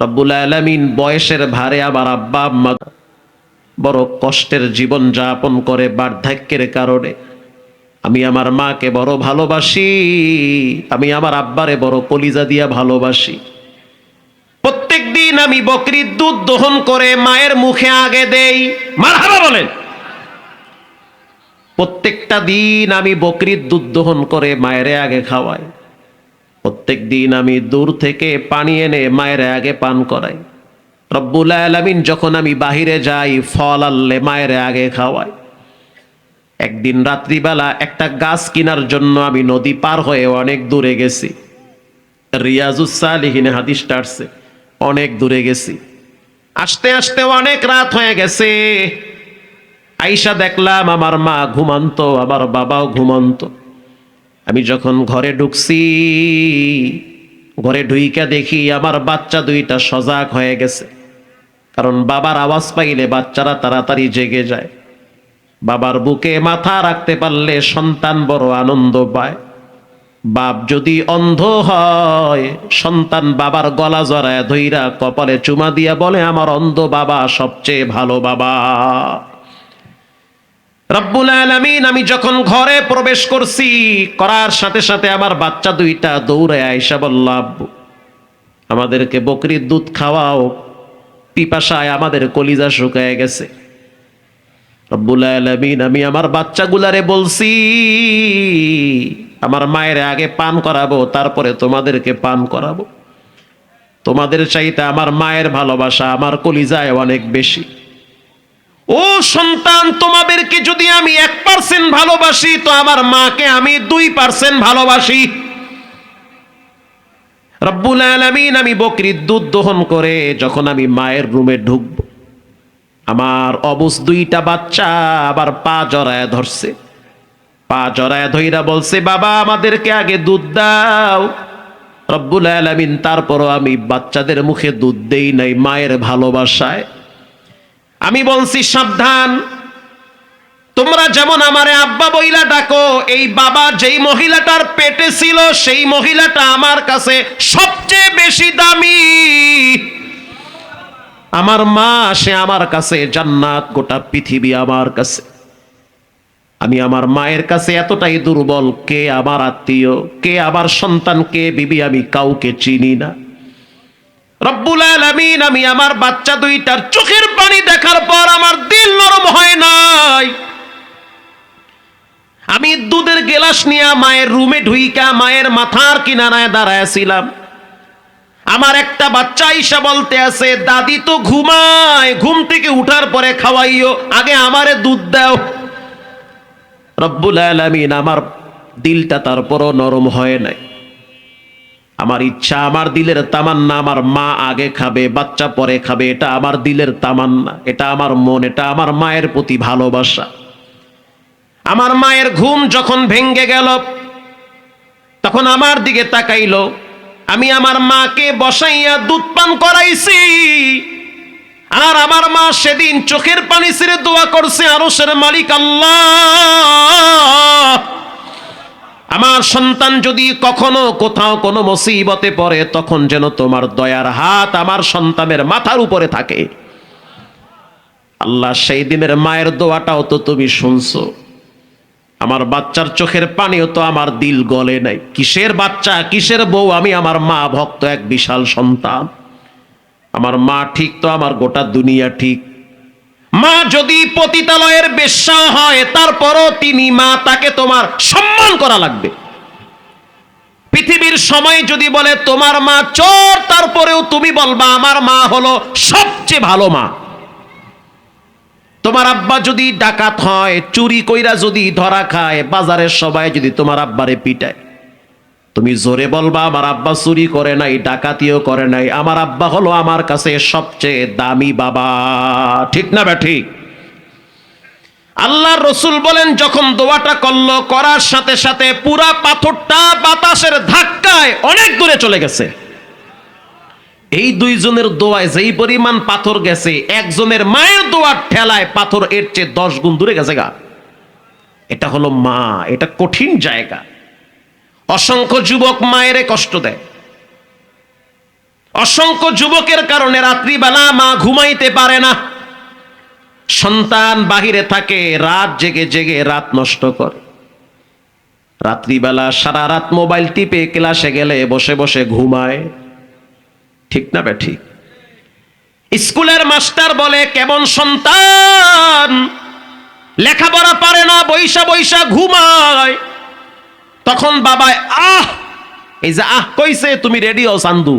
রব্বুল আলামিন বয়সের ভারে আমার আব্বা আম্মা বড় কষ্টের জীবন যাপন করে বার্ধক্যের কারণে। আমি আমার মাকে বড় ভালোবাসি, আমি আমার আব্বারে বড় কলিজা দিয়া ভালোবাসি। প্রত্যেক দিন আমি বকরির দুধ দহন করে মায়ের মুখে আগে দেই। মারহাবা বলেন। প্রত্যেকটা দিন আমি বকরির দুধ দহন করে মায়ের আগে খাওয়াই। প্রত্যেক দিন আমি দূর থেকে পানি এনে মায়ের আগে পান করাই। রব্বুল আলামিন যখন আমি বাহিরে যাই ফল আনলে মায়ের আগে খাওয়াই। একদিন রাত্রিবেলা একটা গাছ কেনার জন্য আমি নদী পার হয়ে অনেক দূরে গেছি। রিয়াজুস সালিহিনে হাদিসটা আসছে। অনেক দূরে গেছি, আসতে আসতে অনেক রাত হয়ে গেছে। আইসা দেখলাম আমার মা ঘুমান্ত, আমার বাবাও ঘুমান্ত। আমি যখন ঘরে ঢুকছি, ঘরে ঢুইকা দেখি আমার বাচ্চা দুইটা সজাগ হয়ে গেছে। কারণ বাবার আওয়াজ পাইলে বাচ্চারা তাড়াতাড়ি জেগে যায়। বাবার বুকে মাথা রাখতে পারলে সন্তান বড় আনন্দ পায়। বাপ যদি অন্ধ হয়, সন্তান বাবার গলা জড়ায় ধইরা কপালে চুমা দিয়া বলে, আমার অন্ধ বাবা সবচেয়ে ভালো বাবা। রব্বুল আলামিন, আমি যখন ঘরে প্রবেশ করছি, করার সাথে সাথে আমার বাচ্চা দুইটা দৌড়ে আইসা বলল, আব্বু আমাদেরকে বকরির দুধ খাওয়াও, পিপাসায় আমাদের কলিজা শুকায় গেছে। রব্বুল আলামিন, আমি আমার বাচ্চাগুলারে বলছি আমার মায়ের আগে পান করাবো, তারপরে তোমাদেরকে পান করাবো। তোমাদের চাইতে আমার মায়ের ভালোবাসা আমার কলিজায় অনেক বেশি। ও সন্তান, তোমাদেরকে যদি আমি 1% ভালোবাসি, তো আমার মাকে আমি 2% ভালোবাসি। রব্বুল আলামিন, আমি বকরির দুধ দহন করে যখন আমি মায়ের রুমে ঢুকবো, আমার অবুজ দুইটা বাচ্চা আবার পা জড়ায় ধরছে। পা জড়ায় ধইরা বলছে, বাবা আমাদেরকে আগে দুধ দাও। রব্বুল আলামিন, তারপরও আমি বাচ্চাদের মুখে দুধ দেই নাই মায়ের ভালোবাসায়। আমি বলছি, সাবধান, তোমরা যেমন আমারে আব্বা বইলা ডাকো, এই বাবা যেই মহিলাটার পেটে ছিল সেই মহিলাটা আমার কাছে সবচেয়ে বেশি দামি। আমার মা, সে আমার কাছে জান্নাত, গোটা পৃথিবী আমার কাছে। আমি আমার মায়ের কাছে এতটাই দুর্বল, কে আমার আত্মীয়, কে আমার সন্তান, কে বিবি, আমি কাউকে চিনি না। রব্বুল আলামিন, আমি আমার বাচ্চা দুইটার চোখের পানি দেখার পর আমার দিল নরম হয় নাই। আমি দুধের গেলাস নিয়ে মায়ের রুমে ঢুইকা মায়ের মাথার কিনারায় দাঁড়ায়ছিলাম। আমার একটা বাচ্চা আইসা বলতে আছে, দাদি তো ঘুমায়, ঘুম থেকে উঠার পরে খাওয়াইও, আগে আমারে দুধ দাও। রব্বুল আলামিন, আমার দিলটা তারপরও নরম হয় নাই। আমার ইচ্ছা, আমার দিলের তামান্না, আমার মা আগে খাবে, বাচ্চা পরে খাবে। এটা আমার দিলের তামান্না, এটা আমার মন, এটা আমার মায়ের প্রতি ভালোবাসা। আমার মায়ের ঘুম যখন ভেঙ্গে গেল, তখন আমার দিকে তাকাইলো। আমি আমার মাকে বসাইয়া দুধ পান করাইছি, আর আমার মা সেদিন চোখের পানি ছেড়ে দোয়া করছে, আরশের মালিক আল্লাহ, আমার সন্তান যদি কখনো কোথাও কোনো মুসিবতে পড়ে, তখন যেন তোমার দয়ার হাত আমার সন্তানের মাথার উপরে থাকে। আল্লাহ, সেই দিনের মায়ের দোয়াটাও তো তুমি শুনছো। আমার বাচ্চার চোখের পানিও তো আমার দিল গলে নাই। কিসের বাচ্চা, কিসের বউ, আমি আমার মা ভক্ত এক বিশাল সন্তান। আমার মা ঠিক তো আমার গোটা দুনিয়া ঠিক। মা যদি পতিতালয়ের বেশ্যা হয়, তারপরও তিনি মা, তাকে তোমার সম্মান করা লাগবে। পৃথিবীর সময় যদি বলে তোমার মা চোর, তারপরেও তুমি বলবা আমার মা হলো সবচেয়ে ভালো মা। তোমার আব্বা যদি ডাকাত হয়, চুরি কইরা যদি ধরা খায়, বাজারের সবাই যদি তোমার আব্বারে পিটায়, তুমি জোরে বলবা আমার আব্বা চুরি করে নাই, ডাকাতিও করে নাই, আমার আব্বা হলো আমার কাছে সবচেয়ে দামি বাবা। ঠিক না ঠিক? আল্লাহর রাসূল বলেন, যখন দোয়াটা করলো, করার সাথে সাথে পুরা পাথরটা বাতাসের ধাক্কায় অনেক দূরে চলে গেছে। এই দুইজনের দোয়ায় যেই পরিমাণ পাথর গেছে, একজনের মায়ের দোয়ার ঠেলায় পাথর এর চেয়ে 10 গুণ দূরে গেছে গা। এটা হলো মা, এটা কঠিন জায়গা। অসংখ্য যুবক মায়েরে কষ্ট দেয়। অসংখ্য যুবকের কারণে রাত্রিবেলা মা ঘুমাইতে পারে না। সন্তান বাহিরে থাকে, রাত জেগে জেগে রাত নষ্ট করে। রাত্রিবেলা সারা রাত মোবাইল টিপে ক্লাসে গেলে বসে বসে ঘুমায়। ঠিক না ঠিক? স্কুলের মাস্টার বলে, কেমন সন্তান, লেখাপড়া পারে না, বৈশা বৈশা ঘুমায়। তখন বাবায় এই যে কইছে, তুমি রেডি হও চান্দু,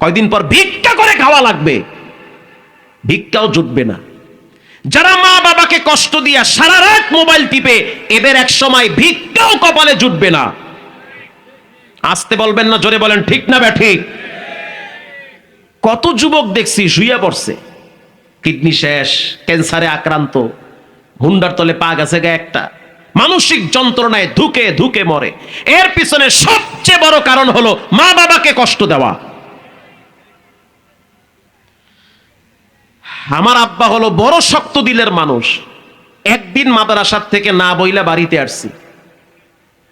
কয়দিন পর ভিক্ষা করে খাওয়া লাগবে। ভিক্ষাও জুটবে না। যারা মা বাবাকে কষ্ট দিয়া সারা রাত মোবাইল টিপে, এদের এক সময় ভিক্ষাও কপালে জুটবে না। আসতে বলবেন না, জোরে বলেন ঠিক না ব্যাঠিক। কত যুবক দেখছি শুইয়া পড়ছে, কিডনি শেষ, ক্যান্সারে আক্রান্ত, হুন্ডার তলে পা গেছে গা একটা, মানসিক যন্ত্রণায় ধুকে ধুকে মরে। এর পিছনে সবচেয়ে বড় কারণ হলো মা বাবাকে কষ্ট দেওয়া। আমার আব্বা হলো বড় শক্ত দিলের মানুষ। একদিন মাদ্রাসার থেকে না বইলা বাড়িতে আসছি।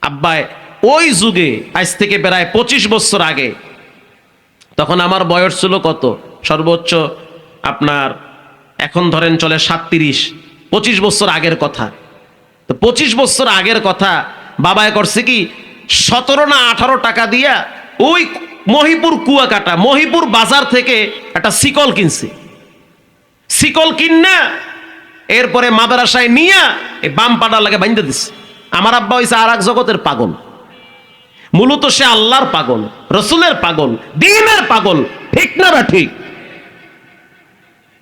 আব্বাই ওই যুগে, আজ থেকে প্রায় 25 বছর আগে, তখন আমার বয়স ছিল কত, সর্বোচ্চ আপনার এখন ধরেন চলে 37, 25 বছর আগের কথা। তো 25 বছর আগের কথা, বাবায় করছে কি 17 না 18 টাকা দিয়া ওই মহিপুর কুয়াকাটা, মহিপুর বাজার থেকে একটা শিকল কিনছে। শিকল কিনা এরপরে মাদ্রাসায় নিয়া এই বাম পাড়া লাগে বাইন্ধে দিচ্ছে। আমার আব্বা হইছে আর এক জগতের পাগল। মূলত সে আল্লাহর পাগল, রসুলের পাগল, দ্বীনের পাগল, ঠিক না বা ঠিক?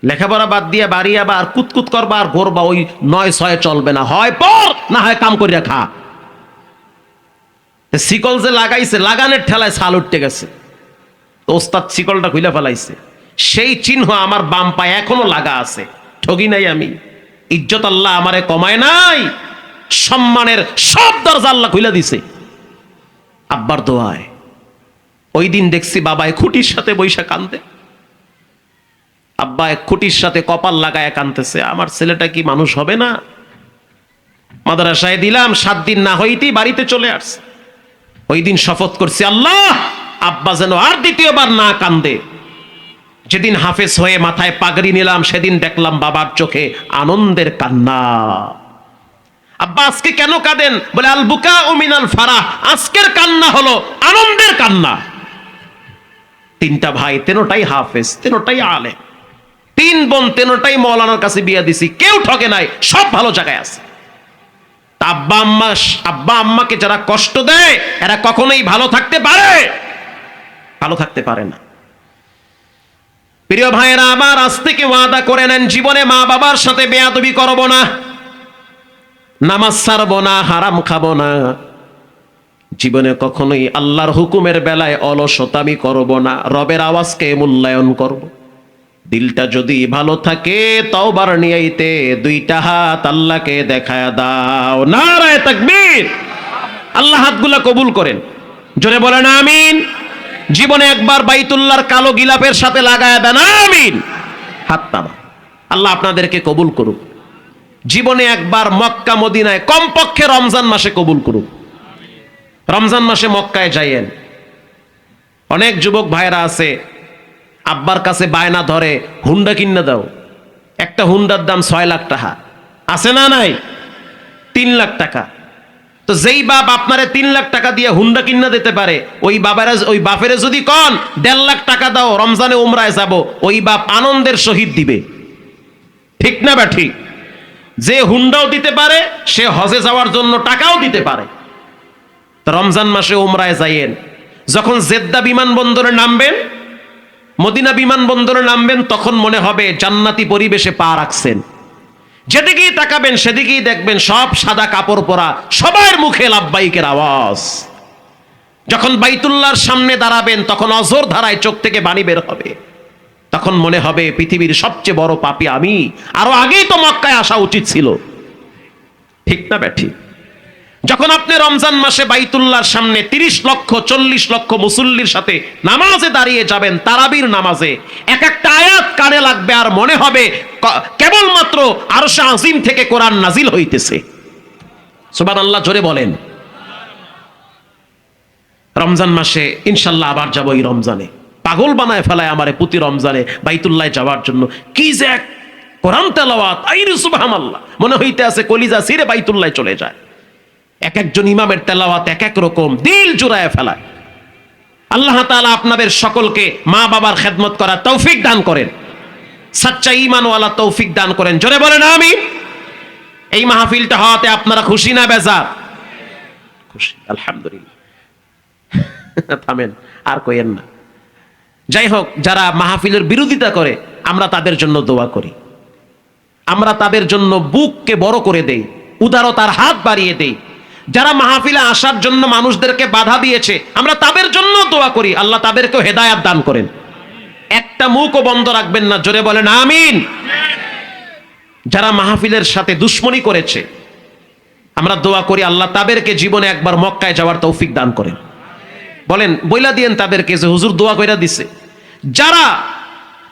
লেখাপড়া বাদ দিয়ে বাড়ি আবার কুতকুত করবা আর ঘুরবা, ওই 9-6 চলবে না, হয় পর না হয় কাম করিয়া খা। শিকল যে লাগাইছে, লাগানের ঠেলায় ছাল উঠতে গেছে, তো ওস্তাদ শিকলটা খুলে ফেলাইছে। সেই চিহ্ন আমার বাম পায়ে এখনো লাগা আছে। ঠগি নাই আমি, ইজ্জত আল্লাহ আমারে কমায় নাই, সম্মানের সব দরজা আল্লাহ খুলে দিছে আব্বার দোয়ায়। ওই দিন দেখছি বাবায় খুঁটির সাথে বৈশা কান্দে, আব্বা এক খুঁটির সাথে কপাল লাগায় কানতেছে। আমার ছেলেটা কি মানুষ হবে না? মাদ্রাসায় দিলাম, 7 দিন না হইতেই বাড়িতে চলে আসছে। ওই দিন শপথ করছি, আল্লাহ আব্বা যেন আর দ্বিতীয়বার না কান্দে। যেদিন হাফেজ হয়ে মাথায় পাগড়ি নিলাম, সেদিন দেখলাম বাবার চোখে আনন্দের কান্না। আব্বা আজকে কেন কাঁদেন? বলে আল বুকা ও মিনাল ফারাহ, আজকের কান্না হলো আনন্দের কান্না। 3টা ভাই, 3টাই হাফেজ, 3টাই আলেম, 3 বোন, 3টাই মৌলানার কাছে বিয়া দিছি, কেউ ঠকে নাই, সব ভালো জায়গায় আছে। আব্বা আম্মাকে যারা কষ্ট দেয় এরা কখনোই ভালো থাকতে পারে? ভালো থাকতে পারে না। প্রিয় ভাইয়েরা আমার, আজ থেকে ওয়াদা করে নেন, জীবনে মা বাবার সাথে বেয়াদবি করব না, নামাজ ছাড়বো না, হারাম খাবো না, জীবনে কখনোই আল্লাহর হুকুমের বেলায় অলসতামি করব না, রবের আওয়াজকে মূল্যায়ন করব। দিলটা যদি ভালো থাকে তওবার নিয়াইতে 2টা হাত আল্লাহকে দেখায় দাও। নারায়ে তাকবীর। আল্লাহ হাতগুলা কবুল করেন, জোরে বলেন আমিন। জীবনে একবার বাইতুল্লাহর কালো গিলাপের সাথে লাগায় দেন, আমিন। হাত নামা, আল্লাহ আপনাদেরকে কবুল করুক। জীবনে একবার মক্কা মদিনায় কমপক্ষে রমজান মাসে কবুল করুক। রমজান মাসে মক্কায় যাইয়েন। অনেক যুবক ভাইরা আছে আব্বার কাছে বায়না ধরে, হুন্ডা কিনা দাও। একটা হুন্ডার দাম 6 লাখ টাকা, আছে না নাই? 3 লাখ টাকা। তো যেই বাপ আপনারে 3 লাখ টাকা দিয়ে হুন্ডা কিনা দিতে পারে, ওই বাপেরে যদি কন 1.5 লাখ টাকা দাও রমজানে উমরায় যাব, ওই বাপ আনন্দের সহিত দিবে, ঠিক না বা ঠিক? যে হুন্ডাও দিতে পারে সে হজে যাওয়ার জন্য টাকাও দিতে পারে। রমজান মাসে উমরায় যাইয়েন। যখন জেদ্দা বিমানবন্দরে নামবেন, মদিনা বিমানবন্দরে নামবেন, তখন মনে হবে জান্নাতি পরিবেশে পা রাখছেন। যেদিকেই তাকাবেন সেদিকেই দেখবেন সব সাদা কাপড় পরা, সবার মুখে লাব্বাইকের আওয়াজ। যখন বাইতুল্লাহর সামনে দাঁড়াবেন তখন অঝোর ধারায় চোখ থেকে বাণী বের হবে। তখন মনে হবে পৃথিবীর সবচেয়ে বড় পাপী আমি, আরো আগেই তো মক্কায় আসা উচিত ছিল, ঠিক না ব্যাঠি? যখন আপনি রমজান মাসে বাইতুল্লাহর সামনে 30 লক্ষ 40 লক্ষ মুসল্লির সাথে নামাজে দাঁড়িয়ে যাবেন, তারাবির নামাজে, এক একটা আয়াত কানে লাগবে আর মনে হবে কেবলমাত্র আরশে আজিম থেকে কোরআন নাজিল হইতেছে। সুবহানাল্লাহ, জোরে বলেন। রমজান মাসে ইনশাল্লাহ আবার যাবো। এই রমজানে পাগল বানায় ফেলায় আমারে প্রতি রমজানে বাইতুল্লাহ যাওয়ার জন্য। কি যে এক কোরআন তেলাওয়াত, আইরে সুবহানাল্লাহ, মনে হইতে আছে কলিজা ছিঁড়ে বাইতুল্লাহ চলে যায়। এক একজন ইমামের তেলাওয়াত এক এক রকম, দিল জুড়ায় ফেলায়। আল্লাহ তাআলা আপনাদের সকলকে মা বাবার খেদমত করার তৌফিক দান করেন, সচ্চা ঈমানওয়ালা তৌফিক দান করেন, জোরে বলেন আমিন। এই মাহফিলটা হওয়াতে আপনারা খুশি না বেজার? খুশি, আলহামদুলিল্লাহ। থামেন, আর কইেন না। যাই হোক, যারা মাহফিলের বিরোধিতা করে আমরা তাদের জন্য দোয়া করি, আমরা তাদের জন্য বুককে বড় করে দেই, উদারতার হাত বাড়িয়ে দেই। যারা মাহফিলে আসার জন্য মানুষদেরকে বাধা দিয়েছে, আমরা তাদের জন্য দোয়া করি, আল্লাহ তাদেরকেও হেদায়েত দান করেন। একটা মুখও বন্ধ রাখবেন না, জোরে বলেন আমিন। যারা মাহফিলের সাথে দুশ্মনী করেছে, আমরা দোয়া করি আল্লাহ তাদেরকে জীবনে একবার মক্কায় যাওয়ার তৌফিক দান করেন। বলেন, বইলা দিয়েন তাদেরকে যে হুজুর দোয়া কইরা দিছে। যারা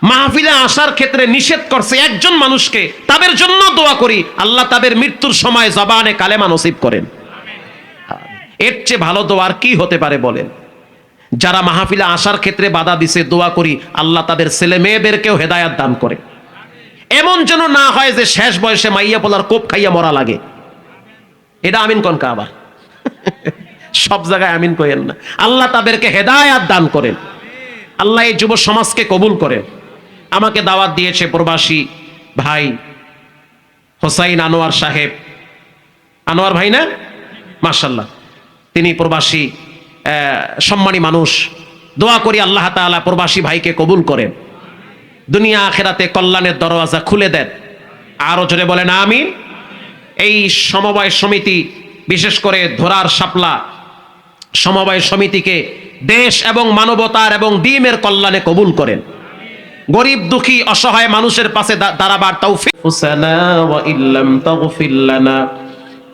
মাহফিলে আসার ক্ষেত্রে নিষেধ করছে একজন মানুষকে, তাদের জন্য দোয়া করি আল্লাহ তাদের মৃত্যুর সময় জবানে কালেমা নসিব করেন। এর চেয়ে ভালো দোয়া আর কি হতে পারে বলেন? যারা মাহফিলে আসার ক্ষেত্রে বাধা দিছে, দোয়া করি আল্লাহ তাদের ছেলে মেয়েদেরকেও হেদায়েত দান করে। এমন যেন না হয় যে শেষ বয়সে মাইয়া পোলার কোপ খাইয়া মরা লাগে। এটা আমিন কোন কাবা? সব জায়গায় আমিন কইেন না। আল্লাহ তাদেরকে হেদায়েত দান করেন, আল্লাহ এই যুব সমাজকে কবুল করেন। আমাকে দাওয়াত দিয়েছে প্রবাসী ভাই হোসাইন আনোয়ার সাহেব, আনোয়ার ভাই না, মাশাআল্লাহ, তিনি প্রবাসী সম্মানী মানুষ। দোয়া করি আল্লাহ তাআলা প্রবাসী ভাইকে কবুল করেন, দুনিয়া আখিরাতে কল্যাণের দরওয়াজা খুলে দেন। আরো জোরে বলেন আমিন। এই সমবায় সমিতি, বিশেষ করে ধরার শাপলা সমবায় সমিতিকে দেশ এবং মানবতার এবং দ্বীনের কল্যাণে কবুল করেন। গরিব দুঃখী অসহায় মানুষের পাশে দাঁড়াবার তৌফিক হুসানা ওয়া ইল্লাম তাগফির লানা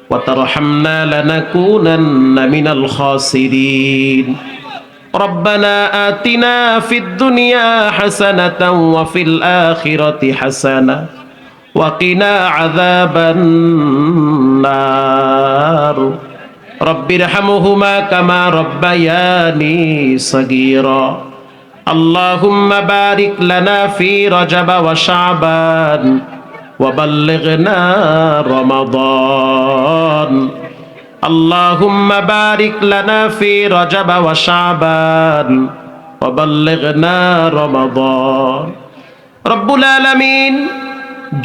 ওয়া তারহামনা লানাকুনান্না মিনাল খাসিরিন। রব্বানা আতিনা ফিদ দুনিয়া হাসানাতাও ওয়া ফিল আখিরাতি হাসানা ওয়া কিনা আযাবান নার। রব্বিরহামহুমা কামা রব্বায়ানি সগীরা। আল্লাহুম্মা বারিক লানা ফি রজব ওয়া শাবান ওয়া বাল্লিগনা রমাদান। আল্লাহুম্মা বারিক লানা ফি রজব ওয়া শাবান ওয়া বাল্লিগনা রমাদান। রব্বুল আলামিন,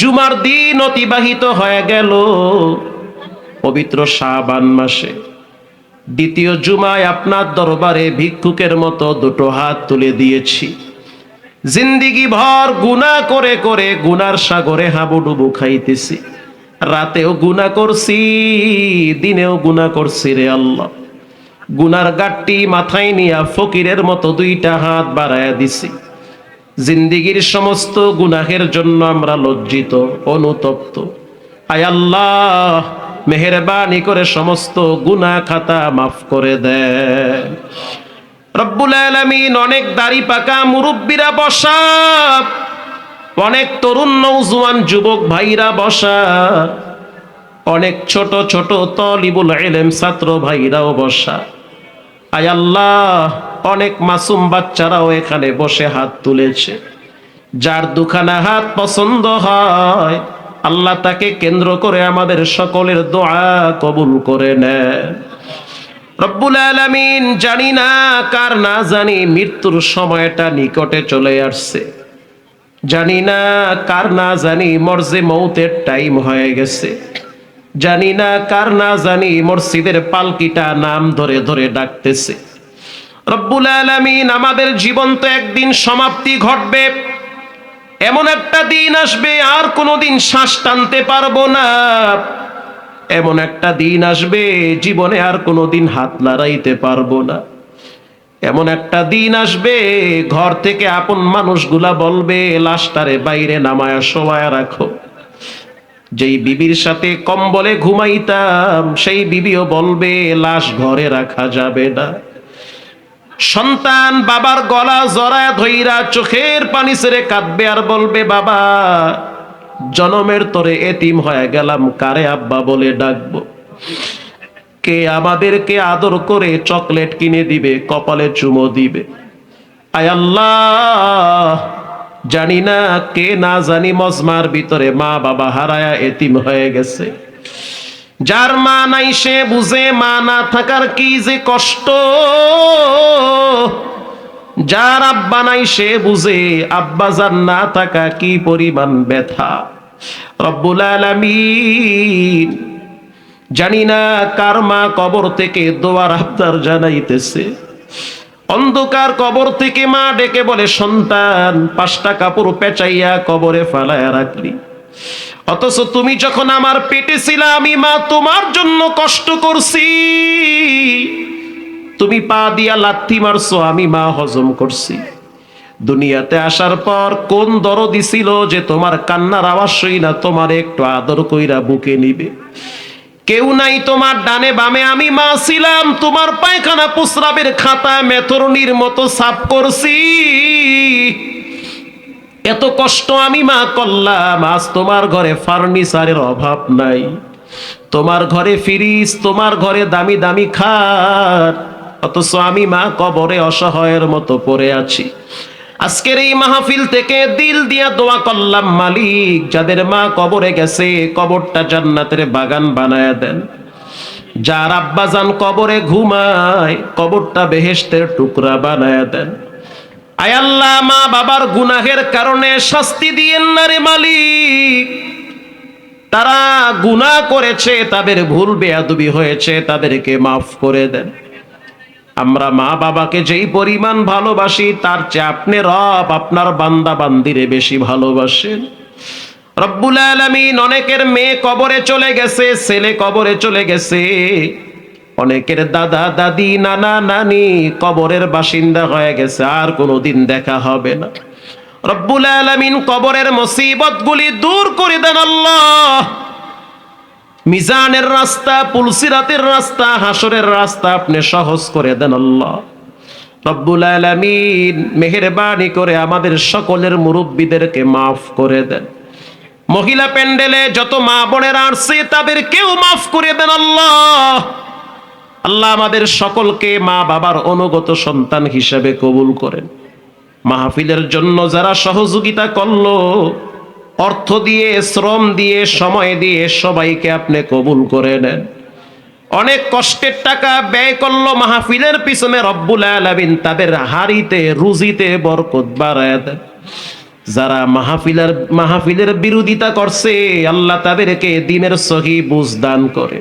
জুমার দিন অতিবাহিত হয়ে গেল পবিত্র শাবান মাসে। দ্বিতীয় জুমায় আপনার দরবারে ভিক্ষুকের মতো দুটো হাত তুলে দিয়েছি। জিন্দিগি ভর গুনাহ করে করে গুনার সাগরে হাবুডুবু খাইতেছি। রাতেও গুনাহ করছি, দিনেও গুনাহ করছি রে আল্লাহ। গুনার গাট্টি মাথায় নিয়া ফকিরের মতো দুইটা হাত বাড়ায়া দিছি। জিন্দিগির সমস্ত গুনাহের জন্য আমরা লজ্জিত, অনুতপ্ত। আয় আল্লাহ, মেহেরবানি করে সমস্ত গুনাহ খাতা মাফ করে দেন। রব্বুল আলামিন, অনেক দাড়ি পাকা মুরব্বীরা বসা, অনেক তরুণ নওজোয়ান যুবক ভাইরা বসা, অনেক ছোট ছোট তলিবুল ইলম ছাত্র ভাইরাও বসা। আয় আল্লাহ, অনেক মাসুম বাচ্চারাও এখানে বসে হাত তুলেছে। যার দুখানা হাত পছন্দ হয় আল্লাহ তাকে কেন্দ্র করে আমাদের সকলের দোয়া কবুল করে নেন। রব্বুল আলামিন, জানি না কার না জানি মৃত্যুর সময়টা নিকটে চলে আসছে। জানি না কার না জানি মরজে মৌতের টাইম হয়ে গেছে। জানি না কার না জানি মসজিদের পালকিটা নাম ধরে ধরে ডাকতেছে। রব্বুল আলামিন, আমাদের জীবন তো একদিন সমাপ্তি ঘটবে। এমন একটা দিন আসবে আর কোনোদিন শ্বাস টানতে পারবো না। এমন একটা দিন আসবে জীবনে আর কোনোদিন হাত লড়াইতে পারবো না। এমন একটা দিন আসবে ঘর থেকে আপন মানুষগুলা বলবে, লাশটারে বাইরে নামায়া শোয়ায়া রাখো। যেই বিবির সাথে কম্বলে ঘুমাইতাম সেই বিবিও বলবে লাশ ঘরে রাখা যাবে না। সন্তান বাবার গলা জড়ায় ধইরা চোখের পানি ছেড়ে কাঁদবে আর বলবে, বাবা জনমের তরে এতিম হয়ে গেলাম, কারে আব্বা বলে ডাকবো? কে আমাদেরকে আদর করে চকলেট কিনে দিবে, কপালে চুমো দিবে? আয় আল্লাহ, জানি না কে না জানি মজমার ভিতরে মা বাবা হারায়া এতিম হয়ে গেছে। যার মা নাই সে বুঝে মা না থাকার কি যে কষ্ট। যার আব্বা নাই সে বুঝে আব্বা যার না থাকা কি পরিমাণ ব্যথা। রব্বুল আলামিন, জানি না কার মা কবর থেকে দোয়ার আবদার জানাইতেছে। অন্ধকার কবর থেকে মা ডেকে বলে, সন্তান 5টা কাপড় পেঁচাইয়া কবরে ফালায়া রাখলি। অথচ তুমি যখন আমার পেটে ছিলে আমি মা তোমার জন্য কষ্ট করছি, তুমি পা দিয়া লাথি মারছো, আমি মা হজম করছি। দুনিয়াতে আসার পর কোন দরদি ছিল যে তোমার কান্নার আওয়াজ শুই না তোমার একটু আদর কইরা বুকে নিবে? কেউ নাই। তোমার ডানে বামে আমি মা ছিলাম, তোমার পায়খানা প্রস্রাবের খাতা মেথরনির মতো সাফ করছি। এত কষ্ট আমি মা করলাম, আজ তোমার ঘরে ফার্নিচারের অভাব নাই, তোমার ঘরে ফ্রিজ, তোমার ঘরে দামি দামি খাট, অথচ আমি মা কবরে অসহায়ের মতো পড়ে আছি। আজকের এই মাহফিল থেকে দিল দিয়া দোয়া করলাম, মালিক যাদের মা কবরে গেছে কবরটা জান্নাতের বাগান বানায়া দেন। যার আব্বাজান কবরে ঘুমায় কবরটা বেহেশতের টুকরা বানায়া দেন। আয় আল্লাহ, মা বাবার গুনাহের কারণে শাস্তি দিয়েন না রে মালিক। তারা গুনাহ করেছে, তাদের ভুল বেয়াদবি হয়েছে, তাদেরকে মাফ করে দেন। আমরা মা বাবাকে যেই পরিমাণ ভালোবাসি তার চেয়ে আপনি রব আপনার বান্দা বান্দিরে বেশি ভালোবাসেন। রব্বুল আলামিন অনেকের মেয়ে কবরে চলে গেছে, ছেলে কবরে চলে গেছে, অনেকের দাদা দাদি নানা নানি কবরের বাসিন্দা হয়ে গেছে, আর কোনোদিন দেখা হবে না। রব্বুল আলামিন কবরের মুসিবতগুলি দূর করে দেন আল্লাহ। মিজানের রাস্তা, পুলসিরাতের রাস্তা, হাসরের রাস্তা আপনি সহজ করে দেন আল্লাহ। রব্বুল আলামিন মেহেরবানি করে আমাদের সকলের মুরব্বীদেরকে মাফ করে দেন। মহিলা প্যান্ডেলে যত মা বোনেরা আসছে তাদেরকেও মাফ করে দেন আল্লাহ। আল্লাহ আমাদের সকলকে মা বাবার অনুগত সন্তান হিসেবে কবুল করেন। মাহফিলের জন্য যারা সহযোগিতা করলো, অর্থ দিয়ে, শ্রম দিয়ে, সময় দিয়ে, সবাইকে আপনি কবুল করে নেন। অনেক কষ্টের টাকা ব্যয় করলো মাহফিলের পিছনে, রব্বুল আলামিন তাদের হাড়িতে রুজিতে বরকত বাড়ায় দেন। যারা মাহফিলের বিরোধিতা করছে আল্লাহ তাদেরকে দ্বীনের সহি বুঝ দান করে।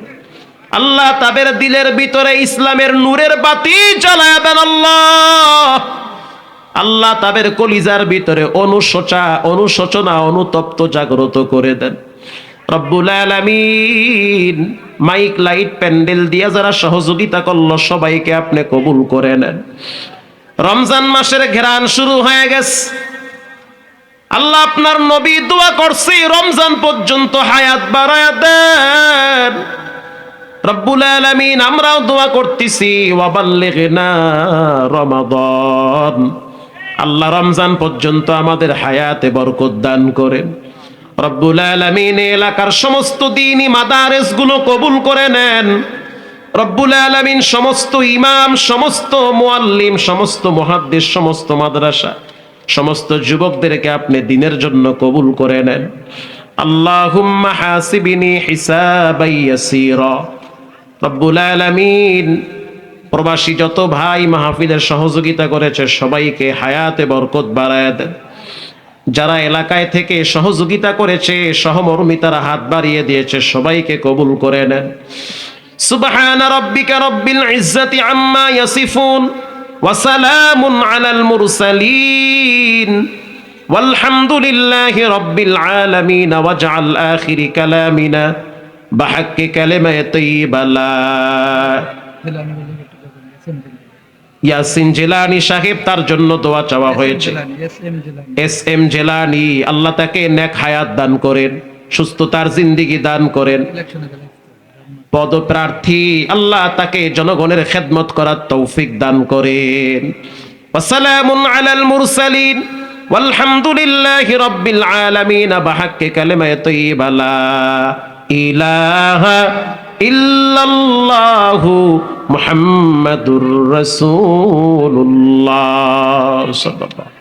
আল্লাহ তাদের দিলের ভিতরে ইসলামের নূরের বাতি জ্বালায় দেন আল্লাহ। আল্লাহ তাদের কলিজার ভিতরে অনুশোচনা অনুতপ্ত জাগ্রত করে দেন। রব্বুল আলামিন মাইক লাইট প্যান্ডেল দিয়ে যারা সহযোগিতা করলো সবাইকে আপনি কবুল করে নেন। রমজান মাসের ঘেরান শুরু হয়ে গেছে। আল্লাহ আপনার নবী দোয়া করছে রমজান পর্যন্ত হায়াত বাড়ায়া দেন। রব্বুল আলামিন আমরাও দোয়া করতেছি ওয়াবাল্লিগনা রমাদান। আল্লাহ রমজান পর্যন্ত আমাদের হায়াতে বরকত দান করেন। রব্বুল আলামিন এলাকার সমস্ত দ্বীনি মাদারেস গুলো কবুল করে নেন। রব্বুল আলামিন সমস্ত ইমাম, সমস্ত মুআল্লিম, সমস্ত মুহাদ্দিস, সমস্ত মাদ্রাসা, সমস্ত যুবকদেরকে আপনি দ্বীনের জন্য কবুল করে নেন। আল্লাহুম্মা হাসিবিনি হিসাবান ইয়াসীরা। রব্বুল আলামিন প্রবাসী যত ভাই মাহফিলের সহযোগিতা করেছে সবাইকে হায়াতে বরকত বাড়ায় দেন। যারা এলাকায় থেকে সহযোগিতা করেছে, সহমর্মিতার হাত বাড়িয়ে দিয়েছে, সবাইকে কবুল করে নেন। সুবহানা রাব্বিকা রাব্বিল ইজ্জাতি আম্মা ইয়াসিফুন ওয়া সালামুন আলাল মুরসালিন ওয়ালহামদুলিল্লাহি রাব্বিল আলামিন। ওয়াজআল আখিরি কালামিনা বিহাক্কি কালিমাতি তাইয়্যিবা লা ইয়াসিন জিলানী সাহেব, তার জন্য দোয়া চাওয়া হয়েছে। এস এম জিলানী, আল্লাহ তাকে নেক হায়াত দান করেন, সুস্থতার জিন্দেগি দান করেন। পদপ্রার্থী, আল্লাহ তাকে জনগণের খেদমত করার তৌফিক দান করেন। ওয়াসসালামুন আলাল মুরসালিন ওয়ালহামদুলিল্লাহি রাব্বিল আলামিন বিহাক্কি কালিমাতি তাইয়্যিবা লা ইলাহা ইল্লাল্লাহু মুহাম্মাদুর রাসূলুল্লাহ সাল্লাল্লাহু।